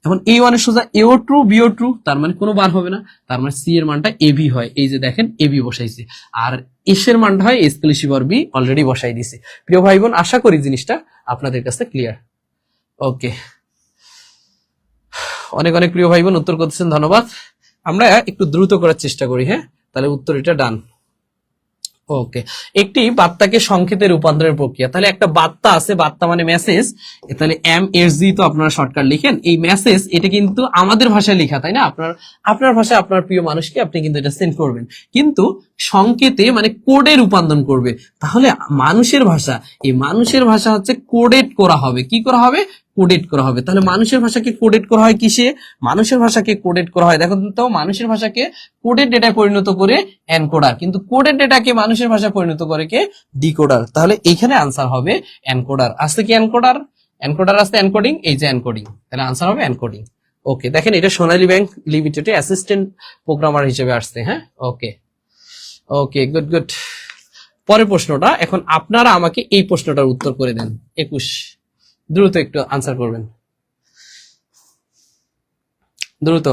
এখন এই ওয়ানের সোজা এও ট্রু বিও ট্রু, তার মানে কোনো বার হবে না, তার মানে সি এর মানটা এ বি হয়। এই যে দেখেন এ বি বসাইছে, আর এস এর মানটা হয় এক্সক্লুসিভ অর বি, অলরেডি বসাই দিছে। প্রিয় ভাই বোন, আশা করি জিনিসটা আপনাদের কাছে ক্লিয়ার। ওকে, অনেক অনেক প্রিয় ভাই বোন উত্তর করতেছেন, ধন্যবাদ। আমরা একটু দ্রুত করার চেষ্টা করি, হ্যাঁ, তাহলে উত্তর এটা ডান। ওকে, একটি বার্তাকে সংকেতে রূপান্তরের প্রক্রিয়া। তাহলে একটা বার্তা আছে, বার্তা মানে মেসেজ, তাহলে MSG তো আপনারা শর্টকাট লিখেন। এই মেসেজ এটা কিন্তু আমাদের ভাষায় লেখা, তাই না? আপনার ভাষায় আপনার প্রিয় মানুষকে আপনি কিন্তু এটা সেন্ড করবেন, কিন্তু সংকেতে মানে কোডে রূপান্তর করবে। তাহলে মানুষের ভাষা, এই মানুষের ভাষা হচ্ছে কোডেড করা হবে। কি করা হবে? কোডেড করা হবে। তাহলে মানুষের ভাষাকে কোডেড করা হয় কিসে? মানুষের ভাষাকে কোডেড করা হয়, দেখো তো, মানুষের ভাষাকে কোডেড ডেটায় পরিণত করে এনকোডার, কিন্তু কোডেড ডেটাকে মানুষের ভাষায় পরিণত করে কে? ডিকোডার। তাহলে এখানে আনসার হবে এনকোডার। আসছে কি এনকোডার? এনকোডার আসছে এনকোডিং, এই যে এনকোডিং, তাহলে আনসার হবে এনকোডিং। ওকে, দেখেন এটা সোনালী ব্যাংক লিমিটেডে অ্যাসিস্ট্যান্ট প্রোগ্রামার হিসেবে আসছে, হ্যাঁ। ওকে ওকে, গুড গুড। পরের প্রশ্নটা, এখন আপনারা আমাকে এই প্রশ্নটার উত্তর করে দেন। 21, দ্রুত একটু আনসার করবেন, দ্রুত।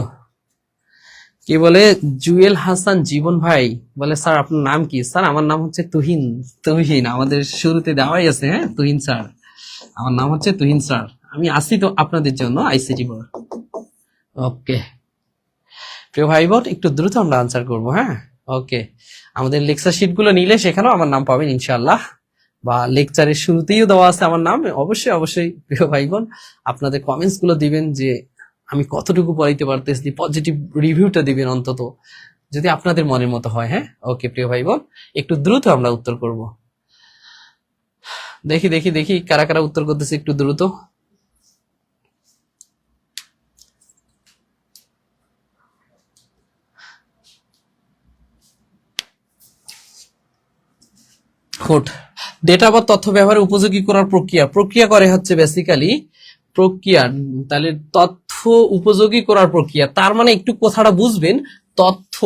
কি বলে? জুয়েল হাসান জীবন ভাই বলে, স্যার আপনার নাম কি? স্যার আমার নাম হচ্ছে তুহিন। তুহিন আমাদের শুরুতে দেওয়াই আছে, হ্যাঁ, তুহিন স্যার। আমার নাম হচ্ছে তুহিন স্যার, আমি আসি তো আপনাদের জন্য আইসিটি বোর্ড। ওকে প্রিয় ভাই বোন, একটু দ্রুত আমরা আনসার করবো, হ্যাঁ। ওকে, আমাদের লেকচার শিট গুলো নিলে সেখানেও আমার নাম পাবেন ইনশাআল্লাহ, বা লেকচারের শুরুতেই দেওয়া আছে আমার নাম। অবশ্যই অবশ্যই প্রিয় ভাই বোন, আপনাদের কমেন্টস গুলো দিবেন যে আমি কতটুকু পড়াইতে পারতেছি, পজিটিভ রিভিউটা দিবেন অন্তত, যদি আপনাদের মনের মতো হয়, হ্যাঁ। ওকে প্রিয় ভাই বোন, একটু দ্রুত আমরা উত্তর করব। দেখি দেখি দেখি কারা কারা উত্তর করতেছে, একটু দ্রুত। কোড ডেটা বা তথ্য ব্যবহারের উপযোগী করার প্রক্রিয়া করে হচ্ছে বেসিক্যালি প্রক্রিয়া। তাহলে তথ্য উপযোগী করার প্রক্রিয়া, তার মানে একটু কথাটা বুঝবেন, তথ্য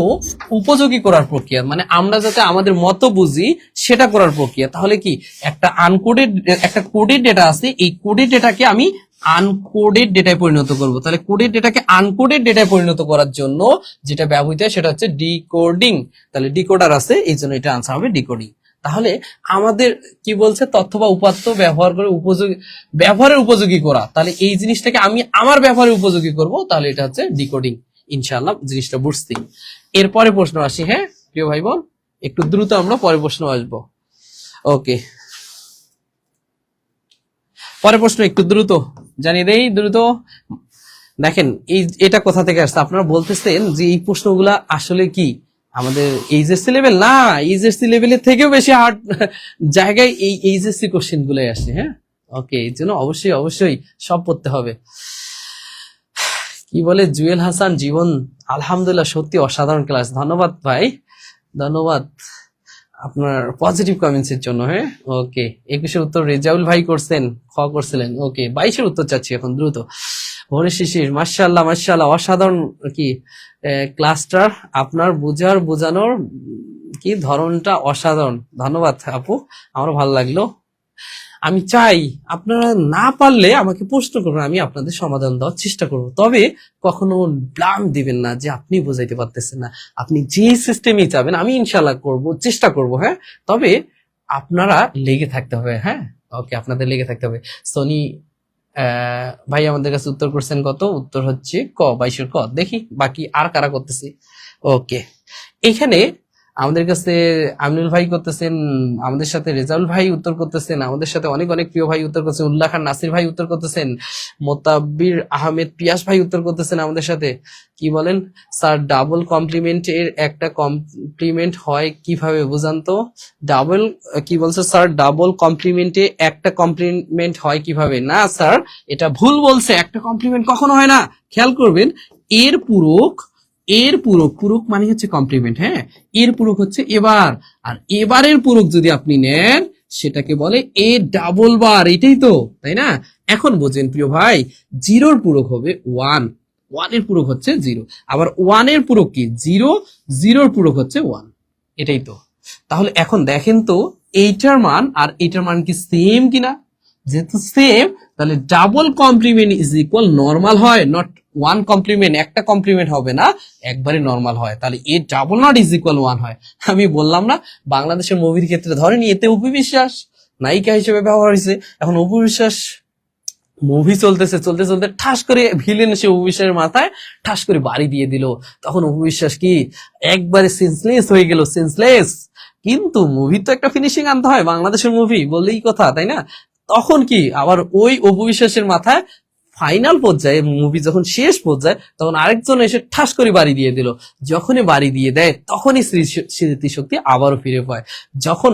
উপযোগী করার প্রক্রিয়া মানে আমরা যাতে আমাদের মতো বুঝি সেটা করার প্রক্রিয়া। তাহলে কি একটা একটা কোডেড ডেটা আছে, এই কোডেড ডেটাকে আমি আনকোডেড ডেটায় পরিণত করব। তাহলে কোডেড ডেটাকে আনকোডেড ডেটায় পরিণত করার জন্য যেটা ব্যবহৃত হয় সেটা হচ্ছে ডিকোডিং। তাহলে ডিকোডার আছে, এই জন্য এটা আনসার হবে ডিকোডিং। তাহলে আমাদের কি বলছে, তথ্য বা উপাত্ত ব্যবহার করে ব্যবহারের উপযোগী করা। তাহলে এই জিনিসটাকে আমি আমার ব্যবহারের উপযোগী করব, তাহলে এটা হচ্ছে ডিকোডিং। ইনশাআল্লাহ জিনিসটা বুঝছি। এরপরে প্রশ্ন আসি, হ্যাঁ প্রিয় ভাই বোন, একটু দ্রুত আমরা পরের প্রশ্ন আসবো। ওকে, পরের প্রশ্ন একটু দ্রুত জানিয়ে দেই, দ্রুত। দেখেন এটা কোথা থেকে আসছে, আপনারা বলতেছেন যে এই প্রশ্নগুলা আসলে কি আমাদের এইচএসসি লেভেল না, এইচএসসি লেভেলের থেকেও বেশি হার্ড জায়গায় এই এইচএসসি কোশ্চেন গুলাই আসে, হ্যাঁ। ওকে, এই জন্য অবশ্যই অবশ্যই সব পড়তে হবে। কি বলে জুয়েল হাসান জীবন, আলহামদুলিল্লাহ সত্যি অসাধারণ ক্লাস, ধন্যবাদ ভাই, ধন্যবাদ আপনার পজিটিভ কমেন্টস এর জন্য, হ্যাঁ। ওকে, 21-এর উত্তর রেজাউল ভাই করছেন, খ করছিলেন। ওকে, 22-এর উত্তর চাচ্ছি এখন দ্রুত। ভোরে শিশির, মাশাআল্লাহ মাশাআল্লাহ, অসাধারণ কি ক্লাসটার, আপনার বোঝানোর কি ধরনটা অসাধারণ, ধন্যবাদ আপু, আমারও ভালো লাগলো। আমি চাই আপনারা না পারলে আমাকে প্রশ্ন করবেন, আমি আপনাদের সমাধান দেওয়ার চেষ্টা করব, তবে কখনো ব্লাম দিবেন না যে আপনি বোঝাইতে পারতেছেন না। আপনি যে সিস্টেমই চাবেন আমি ইনশাল্লাহ চেষ্টা করব, হ্যাঁ। তবে আপনারা লেগে থাকতে হবে, হ্যাঁ। ওকে, আপনাদের লেগে থাকতে হবে। সনি ভাই আমাদের কাছে উত্তর করছেন কত? উত্তর হচ্ছে ক, 22-এর ক। দেখি বাকি আর কারা করতেছি। ওকে, এখানে আমাদের কাছে আমিনুল ভাই করতেছেন, আমাদের সাথে রেজাউল ভাই উত্তর করতেছেন, আমাদের সাথে অনেক অনেক প্রিয় ভাই উত্তর করছেন, উল্লাহ খান নাসির ভাই উত্তর করতেছেন, মোতাব্বির আহমেদ পিয়াস ভাই উত্তর করতেছেন আমাদের সাথে। কি বলেন স্যার, ডাবল কমপ্লিমেন্ট এর একটা কমপ্লিমেন্ট হয় কিভাবে বুঝান তো? ডাবল কি বলছে স্যার, ডাবল কমপ্লিমেন্টে একটা কমপ্লিমেন্ট হয় কিভাবে? না স্যার, এটা ভুল বলছে, একটা কমপ্লিমেন্ট কখনো হয় না। খেয়াল করবেন, এর পূরক এর পূরক, পূরক মানে হচ্ছে কমপ্লিমেন্ট, হ্যাঁ, এর পূরক হচ্ছে এবার, আর এবারের পূরক যদি আপনি নেন সেটাকে বলে এ ডাবল বার, এটাই তো, তাই না? এখন বোঝেন প্রিয় ভাই, জিরোর পূরক হবে ওয়ান, ওয়ানের পূরক হচ্ছে জিরো, আবার ওয়ানের পূরক কি জিরো, জিরোর পূরক হচ্ছে ওয়ান, এটাই তো। তাহলে এখন দেখেন তো এইটার মান আর এইটার মান কি সেম কিনা, যেহেতু সেম তাহলে double complement is equal normal হয়, নট ওয়ান কমপ্লিমেন্ট, একটা কমপ্লিমেন্ট হবে না, একবারে নর্মাল হয়, তাহলে A double not is equal one হয়। আমি বললাম না বাংলাদেশের মুভির ক্ষেত্রে ধরেন এতে অপু বিশ্বাস নায়িকা হিসেবে ব্যবহার হয়েছে, এখন অপু বিশ্বাস মুভি চলতেছে, চলতে চলতে ঠাস করে ভিলেন এসে অপু বিশ্বাসের মাথায় ঠাস করে বাড়ি দিয়ে দিল, তখন অপু বিশ্বাস কি একবারে সেন্সলেস হয়ে গেল, সেন্সলেস। কিন্তু মুভি তো একটা ফিনিশিং আনতে হয়, বাংলাদেশের মুভি বললেই কথা, তাই না? তখন কি আবার ওই অপু বিশ্বাসের মাথায় ফাইনাল পর্যায়ে, মুভি যখন শেষ পর্যায়ে, তখন আরেকজন এসে ঠাস করে বাড়ি দিয়ে দিল, যখনই বাড়ি দিয়ে দেয় তখনই স্মৃতিশক্তি আবারও ফিরে পায়, যখন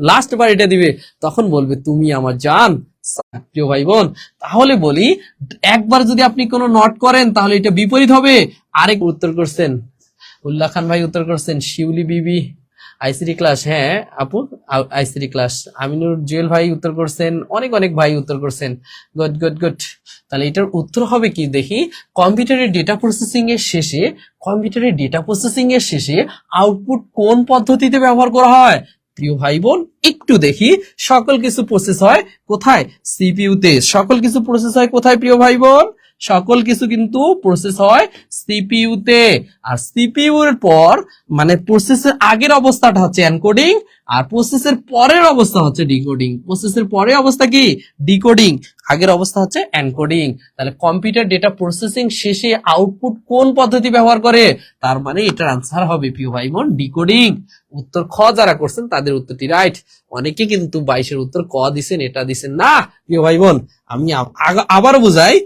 লাস্ট বাড়িটা দিবে তখন বলবে তুমি আমার জান। প্রিয় ভাই বোন, তাহলে বলি একবার যদি আপনি কোনো নট করেন তাহলে এটা বিপরীত হবে। আরেক উত্তর করছেন উল্লাহ খান ভাই, উত্তর করছেন শিউলি বিবি আইসিডি ক্লাস, হ্যাঁ আপু আইসিডি ক্লাস। আমিনুর জুয়েল ভাই উত্তর করছেন, অনেক অনেক ভাই উত্তর করছেন, গুড গুড গুড। তাহলে এটার উত্তর হবে কি দেখি, কম্পিউটারের ডেটা প্রসেসিং এর শেষে, কম্পিউটারের ডেটা প্রসেসিং এর শেষে আউটপুট কোন পদ্ধতিতে ব্যবহার করা হয়? প্রিয় ভাই বোন একটু দেখি, সকল কিছু প্রসেস হয় কোথায়? সিপিইউ তে। সকল কিছু প্রসেস হয় কোথায় প্রিয় ভাই বোন? সকল কিছু কিন্তু প্রসেস হয় সিপিইউ তে। আর সিপিইউ এর পর মানে প্রসেসের আগের অবস্থাটা হচ্ছে এনকোডিং, আর প্রসেসের পরের অবস্থা হচ্ছে ডিকোডিং। প্রসেসের পরের অবস্থা কি? ডিকোডিং। আগের অবস্থা হচ্ছে এনকোডিং। তাহলে কম্পিউটার ডেটা প্রসেসিং শেষে আউটপুট কোন পদ্ধতি ব্যবহার করে? তার মানে এটার আনসার হবে প্রিয় ভাই বোন ডিকোডিং। উত্তর খ যারা করছেন তাদের উত্তরটি রাইট। অনেকে কিন্তু 22-এর উত্তর ক দিছেন, এটা দিছেন না প্রিয় ভাই বোন। আমি আবারও বুঝাই,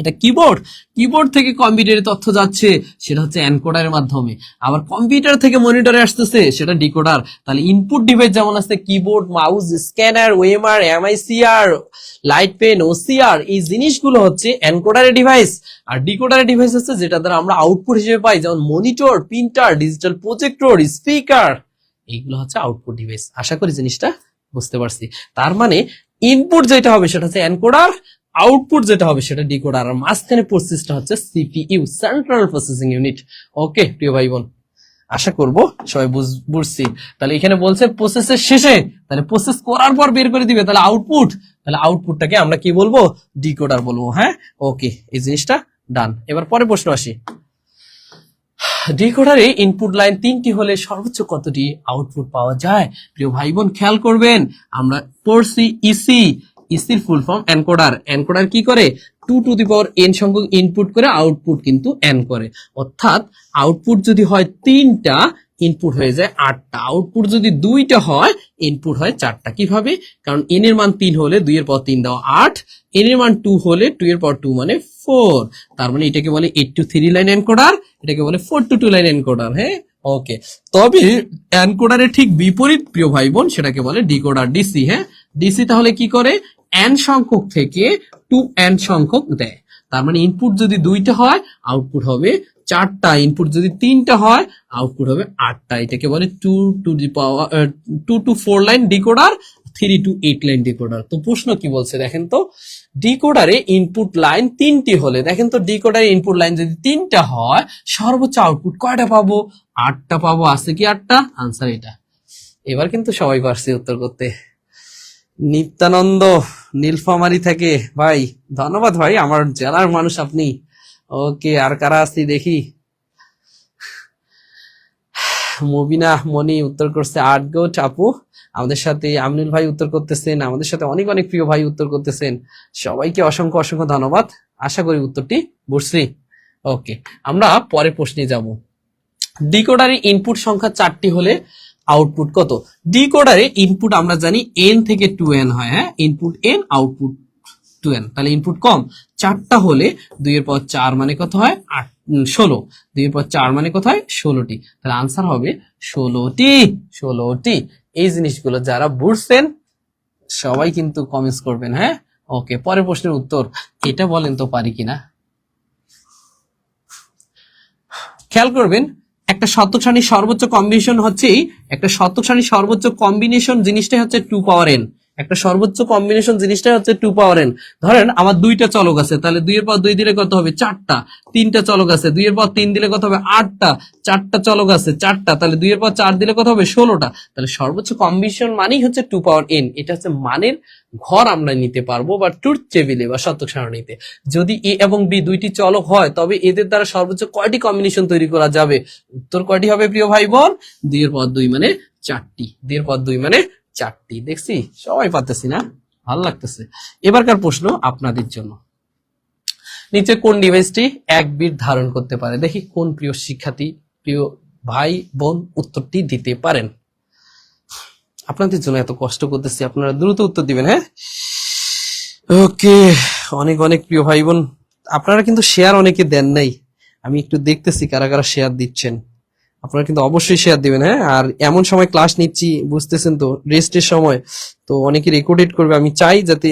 এটা কিবোর্ড, কিবোর্ড থেকে কম্পিউটারে তথ্য যাচ্ছে সেটা হচ্ছে এনকোডারের মাধ্যমে, আবার কম্পিউটার থেকে মনিটরে আসতেছে সেটা ডিকোডার। তাহলে ইনপুট ডিভাইস যেমন আছে keyboard, mouse, scanner, OMR, MICR, light pen, OCR, এই জিনিসগুলো হচ্ছে এনকোডারের ডিভাইস। আর ডিকোডারের ডিভাইস হচ্ছে যেটা দ্বারা আমরা আউটপুট হিসেবে পাই, যেমন monitor, printer, digital projector, speaker, এইগুলো হচ্ছে আউটপুট ডিভাইস। আশা করি জিনিসটা বুঝতে পারছি। তার মানে ইনপুট যেটা হবে সেটা হচ্ছে এনকোডার, আউটপুট যেটা হবে সেটা ডিকোডার, আর মাঝখানে প্রসেসটা হচ্ছে সিপিইউ, সেন্ট্রাল প্রসেসিং ইউনিট। ওকে প্রিয় ভাই বোন, আশা করব সবাই বুঝছি। তাহলে এখানে বলছে প্রসেসের শেষে, তাহলে প্রসেস করার পর বের করে দিবে, তাহলে আউটপুট, তাহলে আউটপুটটাকে আমরা কি বলবো? ডিকোডার বলবো। হ্যাঁ ওকে, এই জিনিসটা ডান। এবার পরে প্রশ্ন আসি, ডিকোডারে ইনপুট লাইন 3টি হলে সর্বোচ্চ কতটি আউটপুট পাওয়া যায়? প্রিয় ভাই বোন খেয়াল করবেন, আমরা পড়ছি ইসি, ইসির ফুল ফর্ম এনকোডার। এনকোডার কি করে? 2n সংখ্যক ইনপুট করে আউটপুট কিন্তু এন করে, অর্থাৎ আউটপুট যদি হয় 3টা, ইনপুট হয়ে যায় 8টা। আউটপুট যদি 2টা হয়, ইনপুট হয় 4টা। কিভাবে? কারণ এন এর মান 3 হলে 2 এর পর 3 দাও 8, এন এর মান 2 হলে 2 এর পর 2 মানে 4। তার মানে এটাকে বলে 8 to 3 লাইন এনকোডার, এটাকে বলে 4 to 2 লাইন এনকোডার। হ্যাঁ ওকে, তবে এনকোডারের ঠিক বিপরীত প্রিয় ভাই বোন, সেটাকে বলে ডিকোডার, ডিসি। হ্যাঁ ডিসি তাহলে কি করে? n সংখ্যক থেকে 2n সংখ্যক দেয়। তার মানে ইনপুট যদি 2টা হয়, আউটপুট হবে 4টা। ইনপুট যদি 3টা হয়, আউটপুট হবে 8টা। এটাকে বলে 2 to 4 line decoder, 3 to 8 line decoder. তো প্রশ্ন কি বলছে দেখেন তো, ডিকোডারে ইনপুট লাইন 3টি হলে, দেখেন তো ডিকোডারে ইনপুট লাইন যদি 3টা হয়, সর্বোচ্চ আউটপুট কয়টা পাবো? 8টা পাবো। আছে কি 8টা? আনসার এটা। এবার কিন্তু সবাই পারছে উত্তর করতে। নিত্যানন্দ নীলফামারি থেকে ভাই, ধন্যবাদ ভাই, আমার জেলার মানুষ আপনি। ওকে, আর কারা আসছি দেখি, মুবিনা মনি উত্তর করছে 8 গোট আপু। আমাদের সাথে আমিনুল ভাই উত্তর করতেছেন, আমাদের সাথে অনেক অনেক প্রিয় ভাই উত্তর করতেছেন, সবাইকে অসংখ্য অসংখ্য ধন্যবাদ। আশা করি উত্তরটি বুঝছি। ওকে, আমরা পরের প্রশ্নে যাব। ডিকোডারে ইনপুট সংখ্যা 4টি হলে আউটপুট কত? ডিকোডারে ইনপুট আমরা জানি n থেকে 2n হয়। হ্যাঁ ইনপুট n, আউটপুট 2n। তাহলে ইনপুট কম, 4টা হলে 2 এর পর 4 মানে কত হয়? 16। 2 এর পর 4 মানে কত হয়? 16টি। তাহলে আনসার হবে 16টি, 16টি। এই জিনিসগুলো যারা বুঝছেন সবাই কিন্তু কমেন্টস করবেন। হ্যাঁ ওকে, পরের প্রশ্নের উত্তর এটা বলেন তো পারি কিনা। খেয়াল করবেন, একটা শতক সারণীর সর্বোচ্চ কম্বিনেশন হচ্ছে, একটা শতক সারণীর সর্বোচ্চ কম্বিনেশন জিনিসটাই হচ্ছে 2 পাওয়ার n। একটা সর্বোচ্চ কম্বিনেশন জিনিসটাই হচ্ছে 2 পাওয়ার n। ধরেন আমার দুইটা চলক আছে, তাহলে 2 এর পর 2 দিলে কত হবে 4টা। তিনটা চলক আছে, 2 এর পর 3 দিলে কত হবে 8টা। চারটা চলক আছে 4টা, তাহলে 2 এর পর 4 দিলে কত হবে 16টা। তাহলে সর্বোচ্চ কম্বিনেশন মানেই হচ্ছে 2 পাওয়ার n। এটা হচ্ছে মানের ঘর আমরা নিতে পারবো বা ট্রুথ টেবিলে বা শতক সারণীতে। যদি এ এবং বি দুইটি চলক হয় তবে এদের দ্বারা সর্বোচ্চ কয়টি কম্বিনেশন তৈরি করা যাবে? উত্তর কয়টি হবে প্রিয় ভাই বোন? 2 এর পর 2 মানে 4টি। 2 এর পর 2 মানে 4টি। দেখছি সবাই পারতেছি না, ভালো লাগতেছে। এবারকার প্রশ্ন আপনাদের জন্য, নিচে কোন ডিভাইসটি 1 বিট ধারণ করতে পারে? দেখি কোন প্রিয় শিক্ষার্থী, প্রিয় ভাই বোন উত্তরটি দিতে পারেন। আপনাদের জন্য এত কষ্ট করতেছি, আপনারা দ্রুত উত্তর দিবেন। হ্যাঁ, ওকে। অনেক অনেক প্রিয় ভাই বোন, আপনারা কিন্তু শেয়ার অনেকে দেন নাই, আমি একটু দেখতেছি কারা কারা শেয়ার দিচ্ছেন। আপনারা কিন্তু অবশ্যই শেয়ার দিবেন। হ্যাঁ, আর এমন সময় ক্লাস নিচ্ছি, বুঝতেছেন তো, রেস্টের সময় তো অনেকে রেকর্ডেড করবে, আমি চাই যাতে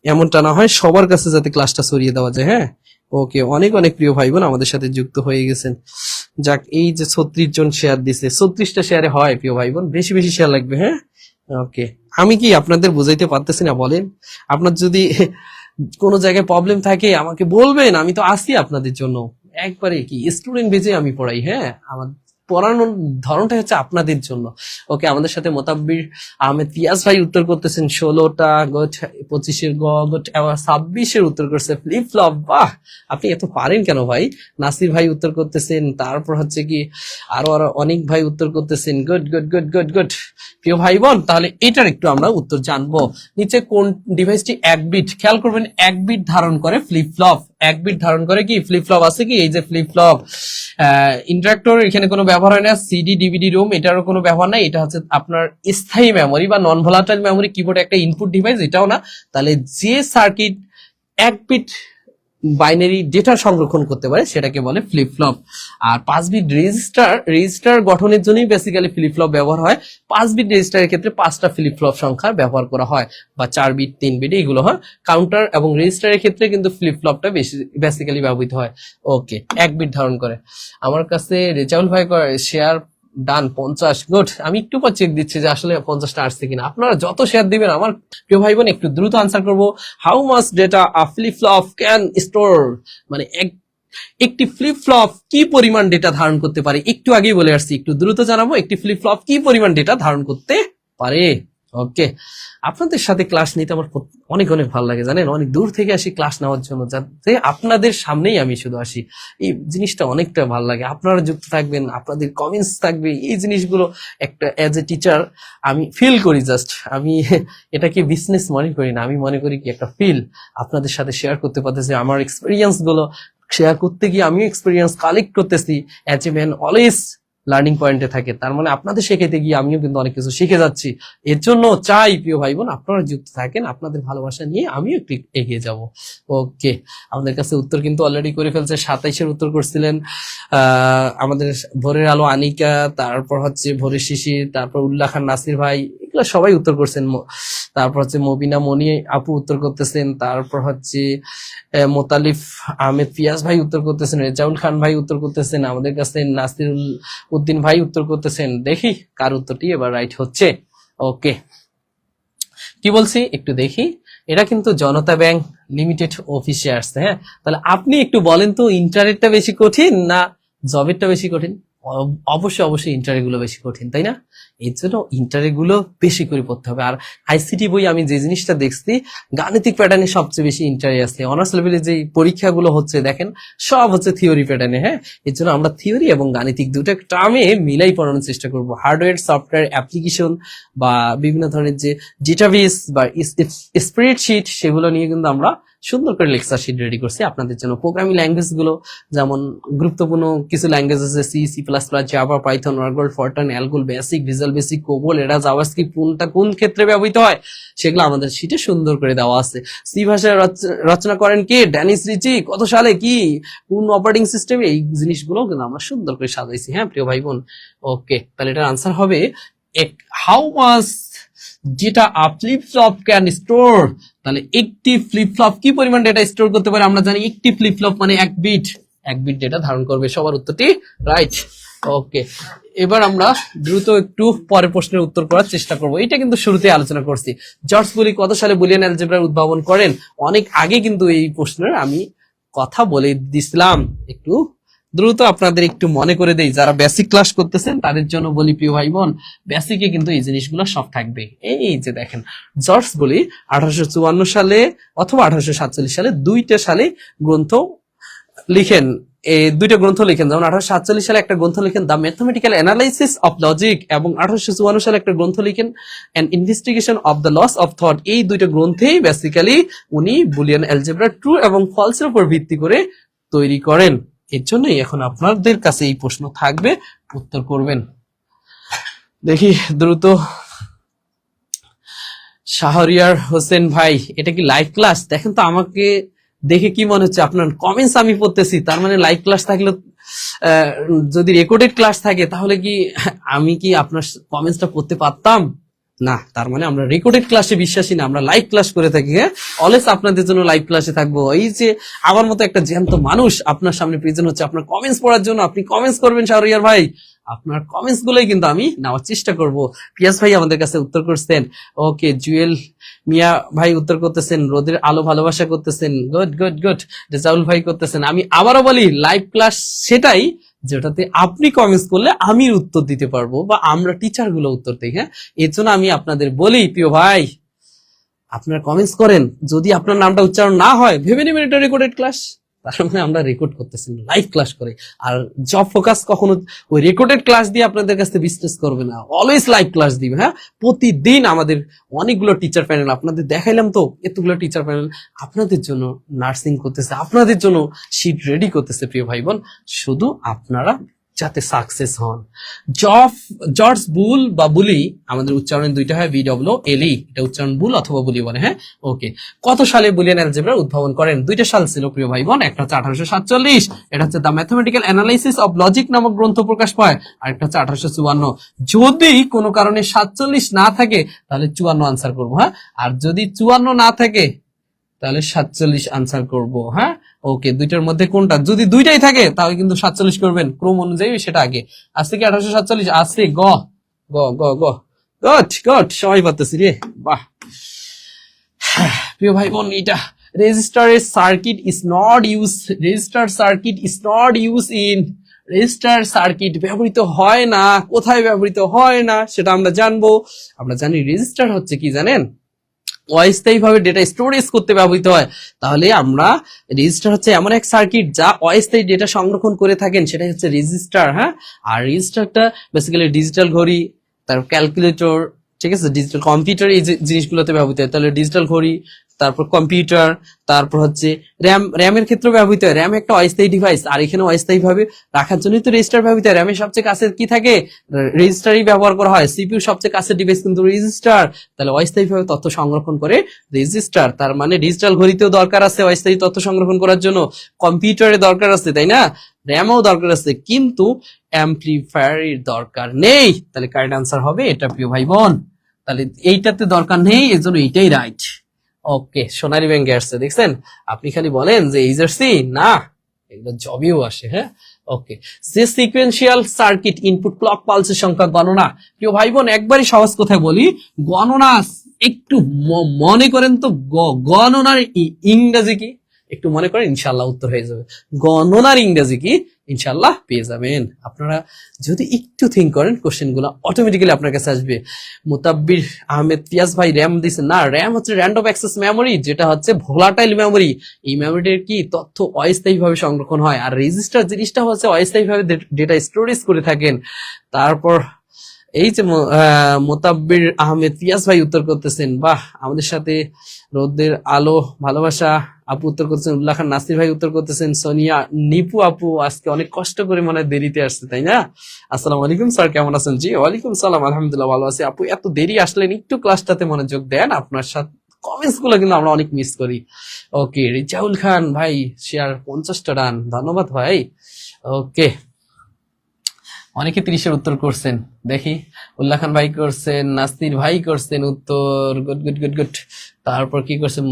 এমনটা না হয়, সবার কাছে যাতে ক্লাসটা ছড়িয়ে দেওয়া যায়। হ্যাঁ, ওকে। অনেক অনেক প্রিয় ভাই বোন আমাদের সাথে যুক্ত হয়ে গেছেন। যাক, এই যে 36 জন শেয়ার দিছে, 36টা শেয়ারে হয় প্রিয় ভাই বোন, বেশি বেশি শেয়ার লাগবে। হ্যাঁ, ওকে। আমি কি আপনাদের বুঝাইতে পারতেছি না বলেন? আপনার যদি কোনো জায়গায় প্রবলেম থাকে আমাকে বলবেন, আমি তো আছি আপনাদের জন্য। একবারে কি স্টুডেন্ট বেজে আমি পড়াই। হ্যাঁ, আমার পড়ানোর ধরনটা হচ্ছে আপনাদের জন্য। ওকে, আমাদের সাথে মোতাব্বির আহমেদ পিয়াস ভাই উত্তর করতেছেন 16টা, গোট 25-এর গোট, আবার 26-এর উত্তর করছে ফ্লিপ ফ্লপ। বাহ, আপনি এত পারেন কেন ভাই? নাসির ভাই উত্তর করতেছেন, তারপর হচ্ছে কি আরো আরো অনেক ভাই উত্তর করতেছেন। Good good good good good. প্রিয় ভাই বোন, তাহলে এটার একটু আমরা উত্তর জানবো। নিচে কোন ডিভাইসটি 1 বিট, খেয়াল করবেন, 1 বিট ধারণ করে ফ্লিপ ফ্লপ। 1 বিট ধারণ করে কি ফ্লিপ ফ্লপ আছে কি, এই যে ফ্লিপ ফ্লপ। ইন্টারাক্টর এখানে কোনো ব্যবহার হয় না, সিডি ডিভিডি রোম এটারও কোনো ব্যবহার নাই। এটা হচ্ছে আপনার স্থায়ী মেমোরি বা নন ভোলাটাইল মেমোরি, কিবোর্ড একটা ইনপুট ডিভাইস, এটাও না। তাহলে যে সার্কিট 1 বিট বাইনারি ডেটা সংরক্ষণ করতে পারে সেটাকে বলে ফ্লিপ ফ্লপ। আর 5 বিট রেজিস্টার গঠনের জন্যই বেসিক্যালি ফ্লিপ ফ্লপ ব্যবহার হয়। 5 বিট রেজিস্টারের ক্ষেত্রে 5টা ফ্লিপ ফ্লপ সংখ্যা ব্যবহার করা হয়, বা 4 বিট 3 বিট এইগুলো হয়। কাউন্টার এবং রেজিস্টারের ক্ষেত্রে কিন্তু ফ্লিপ ফ্লপটা বেশি বেসিক্যালি ব্যবহৃত হয়। ওকে, 1 বিট ধারণ করে। আমার কাছে রেজাউল ভাই শেয়ার ডান 50। গুড, আমি একটু পর চেক দিচ্ছি যে আসলে 50টা আসছে কিনা। আপনারা যত শেয়ার দিবেন আমার প্রিয় ভাই বোন একটু দ্রুত আনসার করব। How much data a flip flop can store, মানে একটি ফ্লিপ ফ্লপ কি পরিমাণ ডেটা ধারণ করতে পারে? একটু আগেই বলে আসছি, একটু দ্রুত জানাবো, একটি ফ্লিপ ফ্লপ কি পরিমাণ ডেটা ধারণ করতে পারে। ওকে, আপনাদের সাথে ক্লাস নিতে আমার অনেক অনেক ভালো লাগে, জানেন, অনেক দূর থেকে আসি ক্লাস নেওয়ার জন্য, যাতে আপনাদের সামনেই আমি শুধু আসি। এই জিনিসটা অনেকটা ভালো লাগে, আপনারা যুক্ত থাকবেন, আপনাদের কমেন্টস থাকবে, এই জিনিসগুলো একটা অ্যাজ এ টিচার আমি ফিল করি। জাস্ট আমি এটাকে বিজনেস মনে করি না, আমি মনে করি কি একটা ফিল আপনাদের সাথে শেয়ার করতে পারতেছি। আমার এক্সপিরিয়েন্স গুলো শেয়ার করতে গিয়ে আমিও এক্সপিরিয়েন্স কালেক্ট করতেছি। As a man always learning পয়েন্টে থাকে, তার মানে আপনাদের শেখাতে গিয়ে আমিও কিন্তু অনেক কিছু শিখে যাচ্ছি। এর জন্য চাই প্রিয় ভাই বোন আপনারা যুক্ত থাকেন, আপনাদের ভালোবাসা নিয়ে আমিও একটু এগিয়ে যাব। ওকে, আমাদের কাছে উত্তর কিন্তু অলরেডি করে ফেলছে। 27-এর উত্তর করছিলেন আমাদের ভোরের আলো আনিকা, তারপর হচ্ছে ভোরের শিশির, তারপর উল্লাহ খান নাসির ভাই, এগুলো সবাই উত্তর করছেন। তারপর হচ্ছে মবিনা মনি আপু উত্তর করতেছেন, তারপর হচ্ছে মোতালিফ আহমেদ পিয়াস ভাই উত্তর করতেছেন, রেজাউল খান ভাই উত্তর করতেছেন, আমাদের কাছে নাসিরুল উদ্দিন ভাই উত্তর করতেছেন। দেখি কার উত্তরটি এবার রাইট হচ্ছে। ওকে, কি বলছি একটু দেখি। এটা কিন্তু জনতা ব্যাংক লিমিটেড অফিসে আসছে। হ্যাঁ, তাহলে আপনি একটু বলেন তো, ইন্টারেরটা বেশি কঠিন না জবেরটা বেশি কঠিন? অবশ্যই অবশ্যই ইন্টারে গুলো বেশি কঠিন, তাই না? এর জন্য ইন্টারে গুলো বেশি করে পড়তে হবে। আর আইসিটি বই আমি যে জিনিসটা দেখছি, গাণিতিক প্যাটার্নে সবচেয়ে বেশি ইন্টারে আছে। অনার্স লেভেলে যে পরীক্ষাগুলো হচ্ছে দেখেন, সব হচ্ছে থিওরি প্যাটার্নে। হ্যাঁ, এর জন্য আমরা থিওরি এবং গাণিতিক দুটো টার্মে মিলাই পড়ানোর চেষ্টা করব। হার্ডওয়্যার সফটওয়্যার অ্যাপ্লিকেশন বা বিভিন্ন ধরনের যে ডেটাবেস বা স্প্রেডশিট, সেগুলো নিয়ে কিন্তু আমরা সুন্দর করে লেকচার শিট রেডি করছি আপনাদের জন্য। প্রোগ্রামিং ল্যাঙ্গুয়েজ গুলো যেমন গুরুত্বপূর্ণ কিছু ল্যাঙ্গুয়েজ আছে, C, C plus plus, Java, Python, আর্গল, Fortran, ALGOL, BASIC, Visual BASIC, COBOL, এরা, জাভাস্ক্রিপ্ট কোনটা কোন ক্ষেত্রে ব্যবহৃত হয় সেগুলো আমাদের শিটে সুন্দর করে দেওয়া আছে। সি ভাষায় রচনা করেন কে? ড্যানিস রিচি, কত সালে, কি কোন অপারেটিং সিস্টেমে, এই জিনিসগুলো কিন্তু আমরা সুন্দর করে সাজাইছি। হ্যাঁ প্রিয় ভাই বোন, ওকে, তাহলে এটার আনসার হবে হাউ মাচ যেটা ফ্লিপ ফ্লপ ক্যান স্টোর। তাহলে একটি ফ্লিপ ফ্লপ কি পরিমাণ ডেটা স্টোর করতে পারে? আমরা জানি একটি ফ্লিপ ফ্লপ মানে 1 বিট। 1 বিট ডেটা ধারণ করবে। সবার উত্তরটি রাইট। ওকে, এবার আমরা দ্রুত একটু পরের প্রশ্নের উত্তর করার চেষ্টা করব। এটা কিন্তু শুরুতে আলোচনা করছি। জর্জ বুলি কত সালে বুলিয়ান অ্যালজেব্রার উদ্ভাবন করেন? অনেক আগে কিন্তু এই প্রশ্নের আমি কথা বলে দিছিলাম। একটু দ্রুত আপনাদের একটু মনে করে দেই, যারা বেসিক ক্লাস করতেছেন তাদের জন্য বলি প্রিয় ভাই বোন, বেসিকে কিন্তু এই জিনিসগুলো সব থাকবে। এই যে দেখেন, জর্জ বুলি 1854 সালে অথবা 1847 সালে দুইটা সালে গ্রন্থ লিখেন। এই দুইটা গ্রন্থ লিখেন, যেমন 1847 সালে একটা গ্রন্থ লিখেন the mathematical analysis of logic, এবং 1854 সালে একটা গ্রন্থ লিখেন an investigation of the laws of thought. এই দুইটা গ্রন্থেই বেসিক্যালি উনি বুলিয়ান অ্যালজেব্রা ট্রু এবং ফলসের উপর ভিত্তি করে তৈরি করেন। এর জন্যই এখন আপনাদের কাছে এই প্রশ্ন থাকবে, উত্তর করবেন। দেখি দ্রুত। শাহরিয়ার হোসেন ভাই, এটা কি লাইভ ক্লাস? দেখেন তো আমাকে দেখে কি মনে হচ্ছে? আপনার কমেন্টস আমি পড়তেছি, তার মানে লাইভ ক্লাস থাকলে, যদি রেকর্ডেড ক্লাস থাকে তাহলে কি আমি কি আপনার কমেন্টসটা পড়তে পারতাম না? তার মানে আমরা রেকর্ডেড ক্লাসে বিশ্বাসী না, আমরা লাইভ ক্লাস করে থাকি। হ্যাঁ, অলওয়েজ আপনাদের জন্য লাইভ ক্লাসে থাকবো। এই যে আমার মতো একটা জ্যান্ত মানুষ আপনার সামনে প্রেজেন্ট হচ্ছে আপনার কমেন্টস পড়ার জন্য। আপনি কমেন্টস করবেন শাহরিয়ার ভাই, আপনার কমেন্টস গুলোই কিন্তু আমি নেওয়ার চেষ্টা করব। পিয়াস ভাই আমাদের কাছে উত্তর করছেন। ওকে, জুয়েল মিয়া ভাই উত্তর করতেছেন। রোদের আলো ভালোবাসা করতেছেন। Good good good. রেজাউল ভাই করতেছেন। আমি আবারও বলি, লাইভ ক্লাস সেটাই যেটাতে আপনি কমেন্টস করলে আমি উত্তর দিতে পারবো, বা আমরা টিচার গুলো উত্তর দিই। হ্যাঁ, এর জন্য আমি আপনাদের বলি প্রিয় ভাই, আপনার কমেন্টস করেন। যদি আপনার নামটা উচ্চারণ না হয় ভেবে নেবেন এটা রেকর্ডেড ক্লাস, তার মানে আমরা রেকর্ড করতেছি, লাইভ ক্লাস করে। আর জব ফোকাস কখনো ওই রেকর্ডেড ক্লাস দিয়ে আপনাদের কাছে বিজনেস করবে না, অলওয়েজ লাইভ ক্লাস দিবে। হ্যাঁ, প্রতিদিন আমাদের অনেকগুলো টিচার প্যানেল, আপনাদের দেখাইলাম তো এতগুলো টিচার প্যানেল আপনাদের জন্য নার্সিং করতেছে, আপনাদের জন্য শীট রেডি করতেছে প্রিয় ভাই বোন, শুধু আপনারা যাতে সাকসেস হন। জর্জ বুল বা বুলি, আমাদের উচ্চারণ দুইটা হয় BWLE, এটা উচ্চারণ বুল অথবা বুলি বলে। হ্যাঁ, ওকে। কত সালে বুলিয়ান অ্যালজেব্রা উদ্ভাবন করেন? দুইটা সাল ছিল প্রিয় ভাই বোন, একটা হচ্ছে 1847, এটা হচ্ছে the mathematical analysis of logic নামক গ্রন্থ প্রকাশ পায়, আর একটা হচ্ছে 1854। যদি কোনো কারণে 47 না থাকে তাহলে 54 আনসার করবো। হ্যাঁ, আর যদি 54 না থাকে তাহলে 47 আনসার করব। হ্যাঁ, ওকে, দুইটার মধ্যে কোনটা? যদি দুইটাই থাকে তাহলে কিন্তু 47 করবেন, ক্রম অনুযায়ী সেটা আগে। আজ থেকে 1847 আছে। গ গ গ গ গট গট, সবাই পারতেছি রে, বাহ। প্রিয় ভাই বোন, এটা register circuit is not use, register circuit is not use in, register circuit ব্যবহৃত হয় না। কোথায় ব্যবহৃত হয় না সেটা আমরা জানবো। আমরা জানি রেজিস্টার হচ্ছে কি জানেন? অস্থায়ী ভাবে ডেটা স্টোরেজ করতে ব্যবহৃত হয়। তাহলে আমরা, রেজিস্টার হচ্ছে এমন এক সার্কিট যা অস্থায়ী ডেটা সংরক্ষণ করে থাকেন, সেটাই হচ্ছে রেজিস্টার। হ্যাঁ, আর রেজিস্টারটা বেসিক্যালি ডিজিটাল ঘড়ি, তার ক্যালকুলেটর, ঠিক আছে, ডিজিটাল কম্পিউটার, এই জিনিসগুলোতে ব্যবহৃত হয়। তাহলে ডিজিটাল ঘড়ি, তারপর কম্পিউটার, তারপর হচ্ছে র্যামের ক্ষেত্রে ব্যবহৃত হয়। র্যাম একটা অস্থায়ী ডিভাইস, আর এখানে অস্থায়ী ভাবে রাখার জন্যই তো রেজিস্টার ব্যবহৃত হয়। র্যামের সবচেয়ে কাছে কি থাকে? রেজিস্টারই ব্যবহার করা হয়। সিপিইউ সবচেয়ে কাছের ডিভাইস কিন্তু রেজিস্টার। তাহলে অস্থায়ী ভাবে তথ্য সংরক্ষণ করে রেজিস্টার। তার মানে ডিজিটাল ঘড়িতেও দরকার আছে অস্থায়ী তথ্য সংরক্ষণ করার জন্য, কম্পিউটারে দরকার আছে, তাই না? র্যামও দরকার আছে, কিন্তু অ্যাম্পলিফায়ারের দরকার নেই। তাহলে কারেক্ট আনসার হবে এটা প্রিয় ভাই বোন। তাহলে এইটাতে দরকার নেই, এজন্য এইটাই রাইট। ওকে, সোনালী ব্যাংকে আসছে, দেখছেন? আপনি খালি বলেন যে এইচআরসি না, এগুলো জবেও আসে। হ্যাঁ, ওকে। যে সিকোয়েন্সিয়াল সার্কিট ইনপুট ক্লক পালসের সংখ্যা গণনা, প্রিয় ভাই বোন একবারই সহজ কথায় বলি, গণনা একটু মনে করেন তো, গণনার ইংরেজি কি একটু মনে করেন, ইনশাল্লাহ উত্তর হয়ে যাবে। গণনার ইংরেজি কি ইনশাল্লাহ পেয়ে যাবেন। আপনারা যদি একটু থিঙ্ক করেন, কোশ্চেন গুলো অটোমেটিক্যালি আপনার কাছে আসবে। মুতাব্বির আহমেদ পিয়াস ভাই র্যাম দিচ্ছে না, র্যাম হচ্ছে র্যান্ডম অ্যাক্সেস মেমোরি, যেটা হচ্ছে ভোলাটাইল মেমোরি। এই মেমোরিটির কি তথ্য অস্থায়ী ভাবে সংরক্ষণ হয়, আর রেজিস্টার জিনিসটা হচ্ছে অস্থায়ী ভাবে ডেটা স্টোরেজ করে থাকেন। তারপর এই যে মোতাব্বির আহমেদ পিয়াস ভাই উত্তর করতেছেন, বাহ। আমাদের সাথে রোদের আলো ভালোবাসা আপু উত্তর করতেছেন, উল্লাহ খান নাসির ভাই উত্তর করতেছেন, সোনিয়া নিপু আপু আজকে অনেক কষ্ট করে মনে হয় দেরিতে আসছে, তাই না? আসসালামু আলাইকুম স্যার, কেমন আছেন? জি ওয়ালাইকুম সালাম, আলহামদুলিল্লাহ ভালো আছি। আপু এত দেরি আসলেন, একটু ক্লাসটাতে মনোযোগ দেন, আপনার সাথে কমেন্টস গুলো কিন্তু আমরা অনেক মিস করি। ওকে, রিজাউল খান ভাই শেয়ার 50টা রান, ধন্যবাদ ভাই। ওকে, অনেকে 30-এর উত্তর করছেন, দেখি উল্লাহ খান ভাই করছেন, নাসির ভাই করছেন উত্তর, গুড গুড গুড গুড। তারপর কি করছেন,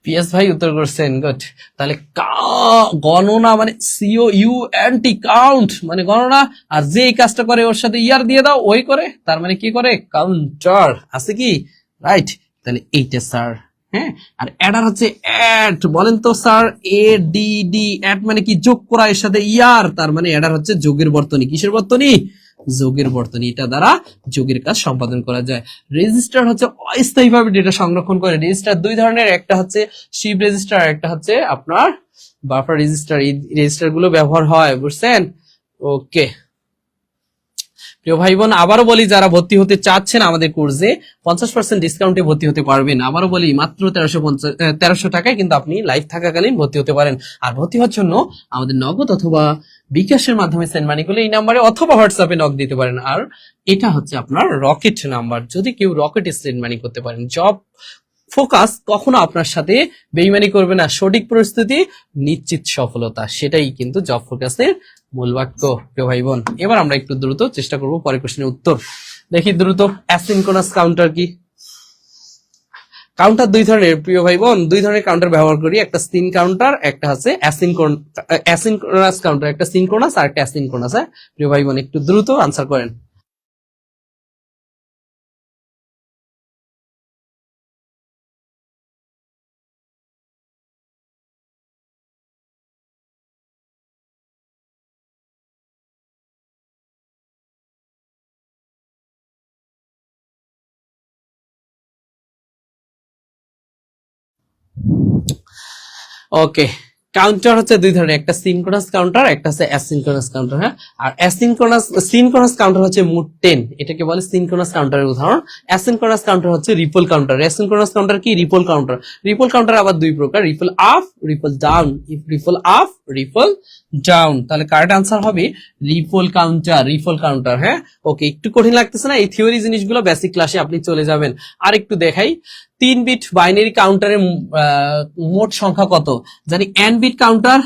পিএস ভাই উত্তর করছেন, গুড। তাহলে গণনা মানে CO U N T, count মানে গণনা, আর যে এই কাজটা করে ওর সাথে ইয়ার দিয়ে দাও, ওই করে, তার মানে কি করে, কাউন্টার। আছে কি, রাইট? তাহলে এইটা স্যার। হ্যাঁ, আর অ্যাডার হচ্ছে অ্যাড, বলেন তো sir, A D D, add মানে কি, যোগ করা, এর সাথে ইয়ার, তার মানে অ্যাডার হচ্ছে যোগের বর্তনী। কিসের বর্তনী? যোগের বর্তনী। এটা দ্বারা যোগের কাজ সম্পাদন করা যায়। রেজিস্টার হচ্ছে অস্থায়ীভাবে ডেটা সংরক্ষণ করে। রেজিস্টার দুই ধরনের, একটা হচ্ছে শিপ রেজিস্টার, একটা হচ্ছে আপনার বাফার রেজিস্টার। এই রেজিস্টার গুলো ব্যবহার হয়, বুঝছেন? ওকে প্রিয় ভাই বোন, আবারও বলি, যারা ভর্তি হতে চাচ্ছেন আমাদের কোর্সে 50% ডিসকাউন্টে ভর্তি হতে পারবেন। আবারও বলি, মাত্র 1350 টাকায় কিন্তু আপনি লাইভ থাকাকালীন ভর্তি হতে পারেন। আর ভর্তি হওয়ার জন্য আমাদের নগদ অথবা বিকাশের মাধ্যমে সেন্ড মানি করলে এই নাম্বারে অথবা হোয়াটসঅ্যাপে নক দিতে পারেন। আর এটা হচ্ছে আপনার রকেট নাম্বার, যদি কেউ রকেটে সেন্ড মানি করতে পারেন। জব ফোকাস কখনো আপনার সাথে বেইমানি করবে না, সঠিক প্রস্তুতি নিশ্চিত সফলতা, সেটাই কিন্তু জব ফোকাসের মূল বাক্য। প্রিয় ভাই বোন, এবার আমরা একটু দ্রুত চেষ্টা করব পরের কোশ্চেনের উত্তর। দেখি দ্রুত, অ্যাসিনক্রোনাস কাউন্টার কি? কাউন্টার দুই ধরনের প্রিয় ভাই বোন, দুই ধরনের কাউন্টার ব্যবহার করি, একটা সিন কাউন্টার, একটা হচ্ছে অ্যাসিনক্রোনাস কাউন্টার, একটা সিনক্রোনাস আর একটা অ্যাসিনক্রোনাস। হ্যাঁ প্রিয় ভাই বোন, একটু দ্রুত আনসার করেন। ওকে, কাউন্টার হচ্ছে দুই ধরনের, একটা সিনক্রোনাস কাউন্টার, একটা হচ্ছে অ্যাসিনক্রোনাস কাউন্টার। হ্যাঁ, আর সিনক্রোনাস কাউন্টার হচ্ছে মুড 10, এটাকে বলে সিনক্রোনাস কাউন্টারের উদাহরণ। অ্যাসিনক্রোনাস কাউন্টার হচ্ছে রিপল কাউন্টার। অ্যাসিনক্রোনাস কাউন্টার কি? Ripple counter. রিপল কাউন্টার আবার দুই প্রকার, ripple up, ripple down. Ripple up, ripple down. তাহলে কারেক্ট আনসার হবে রিপল কাউন্টার, রিপল কাউন্টার। হ্যাঁ, ওকে, একটু কঠিন লাগতেছে না? এই থিওরি জিনিসগুলো বেসিক ক্লাসে আপনি চলে যাবেন। আর একটু দেখাই, 3 বিট বাইনারি কাউন্টারের মোট সংখ্যা কত জানি? n bit counter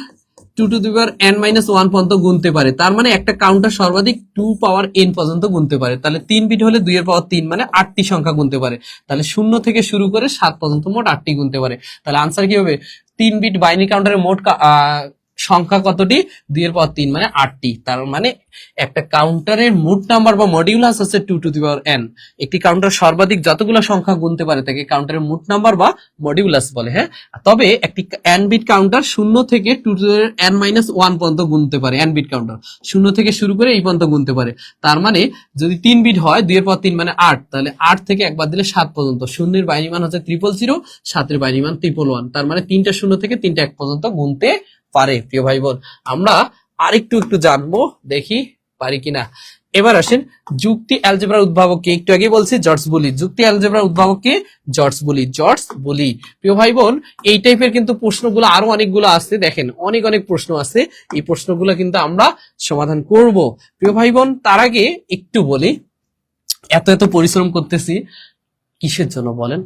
2 to the power n-1 পর্যন্ত গুনতে পারে, তার মানে একটা কাউন্টার সর্বাধিক 2 পাওয়ার n পর্যন্ত গুনতে পারে। তাহলে 3 বিট হলে 2 এর পাওয়ার 3, মানে 8টি সংখ্যা গুনতে পারে। তাহলে 0 থেকে শুরু করে 7 পর্যন্ত মোট 8টি গুনতে পারে। তাহলে আনসার কি হবে? 3 বিট বাইনারি কাউন্টারের মোট সংখ্যা কতটি? 2 এর পাওয়ার 3, মানে 8টি। তার মানে একটা কাউন্টারের মোট নাম্বার বা মডিউলাস হচ্ছে 2 টু দি পাওয়ার n। একটি কাউন্টার সর্বাধিক যতগুলো সংখ্যা গুনতে পারে তাকে কাউন্টারের মোট নাম্বার বা মডিউলাস বলে। হ্যাঁ, তবে একটি n বিট কাউন্টার 0 থেকে 2 টু দি পাওয়ার n-1 পর্যন্ত গুনতে পারে। n বিট কাউন্টার 0 থেকে শুরু করে এই পর্যন্ত গুনতে পারে। তার মানে যদি 3 বিট হয়, 2 এর পাওয়ার 3 মানে 8, তাহলে 8 থেকে একবার দিলে 7 পর্যন্ত। শূন্যের বাইনারি মান হচ্ছে 000, 7 এর বাইনারি মান 111। তার মানে 3টা 0 থেকে 3টা 1 পর্যন্ত গুনতে পারে। প্রিয় ভাই বোন, আমরা আরেকটু জানবো, দেখি পারি কিনা। এবার আসেন, যুক্তি অ্যালজেব্রার উদ্ভাবক কে? একটু আগে বলছি জর্জ বুলি। যুক্তি অ্যালজেব্রার উদ্ভাবক কে? জর্জ বুলি। জর্জ বুলি। প্রিয় ভাই বোন, এই টাইপের কিন্তু প্রশ্নগুলো আরো অনেকগুলো আছে, দেখেন অনেক অনেক প্রশ্ন আছে। এই প্রশ্নগুলো কিন্তু আমরা সমাধান করব। প্রিয় ভাই বোন, তার আগে একটু বলি, এত এত পরিশ্রম করতেছি কিসের জন্য বলেন?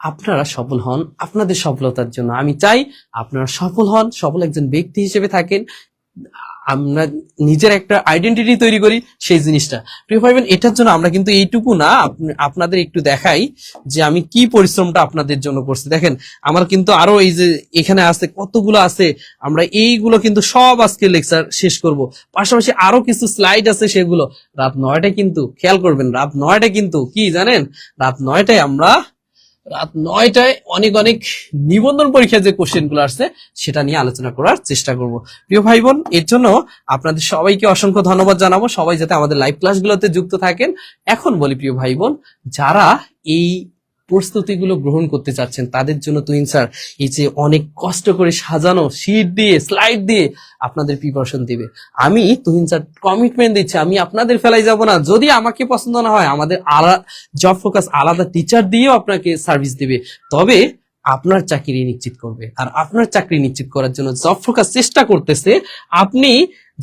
আপনারা সফল হন, আপনাদের সফলতার জন্য। আমি চাই আপনারা সফল হন, সফল একজন ব্যক্তি হিসেবে থাকেন, আমরা নিজের একটা আইডেন্টিটি তৈরি করি, সেই জিনিসটা। প্রিয় ভাই বোন, এটার জন্য আমরা কিন্তু এইটুকু না, আপনাদের একটু দেখাই যে আমি কি পরিশ্রমটা আপনাদের জন্য করছি। দেখেন, আমার কিন্তু আরো এই যে এখানে আছে কতগুলো আছে, আমরা এইগুলো কিন্তু সব আজকে লেকচার শেষ করব। পাশাপাশি আরো কিছু স্লাইড আছে, সেগুলো রাত 9টায় কিন্তু খেয়াল করবেন। রাত 9টায় কিন্তু কি জানেন? রাত 9টায় আমরা অনেক অনেক নিবন্ধন পরীক্ষার যে কোশ্চেন গুলো আসছে সেটা নিয়ে আলোচনা করার চেষ্টা করব। প্রিয় ভাই বোন, এর জন্য আপনাদের সবাইকে অসংখ্য ধন্যবাদ জানাবো, সবাই যাতে আমাদের লাইভ ক্লাসগুলোতে যুক্ত থাকেন। এখন বলি প্রিয় ভাই বোন, যারা এই প্রস্তুতিগুলো গ্রহণ করতে চাচ্ছেন তাদের জন্য তুহিন স্যার এই যে অনেক কষ্ট করে সাজানো শীট দিয়ে, স্লাইড দিয়ে আপনাদের প্রিপারেশন দিবে। আমি তুহিন স্যার কমিটমেন্ট দিচ্ছি, আমি আপনাদের ফেলাই যাব না। যদি আমাকে পছন্দ না হয়, আমাদের জব ফোকাস আলাদা টিচার দিয়েও আপনাকে সার্ভিস দিবে, তবে আপনার চাকরি নিশ্চিত করবে। আর আপনার চাকরি নিশ্চিত করার জন্য জব ফোকাস চেষ্টা করতেছে আপনি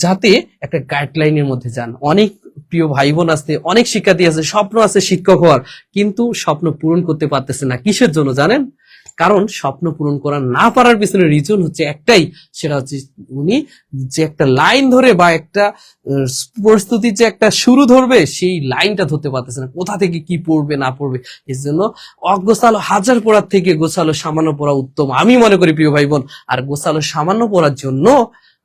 যাতে একটা গাইডলাইনের মধ্যে যান। অনেক প্রিয় ভাই বোন আছে, অনেক শিক্ষার্থী আছে, স্বপ্ন আছে শিক্ষক হওয়ার, কিন্তু স্বপ্ন পূরণ করতে পারতেছে না। কিসের জন্য জানেন? কারণ স্বপ্ন পূরণ করা না পারার পিছনে রিজন হচ্ছে একটাই, সেটা হচ্ছে উনি যে একটা লাইন ধরে বা একটা প্রস্তুতির যে একটা শুরু ধরবে সেই লাইনটা ধরতে পারতেছে না, কোথা থেকে কি পড়বে না পড়বে। এর জন্য অগোছালো হাজার পড়ার থেকে গোছালো সামান্য পড়া উত্তম আমি মনে করি প্রিয় ভাই বোন। আর গোছালো সামান্য পড়ার জন্য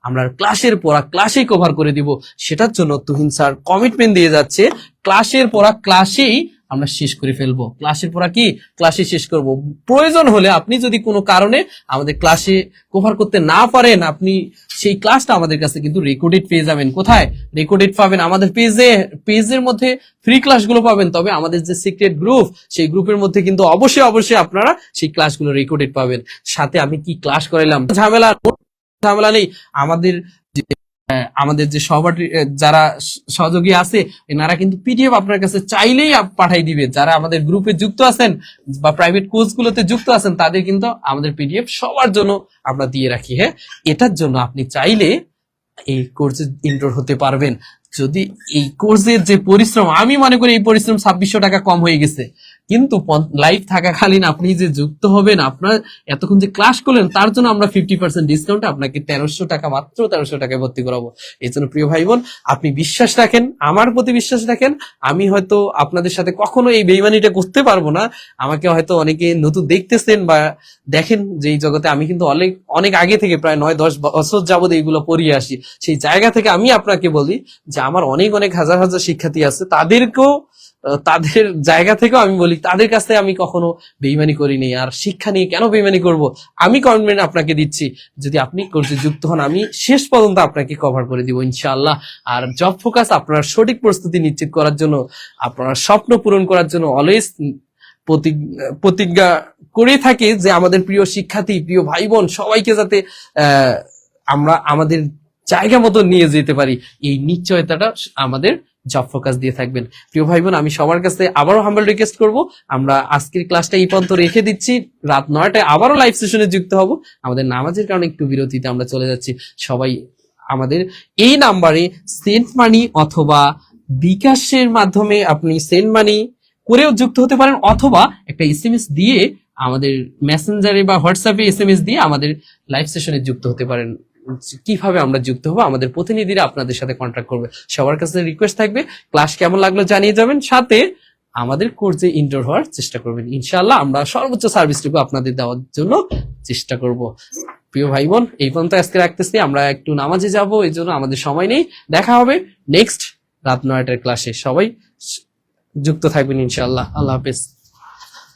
আমরা ক্লাসের পড়া ক্লাসেই কভার করে দিব, সেটার জন্য তুহিন স্যার কমিটমেন্ট দিয়ে যাচ্ছে ক্লাসের পড়া ক্লাসেই আমরা শেষ করে ফেলবো। ক্লাসের পড়া কি ক্লাসে শেষ করব। প্রয়োজন হলে আপনি যদি কোনো কারণে আমাদের ক্লাসে কভার করতে না পারেন, আপনি সেই ক্লাসটা আমাদের কাছে কিন্তু রেকর্ডেড পেয়ে যাবেন। কোথায় রেকর্ডেড পাবেন? আমাদের পেজের মধ্যে ফ্রি ক্লাসগুলো পাবেন, তবে আমাদের যে সিক্রেট গ্রুপ সেই গ্রুপের মধ্যে কিন্তু অবশ্যই অবশ্যই আপনারা সেই ক্লাসগুলো রেকর্ডেড পাবেন। সাথে আমি কি ক্লাস করাইলাম ঝামেলা নেই। আমাদের যে সহপাঠী যারা সহযোগী আছে এনারা কিন্তু পিডিএফ আপনার কাছে চাইলেই পাঠাই দিবে। যারা আমাদের গ্রুপে যুক্ত আছেন বা প্রাইভেট কোর্সগুলোতে যুক্ত আছেন তাদের কিন্তু আমাদের পিডিএফ সবার জন্য আমরা দিয়ে রাখি। হ্যাঁ, এটার জন্য আপনি চাইলে এই কোর্সে ইনরোল হতে পারবেন। যদি এই কোর্সের যে পরিশ্রম, আমি মনে করি এই পরিশ্রম 2600 টাকা কম হয়ে গেছে, কিন্তু লাইভ থাকাকালীন আপনি যে যুক্ত হবেন, আপনার এতক্ষণ যে ক্লাস করলেন তার জন্য আমরা 50% ডিসকাউন্টে আপনাকে 1300 টাকা, মাত্র 1300 টাকায় ভর্তি করাবো। এই জন্য প্রিয় ভাই বোন, আপনি বিশ্বাস রাখেন, আমার প্রতি বিশ্বাস রাখেন। আমি হয়তো আপনাদের সাথে কখনো এই বেইমানিটা করতে পারবো না। আমাকে হয়তো অনেকে নতুন দেখতেছেন বা দেখেন যে এই জগতে আমি কিন্তু অনেক আগে থেকে প্রায় 9-10 বছর যাবত এইগুলো পড়িয়ে আসি। সেই জায়গা থেকে আমি আপনাকে বলি যে আমার অনেক হাজার হাজার শিক্ষার্থী আছে, তাদের জায়গা থেকেও আমি বলি তাদের কাছে আমি কখনো বেইমানি করিনি। আর শিক্ষা নিয়ে কেন বেইমানি করব? আমি কমিটমেন্ট আপনাকে দিচ্ছি, যদি আপনি কোর্সে যুক্ত হন আমি শেষ পর্যন্ত আপনাকে কভার করে দিব ইনশাআল্লাহ। আর জব ফোকাস আপনার সঠিক প্রস্তুতি নিশ্চিত করার জন্য, আপনার স্বপ্ন পূরণ করার জন্য অলওয়েজ প্রতিজ্ঞা করে থাকে যে আমাদের প্রিয় শিক্ষার্থী, প্রিয় ভাই বোন সবাইকে যাতে আমরা আমাদের জায়গা মতো নিয়ে যেতে পারি, এই নিশ্চয়তাটা আমাদের জব ফোকাস দিয়ে থাকবেন। প্রিয় ভাই বোন, আমি সবার কাছে আবারও হাম্বল রিকোয়েস্ট করব, আমরা আজকের ক্লাসটা এই পর্যন্ত রেখে দিচ্ছি। রাত 9টায় আবারও লাইভ সেশনে যুক্ত হব। আমাদের নামাজের কারণে একটু বিরতিতে আমরা চলে যাচ্ছি। সবাই আমাদের এই নাম্বারে সেন্ট মানি অথবা বিকাশের মাধ্যমে আপনি সেন্ট মানি করেও যুক্ত হতে পারেন, অথবা একটা এসএমএস দিয়ে আমাদের মেসেঞ্জারে বা হোয়াটসঅ্যাপে এসএমএস দিয়ে আমাদের লাইভ সেশনে যুক্ত হতে পারেন। কিভাবে আমরা যুক্ত হবো? আমাদের প্রতিনিধিরা আপনাদের সাথে কন্ট্যাক্ট করবে। সবার কাছে রিকোয়েস্ট থাকবে ক্লাস কেমন লাগলো জানিয়ে যাবেন, সাথে আমাদের কোর্সে ইনরোল হওয়ার চেষ্টা করবেন। ইনশাআল্লাহ আমরা সর্বোচ্চ সার্ভিসটুকু আপনাদের দেওয়ার জন্য চেষ্টা করব। প্রিয় ভাই বোন, এই পর্যন্ত আজকে রাখতেছি, আমরা একটু নামাজে যাব, এই জন্য আমাদের সময় নেই। দেখা হবে নেক্সট রাত 9টার ক্লাসে। সবাই যুক্ত থাকবেন ইনশাআল্লাহ। আল্লাহ হাফেজ।